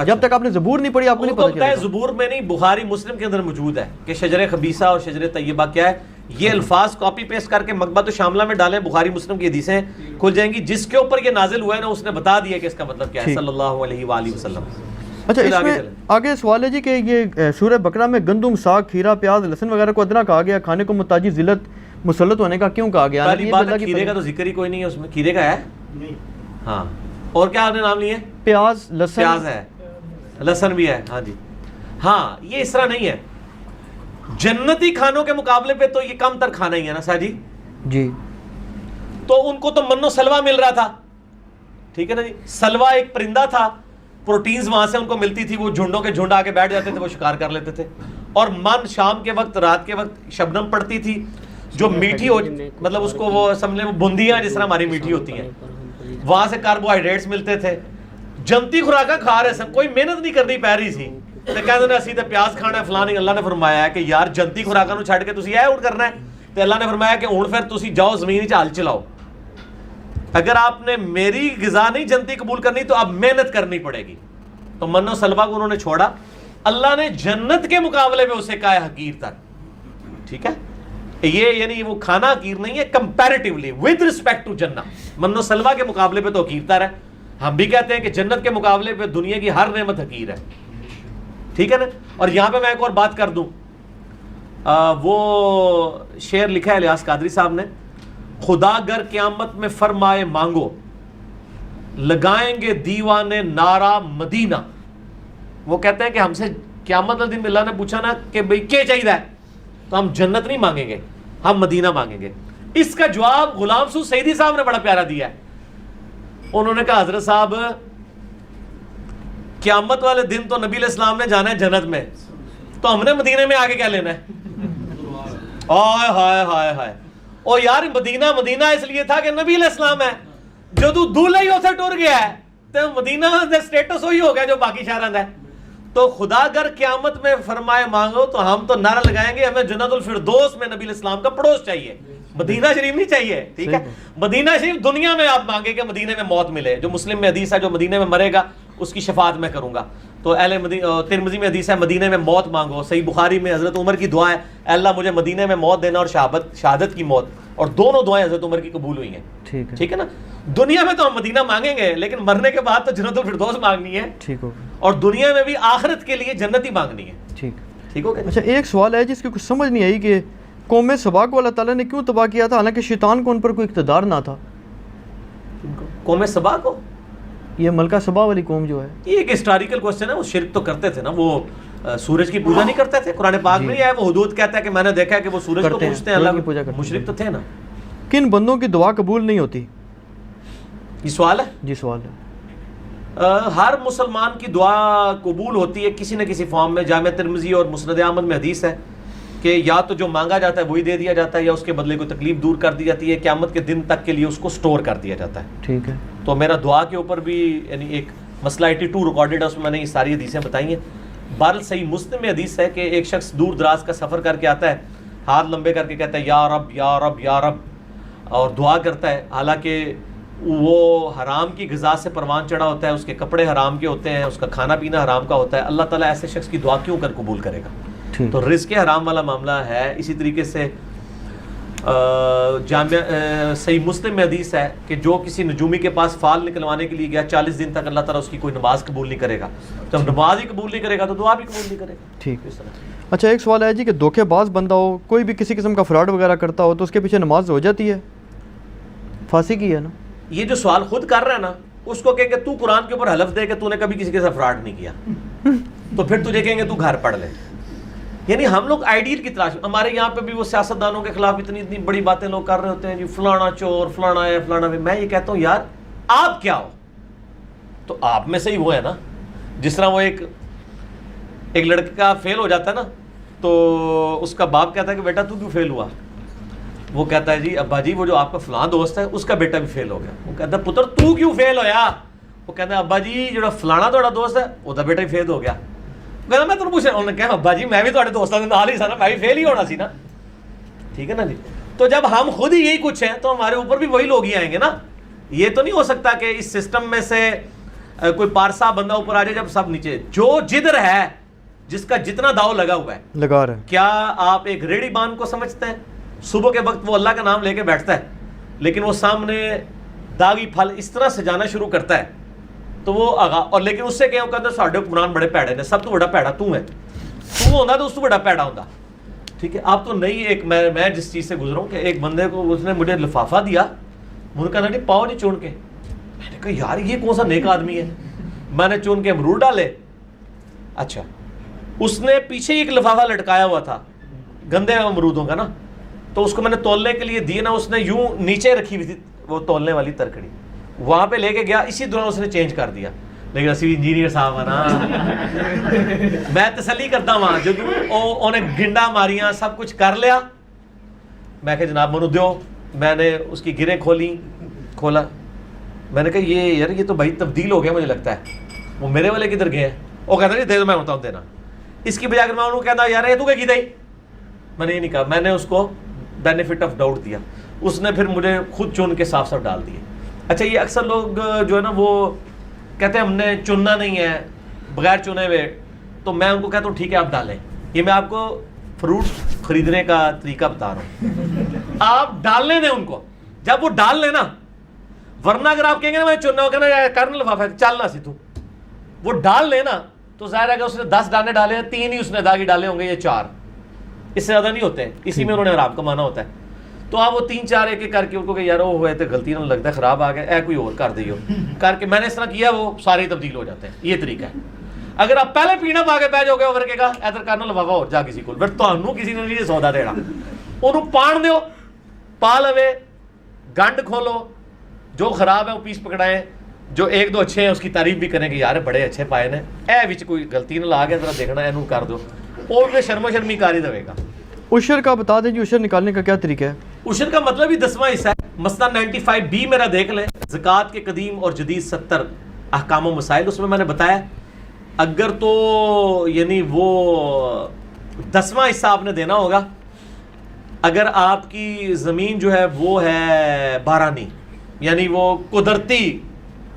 جب تک آپ نے زبور نہیں پڑھی آپ کو نہیں پتہ چلے. زبور میں نہیں، بخاری مسلم کے اندر موجود ہے کہ شجر خبیثہ اور شجر طیبہ کیا ہے. یہ الفاظ کاپی پیسٹ کر کے مکتبۃ الشاملہ میں ڈالیں، بخاری مسلم کی حدیثیں کھل جائیں گی. جس کے اوپر یہ نازل ہوا ہے نا اس نے بتا دیا کہ اس کا مطلب کیا ہے، صلی اللہ علیہ وآلہ وسلم. اچھا اس میں آگے سوال ہے جی کہ یہ سورہ بقرہ میں گندم، ساگ، کھیرا، پیاز، لہسن وغیرہ کو ادنا کہا گیا، کھانے کو محتاجی ذلت مسلط ہونے کا کیوں کہا گیا؟ پہلی بات کھیرے کا تو ذکر ہی کوئی نہیں ہے اس میں. کھیرے کا ہے نہیں. ہاں اور کیا آپ نے نام لیے؟ پیاز، لہسن. پیاز ہے، لہسن بھی ہے. ہاں جی ہاں، یہ اس طرح نہیں ہے. جنتی کھانوں کے مقابلے پہ تو یہ کم تر کھانا ہی ہے نا سر جی. تو ان کو تو من و سلوا مل رہا تھا، ٹھیک ہے نا جی. سلوا ایک پرندہ تھا، پروٹینز وہاں سے ان کو ملتی تھی، وہ جھنڈوں کے جھنڈ آ کے بیٹھ جاتے تھے، وہ شکار کر لیتے تھے. اور من شام کے وقت، رات کے وقت شبنم پڑتی تھی جو میٹھی ہو، مطلب اس کو وہ سمجھ لیں بندیاں جس طرح ہماری میٹھی ہوتی ہیں، وہاں سے کاربوہائیڈریٹس ملتے تھے. جنتی خوراکاں کھا رہے سن، کوئی محنت نہیں کرنی پی رہی سی. تو کہتے ہیں اسی تے پیاز کھانا ہے فلاں. اللہ نے فرمایا ہے کہ یار جنتی خوراکاں نو چھڈ کے تسی اے اونٹ کرنا ہے. تو اللہ نے فرمایا کہ ہن پھر تسی جاؤ زمین وچ ہل چلاؤ. اگر آپ نے میری غذا نہیں جنتی قبول کرنی تو اب محنت کرنی پڑے گی. تو من و سلوا کو انہوں نے چھوڑا. اللہ نے جنت کے مقابلے میں اسے کہا ہے حقیر تر. ٹھیک ہے، یہ یعنی وہ کھانا حقیر نہیں ہے، کمپیریٹیولی ود رسپیکٹ ٹو جنہ. من و سلوا کے مقابلے پہ تو حقیر تر ہے. ہم بھی کہتے ہیں کہ جنت کے مقابلے پہ دنیا کی ہر نعمت حقیر ہے, ٹھیک ہے نا. اور یہاں پہ میں ایک اور بات کر دوں, وہ شعر لکھا ہے الیاس قادری صاحب نے, خدا گر قیامت میں فرمائے مانگو لگائیں گے دیوانے نعرہ مدینہ. وہ کہتے ہیں کہ ہم سے قیامت والے دن اللہ نے پوچھا نا کہ بھئی کیا چاہیے, تو ہم جنت نہیں مانگیں گے, ہم مدینہ مانگیں گے. اس کا جواب غلام سو سعیدی صاحب نے بڑا پیارا دیا ہے. انہوں نے کہا حضرت صاحب قیامت والے دن تو نبی علیہ السلام نے جانا ہے جنت میں, تو ہم نے مدینے میں آگے کیا لینا ہے؟ ہائے ہائے ہائے ہائے, او یار مدینہ مدینہ اس لیے تھا کہ نبی علیہ السلام ہے, جو تو دولہا ہی اسے ٹر گیا ہے تو مدینہ دے سٹیٹس وہی ہو گیا جو باقی شہران ہے. تو خدا گر قیامت میں فرمائے مانگو تو ہم تو نعرہ لگائیں گے ہمیں جنت الفردوس میں نبی علیہ السلام کا پڑوس چاہیے, مدینہ شریف نہیں چاہیے, ٹھیک ہے. مدینہ شریف دنیا میں آپ مانگے کہ مدینے میں موت ملے, جو مسلم میں حدیث ہے جو مدینے میں مرے گا اس کی شفاعت میں کروں گا. تو ترمذی میں حدیث ہے مدینے میں موت مانگو. صحیح بخاری میں حضرت عمر کی دعا ہے, اے اللہ مجھے مدینے میں موت دینا اور شہادت کی موت, اور دونوں دعائیں حضرت عمر کی قبول ہوئی ہیں, ٹھیک ہے نا. دنیا میں تو ہم مدینہ مانگیں گے لیکن مرنے کے بعد تو جنت الفردوس مانگنی ہے, ٹھیک ہو, اور دنیا میں بھی آخرت کے لیے جنت ہی مانگنی ہے, ٹھیک ہو گیا. اچھا ایک سوال ہے جس کی کچھ سمجھ نہیں آئی کہ قوم سبا کو اللہ تعالیٰ نے کیوں تباہ کیا تھا حالانکہ شیطان کو ان پر کوئی اقتدار نہ تھا؟ قوم سبا کو, یہ ملکہ سبا والی قوم جو ہے, یہ ایک ہسٹوریکل کوسچن ہے. وہ شرک تو کرتے تھے نا, وہ سورج کی پوجا نہیں کرتے تھے. قرآن پاک میں نہیں آیا, وہ حدود کہتا ہے کہ میں نے دیکھا ہے کہ وہ سورج کو پوجتے ہیں, اللہ کی پوجا کرتے ہیں. مشرک تو تھے نا. کن بندوں کی دعا قبول نہیں ہوتی؟ یہ سوال ہے. جی سوال ہے. ہر مسلمان کی دعا قبول ہوتی ہے کسی نہ کسی فارم میں. جامع ترمذی اور مسند احمد میں حدیث ہے کہ یا تو جو مانگا جاتا ہے وہی دے دیا جاتا ہے, یا اس کے بدلے کوئی تکلیف دور کر دی جاتی ہے, قیامت کے دن تک کے لیے اس کو سٹور کر دیا جاتا ہے, ٹھیک ہے. تو میرا دعا کے اوپر بھی یعنی ایک مسئلہ 82 ریکارڈڈ ہے, اس میں میں نے یہ ساری حدیثیں بتائی ہیں. بہرحال صحیح مسلم میں حدیث ہے کہ ایک شخص دور دراز کا سفر کر کے آتا ہے, ہاتھ لمبے کر کے کہتا ہے یا رب یا رب یا رب, اور دعا کرتا ہے. حالانکہ وہ حرام کی غذا سے پروان چڑھا ہوتا ہے, اس کے کپڑے حرام کے ہوتے ہیں, اس کا کھانا پینا حرام کا ہوتا ہے. اللہ تعالیٰ ایسے شخص کی دعا کیوں کر قبول کرے گا؟ تو رزق حرام والا معاملہ ہے. اسی طریقے سے جامع صحیح مسلم میں حدیث ہے کہ جو کسی نجومی کے پاس فال نکلوانے کے لیے گیا 40 دن تک اللہ تعالیٰ اس کی کوئی نماز قبول نہیں کرے گا. جب نماز ہی قبول نہیں کرے گا تو دعا بھی قبول نہیں کرے گا. ٹھیک. اچھا ایک سوال ہے جی کہ دھوکے باز بندہ ہو, کوئی بھی کسی قسم کا فراڈ وغیرہ کرتا ہو تو اس کے پیچھے نماز ہو جاتی ہے؟ پھانسی کی ہے نا. یہ جو سوال خود کر رہا ہے نا, اس کو کہ تو قرآن کے اوپر حلف دے کہ تو نے کبھی کسی کے ساتھ فراڈ نہیں کیا, تو پھر تجھے کہیں گے تو گھر پڑھ لے. یعنی ہم لوگ آئیڈیل کی تلاش, ہمارے یہاں پہ بھی وہ سیاستدانوں کے خلاف اتنی بڑی باتیں لوگ کر رہے ہوتے ہیں, جی فلانا چور, فلانا ہے, فلانا بھی. میں یہ کہتا ہوں یار آپ کیا ہو؟ تو آپ میں سے ہی وہ ہے نا, جس طرح وہ ایک لڑکا فیل ہو جاتا ہے نا, تو اس کا باپ کہتا ہے کہ بیٹا تو کیوں فیل ہوا؟ وہ کہتا ہے جی ابا جی وہ جو آپ کا فلاں دوست ہے اس کا بیٹا بھی فیل ہو گیا. وہ کہتا ہے پتر تو کیوں فیل ہویا؟ وہ کہتا ہے ابا جی جو فلانا تھوڑا دوست ہے وہ دا بیٹا بھی فیل ہو گیا. کہنا میں تمہیں پوچھ رہا ہوں. انہوں نے کہا ابا جی میں بھی تھوڑے دوستوں کے نال ہی سا نا, میں بھی فیل ہی ہونا سی نا, ٹھیک ہے نا جی. تو جب ہم خود ہی یہی کچھ ہیں تو ہمارے اوپر بھی وہی لوگ ہی آئیں گے نا. یہ تو نہیں ہو سکتا کہ اس سسٹم میں سے کوئی پارسا بندہ اوپر آ جائے جب سب نیچے. جو جدھر ہے جس کا جتنا داؤ لگا ہوا ہے لگا رہا ہے. کیا آپ ایک ریڑھی بان کو سمجھتے ہیں؟ صبح کے وقت وہ اللہ کا نام لے کے بیٹھتا ہے, لیکن وہ سامنے داغی پھل اس طرح سجانا شروع کرتا ہے تو وہ آگا, اور لیکن اس سے کیا وہ کہتا ہے ساڈے حکمران بڑے پیڑے نے, سب تو بڑا پیڑا تو ہے, تو وہ ہوتا تو اس تو بڑا پیڑا ہوتا, ٹھیک ہے. آپ تو نہیں, ایک میں جس چیز سے گزروں کہ ایک بندے کو اس نے مجھے لفافہ دیا, مجھے کہا نہیں پاؤ نہیں چون کے. میں نے کہا یار یہ کون سا نیک آدمی ہے. میں نے چون کے امرود ڈالے. اچھا اس نے پیچھے ایک لفافہ لٹکایا ہوا تھا گندے امرودوں کا نا, تو اس کو میں نے تولنے کے لیے دی نا, اس نے یوں نیچے رکھی ہوئی تھی وہ تولنے والی ترکڑی, وہاں پہ لے کے گیا, اسی دوران اس نے چینج کر دیا. لیکن اسی انجینئر صاحب ہے نا, میں تسلی کرتا ہوں جو انہیں گنڈا ماریاں سب کچھ کر لیا. میں کہ جناب منو دیو, میں نے اس کی گریں کھولا, میں نے کہا یہ یار یہ تو بھائی تبدیل ہو گیا مجھے لگتا ہے, وہ میرے والے کدھر گئے ہیں؟ وہ کہتا نہیں دے دو, میں ہوتا ہوں دینا. اس کی بجائے میں انہوں کہتا یار یہ تو کیا کی, میں نے یہ نہیں کہا, میں نے اس کو بینیفٹ آف ڈاؤٹ دیا. اس نے پھر مجھے خود چن کے صاف صاف ڈال دیے. اچھا یہ اکثر لوگ جو ہے نا وہ کہتے ہیں ہم نے چننا نہیں ہے بغیر چنے ہوئے, تو میں ان کو کہتا ہوں ٹھیک ہے آپ ڈالیں. یہ میں آپ کو فروٹ خریدنے کا طریقہ بتا رہا ہوں, آپ ڈالنے دیں ان کو. جب وہ ڈال لیں نا ورنہ اگر آپ کہیں گے نا میں چننا ہو کہنا کرنا لفافہ چلنا سی تو وہ ڈال لینا تو ظاہر ہے کہ اس نے 10 دانے ڈالے ہیں 3 ہی اس نے داغی ڈالے ہوں گے یا 4, اس سے زیادہ نہیں ہوتے ہیں, اسی میں انہوں نے حرام کمانا ہوتا ہے. تو آپ وہ 3-4 ایک ایک کر کے ان کو کہ یار وہ ہوئے تھے غلطی نہ لگتا ہے خراب آ گیا اے کوئی اور کر دیو کر کے میں نے اس طرح کیا وہ سارے تبدیل ہو جاتے ہیں. یہ طریقہ ہے. اگر آپ پہلے پینا پا کے پہ جاؤ گے اوور کے کا ادھر کرنا لفافہ ہو جا کسی کو پھر تانوں کسی نے نہیں سودا دینا انہوں پان دیو پا لوے گنڈ کھولو جو خراب ہے وہ پیس پکڑائیں جو 1-2 اچھے ہیں اس کی تعریف بھی کریں کہ یار بڑے اچھے پائے نے اے وچ کوئی غلطی نہ لا گیا ذرا دیکھنا اینو کر دو اور پھر شرم و شرمی کاری دے گا. عشر کا بتا دیں جی عشر نکالنے کا کیا طریقہ ہے؟ عشر کا مطلب ہی 10واں حصہ ہے. مسئلہ 95B میرا دیکھ لیں زکوٰۃ کے قدیم اور جدید 70 احکام و مسائل, اس میں نے بتایا اگر تو یعنی وہ 10واں حصہ آپ نے دینا ہوگا اگر آپ کی زمین جو ہے وہ ہے بارانی یعنی وہ قدرتی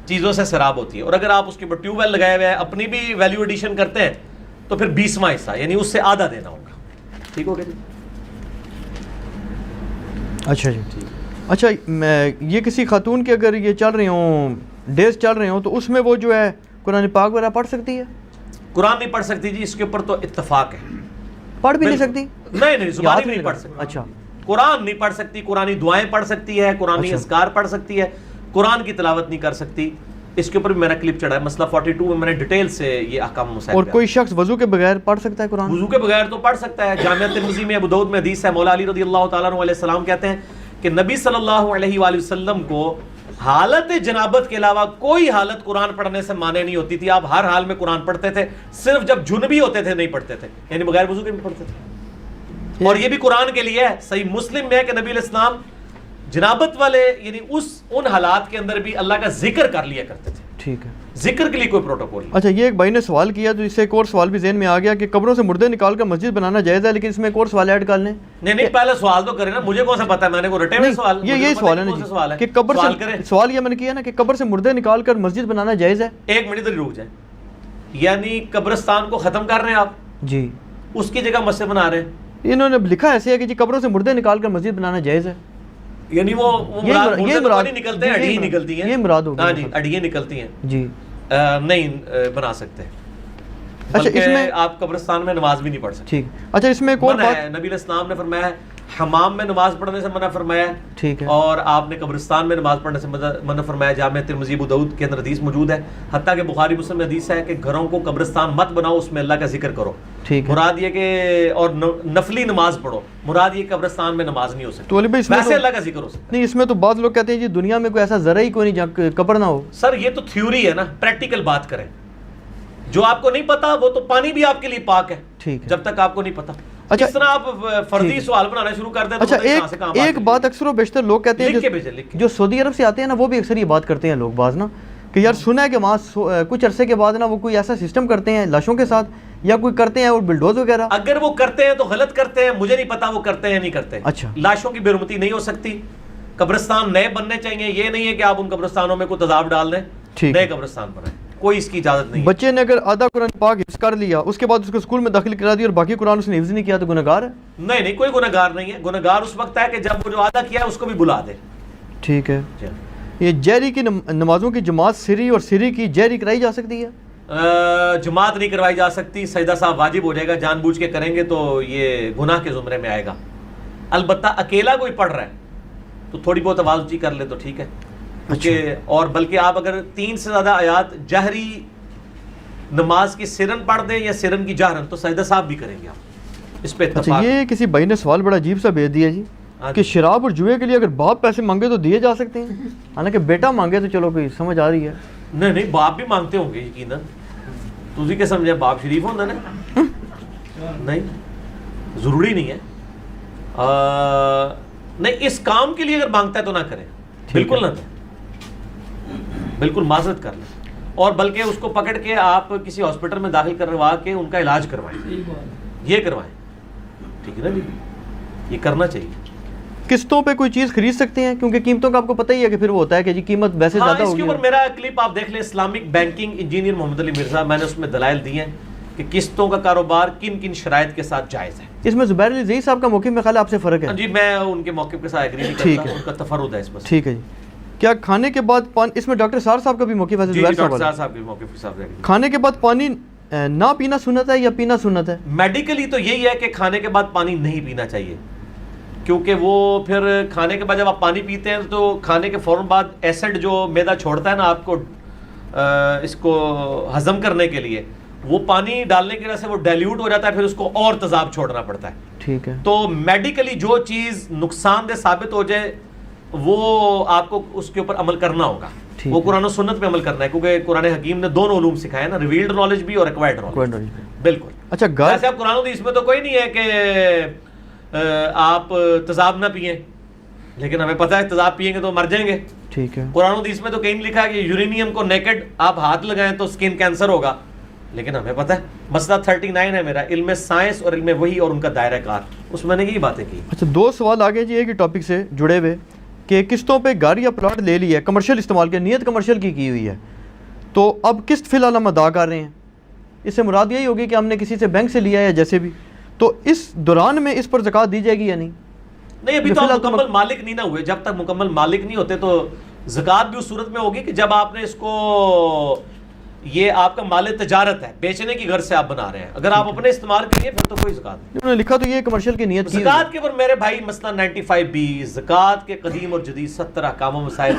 چیزوں سے سیراب ہوتی ہے اور اگر آپ اس کے اوپر ٹیوب ویل لگائے ہوئے ہیں اپنی بھی ویلیو ایڈیشن کرتے ہیں تو پھر 20واں حصہ یعنی اس سے آدھا دینا ہوگا. ٹھیک ہو گیا جی؟ اچھا جی. اچھا یہ کسی خاتون کے اگر یہ چل رہے ہوں ڈیز چل رہے ہوں تو اس میں وہ جو ہے قرآن پاک وغیرہ پڑھ سکتی ہے؟ قرآن نہیں پڑھ سکتی جی, اس کے اوپر تو اتفاق ہے. پڑھ بھی نہیں سکتی؟ نہیں زبانی بھی نہیں پڑھ سکتی. اچھا قرآن نہیں پڑھ سکتی, قرآنی دعائیں پڑھ سکتی ہے, قرآنی اذکار پڑھ سکتی ہے, قرآن کی تلاوت نہیں کر سکتی. اس کے اوپر بھی میرا کلپ چڑھا ہے مسئلہ 42 میں نے ڈیٹیل سے یہ احکام مسائل. اور کوئی شخص وضو کے بغیر پڑھ سکتا ہے قرآن؟ وضو کے بغیر تو پڑھ سکتا ہے. جامعہ ترمذی میں ابو داؤد میں حدیث ہے مولا علی رضی اللہ تعالیٰ عنہ علیہ السلام کہتے ہیں کہ نبی صلی اللہ علیہ وآلہ وسلم کو حالت جنابت کے علاوہ کوئی حالت قرآن پڑھنے سے مانع نہیں ہوتی تھی. آپ ہر حال میں قرآن پڑھتے تھے, صرف جب جنبی ہوتے تھے نہیں پڑھتے تھے, یعنی بغیر وضو کے بھی پڑھتے تھے. اور یہ بھی قرآن کے لیے ہے. صحیح مسلم میں ہے کہ نبی علیہ السلام جنابت والے یعنی ان حالات کے اندر بھی اللہ کا ذکر کر لیا کرتے تھے. ٹھیک ہے, ذکر کے لیے کوئی پروٹوکول نہیں. اچھا یہ ایک بھائی نے سوال کیا تو اس سے ایک اور سوال بھی ذہن میں آ گیا کہ قبروں سے مردے نکال کر مسجد بنانا جائز ہے, لیکن اس میں ایک اور سوال ایڈ کر لیں. نہیں پہلے سوال تو کریں نا, مجھے کون سا پتا ہے, میں نے کوئی رٹے ہوئے سوال یہی سوال ہے نا کہ قبر سے سوال یہ میں نے کیا نا کہ قبر سے مردے نکال کر مسجد بنانا جائز ہے. 1 منٹ ادھر رک جائیں, یعنی قبرستان کو ختم کر رہے ہیں آپ جی, اس کی جگہ مسجد بنا رہے ہیں. انہوں نے لکھا ایسے ہے کہ جی قبروں سے مردے نکال کر مسجد بنانا جائز ہے, یعنی وہ مراد نکلتے ہیں, ہڈیاں نکلتی ہیں. یہ مراد ہوگا. ہاں جی, ہڈیاں نکلتی ہیں جی, نہیں بنا سکتے. اچھا اس میں آپ قبرستان میں نماز بھی نہیں پڑھ سکتے. ٹھیک. اچھا اس میں ایک اور بات, نبی علیہ السلام نے فرمایا حمام میں نماز پڑھنے سے منع فرمایا. ٹھیک ہے. اور آپ نے قبرستان میں نماز پڑھنے سے منع فرمایا. جامعہ ترمذی ابو داؤد کے اندر حدیث موجود ہے, حتیٰ کہ بخاری مسلم میں حدیث ہے کہ گھروں کو قبرستان مت بناؤ, اس میں اللہ کا ذکر کرو. ٹھیک ہے. مراد یہ کہ اور نفلی نماز پڑھو, مراد یہ قبرستان میں نماز نہیں ہو سکتی. تو ویسے اللہ کا ذکر ہو سکتا ہے. نہیں اس میں تو بعض لوگ کہتے ہیں جی دنیا میں کوئی ایسا ذرا ہی کوئی نہیں جہاں قبر نہ ہو. سر یہ تو تھیوری ہے نا, پریکٹیکل بات کریں. جو آپ کو نہیں پتا وہ تو پانی بھی آپ کے لیے پاک ہے. ٹھیک ہے, جب تک آپ کو نہیں پتا. اچھا اس طرح آپ فرضی سوال بنانا شروع کر دیں. اچھا ایک بات اکثر و بیشتر لوگ کہتے ہیں جو سعودی عرب سے آتے ہیں نا وہ بھی اکثر یہ بات کرتے ہیں لوگ بعض نا کہ یار سنا ہے کہ وہاں کچھ عرصے کے بعد نا وہ کوئی ایسا سسٹم کرتے ہیں لاشوں کے ساتھ یا کوئی کرتے ہیں اور بلڈوز وغیرہ. اگر وہ کرتے ہیں تو غلط کرتے ہیں, مجھے نہیں پتا وہ کرتے ہیں یا نہیں کرتے. اچھا لاشوں کی بے رحمتی نہیں ہو سکتی. قبرستان نئے بننے چاہیے, یہ نہیں ہے کہ آپ ان قبرستانوں میں کوئی تذاب ڈال دیں, نئے قبرستان بنائیں, کوئی اس کی اجازت نہیں. بچے نے اگر آدھا قرآن پاک حفظ کر لیا اس کے بعد اس کو اسکول میں داخل کرا دیا اور باقی قرآن اس نے حفظ نہیں کیا تو گنہگار ہے؟ نہیں کوئی گنہگار نہیں ہے. گنہگار اس وقت ہے کہ جب وہ جو آدھا کیا ہے اس کو بھی بلا دے. ٹھیک ہے. یہ جہری کی نمازوں کی جماعت سری اور سری کی جہری کرائی جا سکتی ہے؟ جماعت نہیں کروائی جا سکتی. سجدہ صاحب واجب ہو جائے گا, جان بوجھ کے کریں گے تو یہ گناہ کے زمرے میں آئے گا. البتہ اکیلا کوئی پڑھ رہا ہے تو تھوڑی بہت آواز اونچی کر لے تو ٹھیک ہے. اور بلکہ آپ اگر 3 سے زیادہ آیات جہری نماز کی سرن پڑھ دیں یا سرن کی جہرن تو سجدہ صاحب بھی کریں گے آپ, اس پہ اتفاق. اچھا یہ کسی بھائی نے سوال بڑا عجیب سا بھیج دیا جی کہ شراب اور جوئے کے لیے اگر باپ پیسے مانگے تو دیے جا سکتے ہیں, حالانکہ بیٹا مانگے تو چلو کوئی سمجھ آ رہی ہے. نہیں باپ بھی مانگتے ہوں گے یقیناً. تجھے کیا سمجھے باپ شریف ہوتا نا, نہیں ضروری نہیں ہے. نہیں اس کام کے لیے اگر مانگتا ہے تو نہ کرے, بالکل نہ دیں, بالکل معذرت کر لیں. اور بلکہ اس کو پکڑ کے آپ کسی ہاسپٹل میں داخل کروا کے ان کا علاج کروائیں, یہ کروائیں. ٹھیک ہے نا جی, یہ کرنا چاہیے. قسطوں پہ کوئی چیز خرید سکتے ہیں کیونکہ قیمتوں کا آپ کو پتہ ہی ہے کہ پھر وہ ہوتا ہے کہ جی قیمت ویسے زیادہ ہوگی. اس کے اوپر میرا کلپ آپ دیکھ لیں, اسلامک بینکنگ انجینئر محمد علی مرزا, میں نے اس میں دلائل دی ہیں کہ قسطوں کا کاروبار کن کن شرائط کے ساتھ جائز ہے. اس میں زبیر علی زئی صاحب کا موقف میں خیال آپ سے فرق ہے؟ جی میں ان کے موقف کے ساتھ ایگری نہیں کرتا, ان کا تفرد ہے اس میں. ٹھیک ہے جی. کیا کھانے کے بعد پانی، اس میں ڈاکٹر سار صاحب کا بھی موقف ہے؟ ڈاکٹر صاحب کے موقف صاحب کھانے کے بعد پانی نہ پینا سنت ہے یا پینا سنت ہے؟ میڈیکلی تو یہی ہے کہ کھانے کے بعد پانی نہیں پینا چاہیے، کیونکہ وہ پھر کھانے کے بعد جب آپ پانی پیتے ہیں تو کھانے کے فوراً بعد ایسڈ جو معدہ چھوڑتا ہے نا آپ کو اس کو ہضم کرنے کے لیے، وہ پانی ڈالنے کی وجہ سے وہ ڈائلیوٹ ہو جاتا ہے، پھر اس کو اور تیزاب چھوڑنا پڑتا ہے. ٹھیک ہے. تو میڈیکلی جو چیز نقصان دہ ثابت ہو جائے وہ آپ کو اس کے اوپر عمل کرنا ہوگا، وہ قرآن و سنت پہ عمل کرنا ہے، کیونکہ قرآن حکیم نے دونوں علوم سکھائے نا، ریویلڈ نالج بھی اور ایکوائرڈ نالج. بالکل. اچھا ایسے اب قرآن و حدیث میں تو کوئی نہیں ہے کہ آپ تیزاب نہ پئیں، لیکن ہمیں پتہ ہے تیزاب پئیں گے تو مر جائیں گے. ٹھیک ہے. قرآن و حدیث میں تو کہیں نہیں لکھا کہ یورینیم کو نیکڈ آپ ہاتھ لگائیں تو اسکن کینسر ہوگا، لیکن ہمیں پتہ ہے. مسئلہ 39 ہے میرا، علم سائنس اور علم وحی اور ان کا دائرہ کار، اس میں نے یہی باتیں کی. اچھا 2 سوال آگے جی ایک ہی ٹاپک سے جڑے ہوئے کہ قسطوں پہ گھر یا پلاٹ لے لی ہے، کمرشل استعمال کے، نیت کمرشل کی ہوئی ہے، تو اب قسط فی الحال ہم ادا کر رہے ہیں، اس سے مراد یہی ہوگی کہ ہم نے کسی سے بینک سے لیا ہے یا جیسے بھی، تو اس دوران میں اس پر زکوٰۃ دی جائے گی یا نہیں؟ نہیں، ابھی تو مکمل مالک نہیں نہ ہوئے. جب تک مکمل مالک نہیں ہوتے تو زکوٰۃ بھی اس صورت میں ہوگی کہ جب آپ نے اس کو، یہ آپ کا مال تجارت ہے، بیچنے کی غرض سے آپ بنا رہے ہیں، اگر آپ اپنے استعمال کے لیے پھر تو کوئی زکوٰۃ نہیں. انہوں نے لکھا تو یہ کمرشل کی نیت کی. زکوٰۃ کے اوپر میرے بھائی مسئلہ 95B زکوٰۃ کے قدیم اور جدید 70 احکام و مسائل.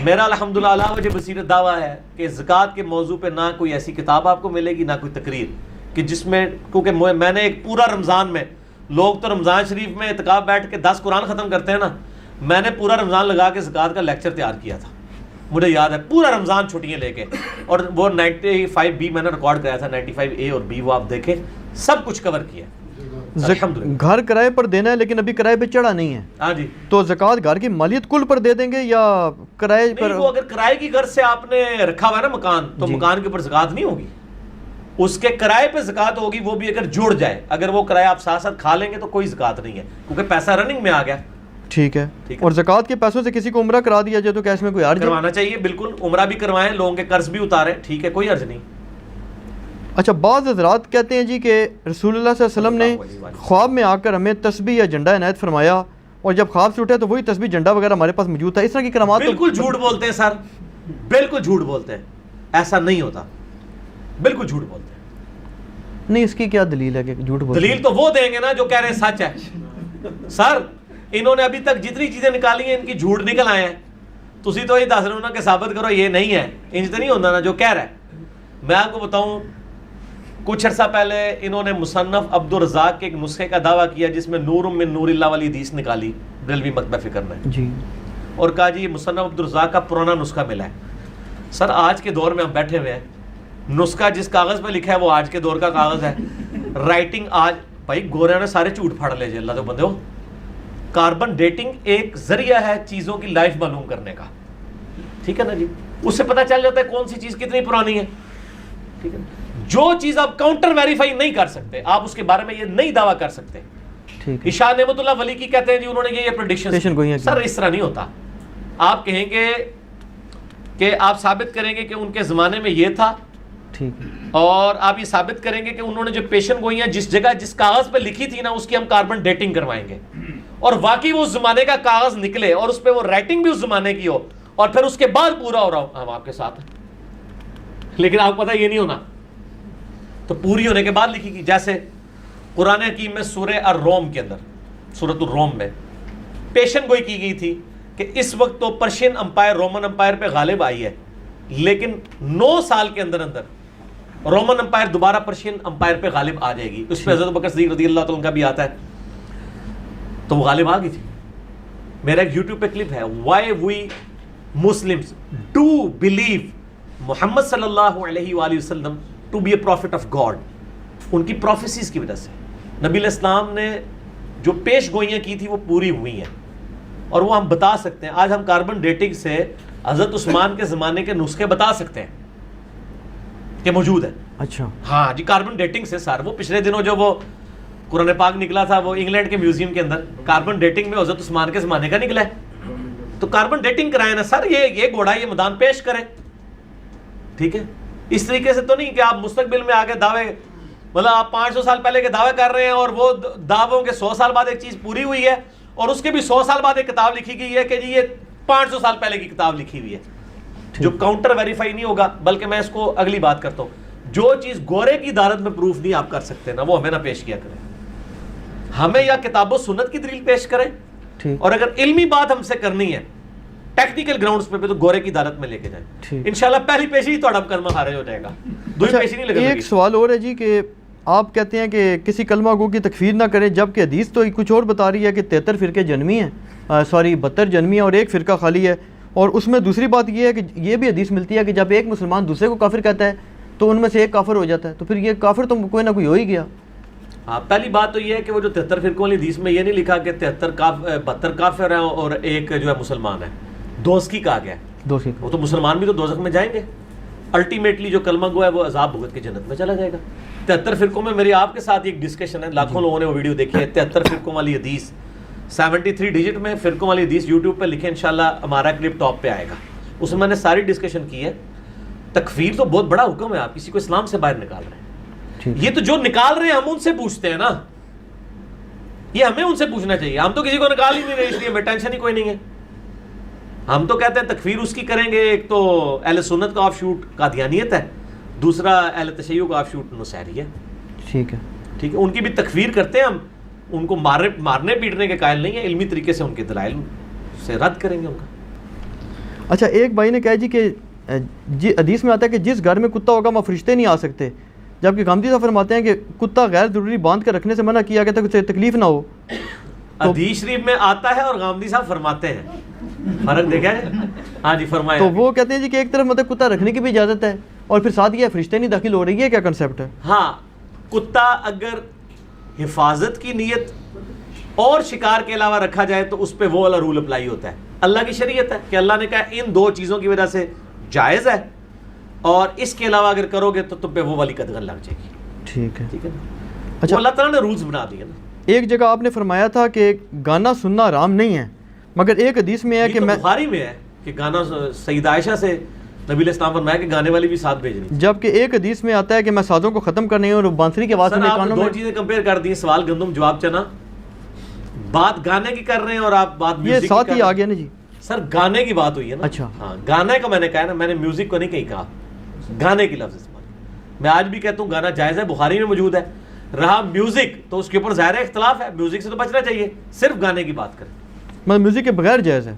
میرا الحمدللہ علی وجہ بصیرت دعویٰ ہے کہ زکوٰۃ کے موضوع پہ نہ کوئی ایسی کتاب آپ کو ملے گی، نہ کوئی تقریر، کہ جس میں، کیونکہ میں نے ایک پورا رمضان میں، لوگ تو رمضان شریف میں اعتکاف بیٹھ کے 10 قرآن ختم کرتے ہیں نا، میں نے پورا رمضان لگا کے زکوٰۃ کا لیکچر تیار کیا تھا، مجھے یاد ہے، پورا رمضان چھٹیاں لے کے، اور وہ 95B میں نے ریکارڈ کرایا تھا، 95A اور B وہ آپ دیکھیں، سب کچھ کور کیا. گھر کرائے پر دینا ہے لیکن ابھی کرائے پہ چڑھا نہیں ہے. ہاں جی. تو زکوٰۃ گھر کی مالیت کل پر دے دیں گے یا کرائے پر؟ وہ اگر کرائے کی غرض سے آپ نے رکھا ہوا ہے نا مکان، تو مکان کے اوپر زکوٰۃ نہیں ہوگی، اس کے کرائے پہ زکوٰۃ ہوگی، وہ بھی اگر جڑ جائے. اگر وہ کرایہ آپ ساتھ ساتھ کھا لیں گے تو کوئی زکوٰۃ نہیں ہے، کیونکہ پیسہ رننگ میں آ گیا. ٹھیک ہے. اور زکوٰۃ کے پیسوں سے کسی کو عمرہ کرا دیا جائے تو کیا اس میں کوئی حرج؟ کروانا چاہیے، بالکل، عمرہ بھی کروائیں، لوگوں کے قرض بھی اتاریں، ٹھیک ہے، کوئی حرج نہیں. اچھا بعض حضرات کہتے ہیں جی کہ رسول اللہ صلی اللہ علیہ وسلم نے خواب میں آ کر ہمیں تسبیح یا جھنڈا عنایت فرمایا، اور جب خواب سے اٹھے تو وہی تسبیح جھنڈا وغیرہ ہمارے پاس موجود تھا. اس طرح کی کرامات بالکل جھوٹ بولتے ہیں سر، بالکل جھوٹ بولتے ہیں، ایسا نہیں ہوتا، بالکل جھوٹ بولتے ہیں. نہیں، اس کی کیا دلیل ہے کہ جھوٹ بولتے؟ دلیل تو وہ دیں گے نا جو کہہ رہے ہیں سچ ہے. سر انہوں نے ابھی تک جتنی چیزیں نکالی ہیں ان کی جھوٹ نکل آئے ہیں، تسی تو یہ دس رہے ہو نا کہ ثابت کرو یہ نہیں ہے، انج تو نہیں ہوتا نا جو کہہ رہا ہے. میں آپ کو بتاؤں، کچھ عرصہ پہلے انہوں نے مصنف عبد الرزاق کے ایک نسخے کا دعویٰ کیا جس میں نور من نور اللہ والی حدیث نکالی بریلوی مکتبہ فکر میں جی، اور کہا جی یہ مصنف عبد الرزاق کا پرانا نسخہ ملا ہے. سر آج کے دور میں ہم بیٹھے ہوئے ہیں، نسخہ جس کاغذ پہ لکھا ہے وہ آج کے دور کا کاغذ ہے، رائٹنگ آج، بھائی گوریاں نے سارے جھوٹ پھاڑ لے جی اللہ تو بندے ہو. کاربن ڈیٹنگ ایک ذریعہ ہے چیزوں کی لائف معلوم کرنے کا، ٹھیک ہے نا جی، اس سے پتہ چل جاتا ہے کون سی چیز کتنی پرانی ہے. ٹھیک ہے، جو چیز آپ کاؤنٹر ویریفائی نہیں کر سکتے، آپ اس کے بارے میں یہ نہیں دعویٰ کر سکتے. شاہ نعمت اللہ ولی کی کہتے ہیں جی انہوں نے یہ پریڈکشن، سر اس طرح نہیں ہوتا. آپ کہیں گے کہ آپ ثابت کریں گے کہ ان کے زمانے میں یہ تھا، اور آپ یہ ثابت کریں گے کہ انہوں نے جو پیشن گوئیاں جس جگہ جس کاغذ پہ لکھی تھی نا اس کی ہم کاربن ڈیٹنگ کروائیں گے، اور واقعی وہ اس زمانے کا کاغذ نکلے اور اس پہ وہ رائٹنگ بھی اس زمانے کی ہو، اور پھر اس کے بعد پورا ہو رہا ہو، ہم آپ کے ساتھ ہیں. لیکن آپ کو پتہ یہ نہیں ہونا، تو پوری ہونے کے بعد لکھی گئی. جیسے قرآن حکیم میں سورہ الروم کے اندر، سورۃ الروم میں پیشن گوئی کی گئی تھی کہ اس وقت تو پرشین امپائر رومن امپائر پہ غالب آئی ہے، لیکن 9 سال کے اندر اندر رومن امپائر دوبارہ پرشین امپائر پہ غالب آ جائے گی. اس پہ حضرت بکر صدیق رضی اللہ تعالیٰ کا بھی آتا ہے، تو وہ غالب آ گئی تھی. میرا ایک یوٹیوب پہ کلپ ہے، why we Muslims do believe محمد صلی اللہ علیہ وآلہ وسلم to be a prophet of God. ان کی پروفیسیز کی وجہ سے نبی علیہ السلام نے جو پیش گوئیاں کی تھی وہ پوری ہوئی ہیں، اور وہ ہم بتا سکتے ہیں. آج ہم کاربن ڈیٹنگ سے حضرت عثمان کے زمانے کے نسخے بتا سکتے ہیں کہ موجود ہے. اچھا ہاں جی، کاربن ڈیٹنگ سے. سر وہ پچھلے دنوں جو وہ قرآن پاک نکلا تھا وہ انگلینڈ کے میوزیم کے اندر کاربن ڈیٹنگ میں حضرت عثمان کے زمانے کا نکلا ہے، تو کاربن ڈیٹنگ کرائے نا سر، یہ گھوڑا یہ میدان پیش کریں. ٹھیک ہے، اس طریقے سے تو نہیں کہ آپ مستقبل میں آگے دعوے، مطلب آپ 500 سال پہلے کے دعوے کر رہے ہیں اور وہ دعووں کے 100 سال بعد ایک چیز پوری ہوئی ہے، اور اس کے بھی 100 سال بعد ایک کتاب لکھی گئی ہے کہ جی یہ 500 سال پہلے کی کتاب لکھی ہوئی ہے جو کاؤنٹر ویریفائی نہیں ہوگا. بلکہ میں اس کو اگلی بات کرتا ہوں, جو چیز گورے کی عدالت میں پروف نہیں آپ کر سکتے نا, وہ ہمیں نہ پیش کیا کریں. ہمیں یا کتاب و سنت کی دلیل پیش کریں, اور اگر علمی بات ہم سے کرنی ہے ٹیکنیکل گراؤنڈز پہ تو گورے کی عدالت میں لے کے جائیں. انشاءاللہ پہلی پیشی ہی تھوڑا کلمہ خارج ہو جائے گا, دوسری پیشی نہیں لگے گا. ایک سوال اور ہے جی کہ آپ کہتے ہیں کہ کسی کلمہ گو کی تکفیر نہ کریں, جبکہ حدیث تو کچھ اور بتا رہی ہے کہ 73 فرقے جنمی ہیں, 72 جنمی ہیں اور ایک فرقہ خالی ہے. اور اس میں دوسری بات یہ ہے کہ یہ بھی حدیث ملتی ہے کہ جب ایک مسلمان دوسرے کو کافر کہتا ہے تو ان میں سے ایک کافر ہو جاتا ہے, تو پھر یہ کافر تو کوئی نہ کوئی ہو ہی گیا. ہاں, پہلی بات تو یہ ہے کہ وہ جو 73 فرقوں والی حدیث میں یہ نہیں لکھا کہ 72 کافر ہیں اور ایک جو ہے مسلمان ہے. دوزخی کہا گیا ہے, وہ تو مسلمان بھی تو دوزخ میں جائیں گے. الٹیمیٹلی جو کلمہ گو ہے وہ عذاب بھگت کے جنت میں چلا جائے گا. 73 فرقوں میں میری آپ کے ساتھ ایک ڈسکشن ہے, لاکھوں لوگوں نے وہ ویڈیو دیکھی ہے. 73 فرقوں والی حدیث 73 ڈیجٹ میں فرقوں والی حدیث یوٹیوب پہ لکھیں, انشاءاللہ ہمارا کلپ ٹاپ پہ آئے گا. اس میں نے ساری ڈسکشن کی ہے. تکفیر تو بہت بڑا حکم ہے, آپ کسی کو اسلام سے باہر نکال رہے ہیں. یہ تو جو نکال رہے ہیں ہم ان سے پوچھتے ہیں نا, یہ ہمیں ان سے پوچھنا چاہیے. ہم تو کسی کو نکال ہی نہیں رہے, اس لیے ہمیں ٹینشن ہی کوئی نہیں ہے. ہم تو کہتے ہیں تکفیر اس کی کریں گے, ایک تو اہل سنت کا آف شوٹ قادیانیت ہے, دوسرا اہل تشیع کا آف شوٹ نصیری ہے. ٹھیک ہے, ان کی بھی تکفیر کرتے ہیں ہم, ان کو مارنے پیٹنے کے قائل نہیں ہیں, علمی طریقے سے ان کے دلائل سے رد کریں گے ان کا. اچھا, ایک بھائی نے کہا جی کہ حدیث میں آتا ہے کہ جس گھر میں کتا ہوگا وہاں فرشتے نہیں آ سکتے, جبکہ غامدی صاحب فرماتے ہیں کہ کتا غیر ضروری باندھ کر رکھنے سے منع کیا گیا تاکہ اسے تکلیف نہ ہو. حدیث شریف میں آتا ہے اور غامدی صاحب فرماتے ہیں, فرق دیکھا ہے. ہاں جی فرمائیں. تو وہ کہتے ہیں جی کہ ایک طرف مطلب کتا رکھنے کی بھی اجازت ہے اور پھر ساتھ یہ فرشتے نہیں داخل ہو رہی ہے, کیا کنسیپٹ ہے؟ ہاں, کتا اگر حفاظت کی نیت اور شکار کے علاوہ رکھا جائے تو اس پہ وہ والا رول اپلائی ہوتا ہے. اللہ کی شریعت ہے کہ اللہ نے کہا ان دو چیزوں کی وجہ سے جائز ہے, اور اس کے علاوہ اگر کرو گے تو تم پہ وہ والی قدغن لگ جائے گی. ٹھیک ہے نا. اچھا, اللہ تعالیٰ نے رولز بنا دیے نا. ایک جگہ آپ نے فرمایا تھا کہ گانا سننا حرام نہیں ہے, مگر ایک حدیث میں ہے کہ بخاری میں ہے کہ گانا سیدہ عائشہ سے نبی علیہ السلام فرمایا کہ گانے والی بھی ساتھ بھیجنی, جبکہ ایک حدیث میں آتا ہے کہ میں سازوں کو ختم کرنے اور بانسری کی آواز سننے کانوں میں. دو چیزیں کمپیئر کر دی, سوال گندم جواب چنا. بات گانے کی کر رہے ہیں اور آپ بات میوزک کی, یہ ساتھ ہی آ گیا نا جی. سر گانے کی بات ہوئی ہے نا. اچھا ہاں, گانے کا میں نے کہا نا, میں نے میوزک کو نہیں کہیں کہا, گانے کی لفظ استعمال. میں آج بھی کہتا ہوں گانا جائز ہے, بخاری میں موجود ہے. رہا میوزک تو اس کے اوپر ظاہر اختلاف ہے, میوزک سے تو بچنا چاہیے, صرف گانے کی بات کریں. مطلب میوزک کے بغیر جائز ہے؟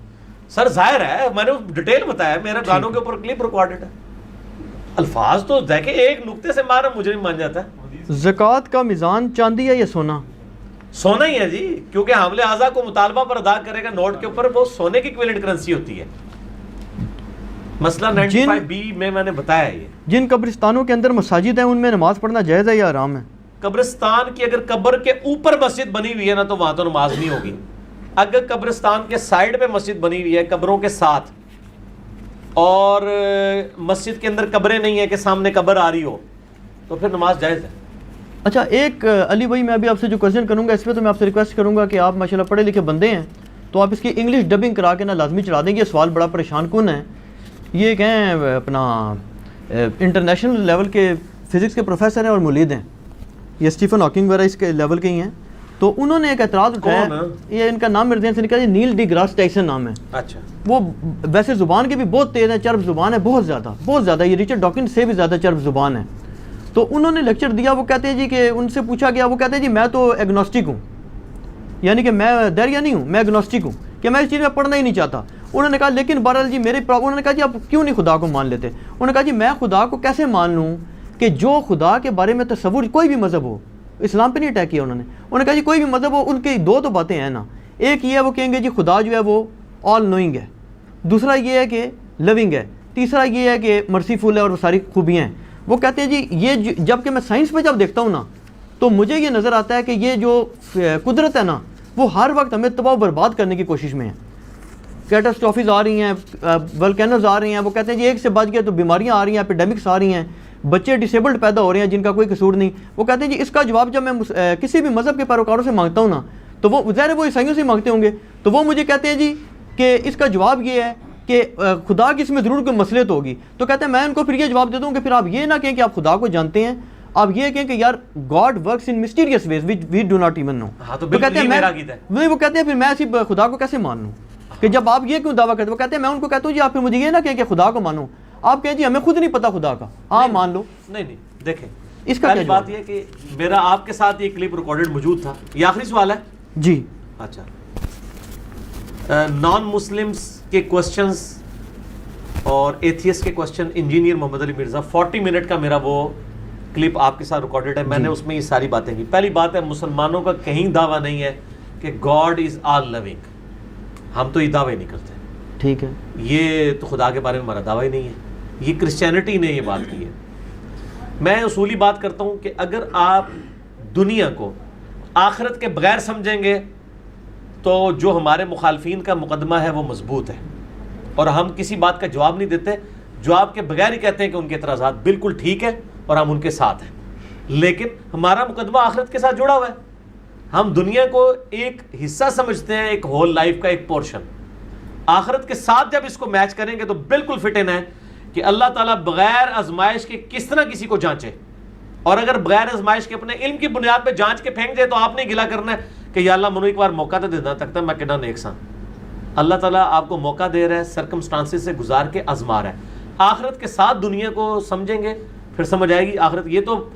سر ظاہر ہے, میں نے ڈیٹیل بتایا, میرے گانوں کے اوپر کلپ ریکارڈڈ ہے. الفاظ تو دیکھیں ایک نقطے سے مارا مجھے نہیں مان جاتا ہے. زکوٰۃ کا میزان چاندی ہے یا سونا؟ سونا ہی ہے جی, کیونکہ حامل اعضا کو مطالبہ پر ادا کرے گا نوٹ کے اوپر, وہ سونے کی ایکویلنٹ کرنسی ہوتی ہے. مسئلہ 95B میں نے بتایا ہے. یہ جن قبرستانوں کے اندر مساجد ہیں ان میں نماز پڑھنا جائز ہے یا حرام ہے؟ قبرستان کی اگر قبر کے اوپر مسجد بنی ہوئی ہے نا تو وہاں تو نماز نہیں ہوگی. اگر قبرستان کے سائڈ پہ مسجد بنی ہوئی ہے قبروں کے ساتھ, اور مسجد کے اندر قبریں نہیں ہیں کہ سامنے قبر آ رہی ہو, تو پھر نماز جائز ہے. اچھا, ایک علی بھائی میں ابھی آپ سے جو کویشچن کروں گا اس پہ تو میں آپ سے ریکویسٹ کروں گا کہ آپ ماشاءاللہ پڑھے لکھے بندے ہیں, تو آپ اس کی انگلش ڈبنگ کرا کے نا لازمی چلا دیں گے. یہ سوال بڑا پریشان کن ہے. یہ کہیں اپنا انٹرنیشنل لیول کے فزکس کے پروفیسر ہیں اور مولید ہیں, یہ اسٹیفن ہاکنگ وغیرہ اس کے لیول کے ہی ہیں. تو انہوں نے ایک اعتراض اٹھایا, یہ ان کا نام میرے ذہن سے نکلا, نیل ڈی گراس ٹائسن نام ہے. اچھا, وہ ویسے زبان کے بھی بہت تیز ہے, چرب زبان ہے, بہت زیادہ, یہ رچرڈ ڈاکنز سے بھی زیادہ چرب زبان ہے. تو انہوں نے لیکچر دیا, وہ کہتے ہیں جی کہ ان سے پوچھا گیا, وہ کہتے ہیں جی میں تو ایگنوسٹک ہوں, یعنی کہ میں دہریہ نہیں ہوں, میں ایگنوسٹک ہوں, کہ میں اس چیز میں پڑھنا ہی نہیں چاہتا. انہوں نے کہا لیکن بہرحال جی انہوں نے کہا جی آپ کیوں نہیں خدا کو مان لیتے؟ انہوں نے کہا جی میں خدا کو کیسے مان لوں کہ جو خدا کے بارے میں تصور, کوئی بھی مذہب ہو, اسلام پہ نہیں اٹیک کیا انہوں نے کہا جی کوئی بھی مذہب ہو, ان کی دو تو باتیں ہیں نا. ایک یہ ہے وہ کہیں گے جی خدا جو ہے وہ آل نوئنگ ہے, دوسرا یہ ہے کہ لونگ ہے, تیسرا یہ ہے کہ مرسیفل ہے اور وہ ساری خوبیاں ہیں. وہ کہتے ہیں جی یہ جب کہ میں سائنس پہ جب دیکھتا ہوں نا تو مجھے یہ نظر آتا ہے کہ یہ جو قدرت ہے نا وہ ہر وقت ہمیں تباہ و برباد کرنے کی کوشش میں ہے. کیٹاسٹرافیز آ رہی ہیں, ولکینوز آ رہی ہیں, وہ کہتے ہیں جی ایک سے بچ گیا تو بیماریاں آ رہی ہیں, ایپیڈیمکس آ رہی ہیں, بچے ڈسیبلڈ پیدا ہو رہے ہیں جن کا کوئی قصور نہیں. وہ کہتے ہیں جی اس کا جواب جب میں کسی بھی مذہب کے پیروکاروں سے مانگتا ہوں نا تو وہ ظاہر وہ عیسائیوں سے مانگتے ہوں گے, تو وہ مجھے کہتے ہیں جی کہ اس کا جواب یہ ہے کہ خدا کی اس میں ضرور کوئی مصلحت ہوگی. تو کہتے ہیں میں ان کو پھر یہ جواب دیتا ہوں کہ پھر آپ یہ نہ کہیں کہ آپ خدا کو جانتے ہیں, آپ یہ کہیں کہ یار God works in mysterious ways which we do not even know. تو کہتے ہیں وہ کہتے ہیں پھر میں ایسی خدا کو کیسے مان لوں؟ کہ جب آپ یہ کیوں دعویٰ کرتے ہو، وہ کہتے ہیں میں ان کو کہتا ہوں جی آپ پھر مجھے یہ نہ کہیں کہ خدا کو مانو، آپ کہیں جی ہمیں خود نہیں پتا خدا کا، ہاں مان لو. نہیں دیکھیں اس کا پہلی بات یہ کہ میرا آپ کے ساتھ یہ کلپ ریکارڈڈ موجود تھا. یہ آخری سوال ہے جی. اچھا نان مسلمس کے کوسچنز اور ایتھیس کے کوسچن انجینئر محمد علی مرزا 40 منٹ کا میرا وہ کلپ آپ کے ساتھ ریکارڈڈ ہے. میں نے اس میں یہ ساری باتیں کی. پہلی بات ہے مسلمانوں کا کہیں دعویٰ نہیں ہے کہ گاڈ از آل لونگ، ہم تو یہ دعوے نہیں کرتے. ٹھیک ہے، یہ تو خدا کے بارے میں ہمارا دعویٰ ہی نہیں ہے، یہ کرسچینٹی نے یہ بات کی ہے. میں اصولی بات کرتا ہوں کہ اگر آپ دنیا کو آخرت کے بغیر سمجھیں گے تو جو ہمارے مخالفین کا مقدمہ ہے وہ مضبوط ہے، اور ہم کسی بات کا جواب نہیں دیتے، جواب کے بغیر ہی کہتے ہیں کہ ان کے اعتراضات بالکل ٹھیک ہے اور ہم ان کے ساتھ ہیں. لیکن ہمارا مقدمہ آخرت کے ساتھ جڑا ہوا ہے. ہم دنیا کو ایک حصہ سمجھتے ہیں، ایک ہول لائف کا ایک پورشن. آخرت کے ساتھ جب اس کو میچ کریں گے تو بالکل فٹ ان ہے کہ اللہ تعالیٰ بغیر آزمائش کے کس طرح کسی کو جانچے، اور اگر بغیر آزمائش کے اپنے علم کی بنیاد پہ جانچ کے پھینک دے تو آپ نے گلا کرنا ہے کہ یا اللہ منو ایک بار موقع تو دینا تکتا میں کنا نیک سا. اللہ تعالیٰ آپ کو موقع دے رہا ہے، سرکمسٹانسز سے گزار کے آزما رہا ہے. آخرت کے ساتھ دنیا کو سمجھیں گے پھر سمجھ آئے گی آخرت. یہ تو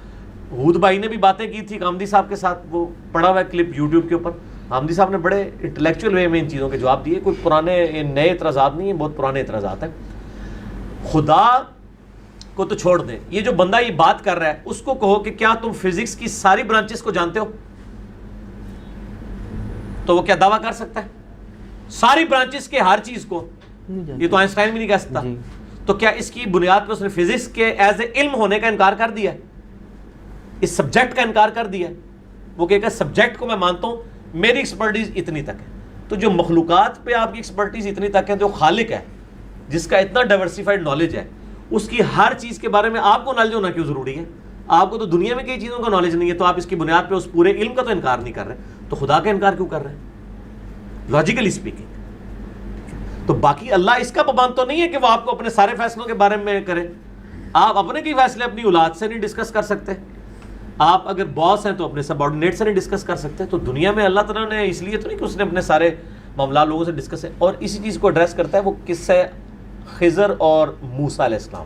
ہود بھائی نے بھی باتیں کی تھی حامدی صاحب کے ساتھ، وہ پڑا ہوا ہے کلپ یوٹیوب کے اوپر. حامدی صاحب نے بڑے انٹلیکچوئل وے میں ان چیزوں کے جواب دیے. کوئی پرانے نئے اعتراضات نہیں ہیں، بہت پرانے اعتراضات ہیں. خدا کو تو چھوڑ دیں، یہ جو بندہ یہ بات کر رہا ہے اس کو کہو کہ کیا تم فزکس کی ساری برانچز کو جانتے ہو، تو وہ کیا دعویٰ کر سکتا ہے ساری برانچز کے ہر چیز کو؟ یہ تو آئنسٹائن بھی نہیں کہہ سکتا. تو کیا اس کی بنیاد پہ اس نے فزکس کے ایز اے علم ہونے کا انکار کر دیا ہے، اس سبجیکٹ کا انکار کر دیا ہے؟ وہ کہے گا سبجیکٹ کو میں مانتا ہوں، میری ایکسپرٹیز اتنی تک ہے. تو جو مخلوقات پہ آپ کی ایکسپرٹیز اتنی تک ہے، جو خالق ہے جس کا اتنا ڈائیورسیفائڈ نالج ہے، اس کی ہر چیز کے بارے میں آپ کو نالج ہونا کیوں ضروری ہے؟ آپ کو تو دنیا میں کئی چیزوں کا نالج نہیں ہے، تو آپ اس کی بنیاد پہ اس پورے علم کا تو انکار نہیں کر رہے، تو خدا کا انکار کیوں کر رہے ہیں لاجیکلی اسپیکنگ؟ تو باقی اللہ اس کا پابند تو نہیں ہے کہ وہ آپ کو اپنے سارے فیصلوں کے بارے میں کرے. آپ اپنے کئی فیصلے اپنی اولاد سے نہیں ڈسکس کر سکتے، آپ اگر باس ہیں تو اپنے سب آرڈینیٹ سے نہیں ڈسکس کر سکتے. تو دنیا میں اللہ تعالیٰ نے اس لیے تو نہیں کہ اس نے اپنے سارے معاملات لوگوں سے ڈسکس ہے. اور اسی چیز کو ایڈریس کرتا ہے وہ قصہ خضر اور موسیٰ علیہ السلام.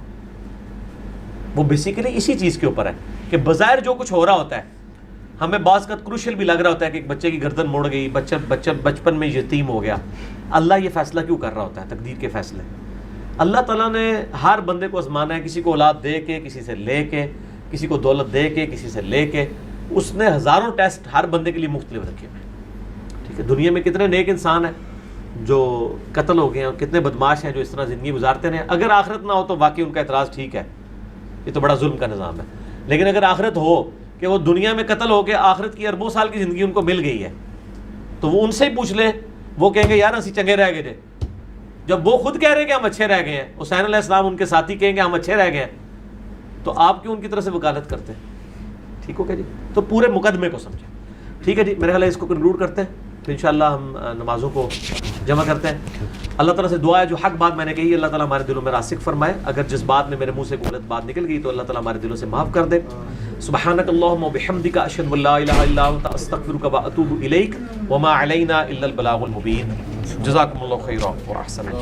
وہ بیسیکلی اسی چیز کے اوپر ہے کہ بظاہر جو کچھ ہو رہا ہوتا ہے ہمیں بعض کا کروشل بھی لگ رہا ہوتا ہے کہ ایک بچے کی گردن مڑ گئی، بچپن میں یتیم ہو گیا. اللہ یہ فیصلہ کیوں کر رہا ہوتا ہے؟ تقدیر کے فیصلے. اللہ تعالیٰ نے ہر بندے کو آزمانا ہے، کسی کو اولاد دے کے، کسی سے لے کے، کسی کو دولت دے کے، کسی سے لے کے. اس نے ہزاروں ٹیسٹ ہر بندے کے لیے مختلف رکھے ہوئے. ٹھیک ہے، دنیا میں کتنے نیک انسان ہیں جو قتل ہو گئے ہیں، اور کتنے بدماش ہیں جو اس طرح زندگی گزارتے رہے. اگر آخرت نہ ہو تو واقعی ان کا اعتراض ٹھیک ہے، یہ تو بڑا ظلم کا نظام ہے. لیکن اگر آخرت ہو کہ وہ دنیا میں قتل ہو کے آخرت کی اربوں سال کی زندگی ان کو مل گئی ہے، تو وہ ان سے ہی پوچھ لیں، وہ کہیں گے یار اسی چنگے رہ گئے تھے. جب وہ خود کہہ رہے ہیں کہ ہم اچھے رہ گئے ہیں، حسین علیہ السلام ان کے ساتھی کہیں گے ہم اچھے رہ گئے ہیں، تو آپ کیوں ان کی طرف سے وکالت کرتے ہیں؟ ٹھیک ہو گیا جی. تو پورے مقدمے کو سمجھیں. ٹھیک ہے جی، میرے خیال ہے اس کو کنکلوڈ کرتے ہیں، تو انشاءاللہ ہم نمازوں کو جمع کرتے ہیں. اللہ تعالیٰ سے دعا ہے جو حق بات میں نے کہی اللہ تعالیٰ ہمارے دلوں میں راسخ فرمائے. اگر جس بات میں میرے منہ سے غلط بات نکل گئی تو اللہ تعالیٰ ہمارے دلوں سے معاف کر دے. سبحانک اللہم و بحمدک اشہد ان لا الہ الا انت استغفرک و اتوب الیک وما علینا الا البلاغ المبین. جزاکم اللہ خیرا و احسن.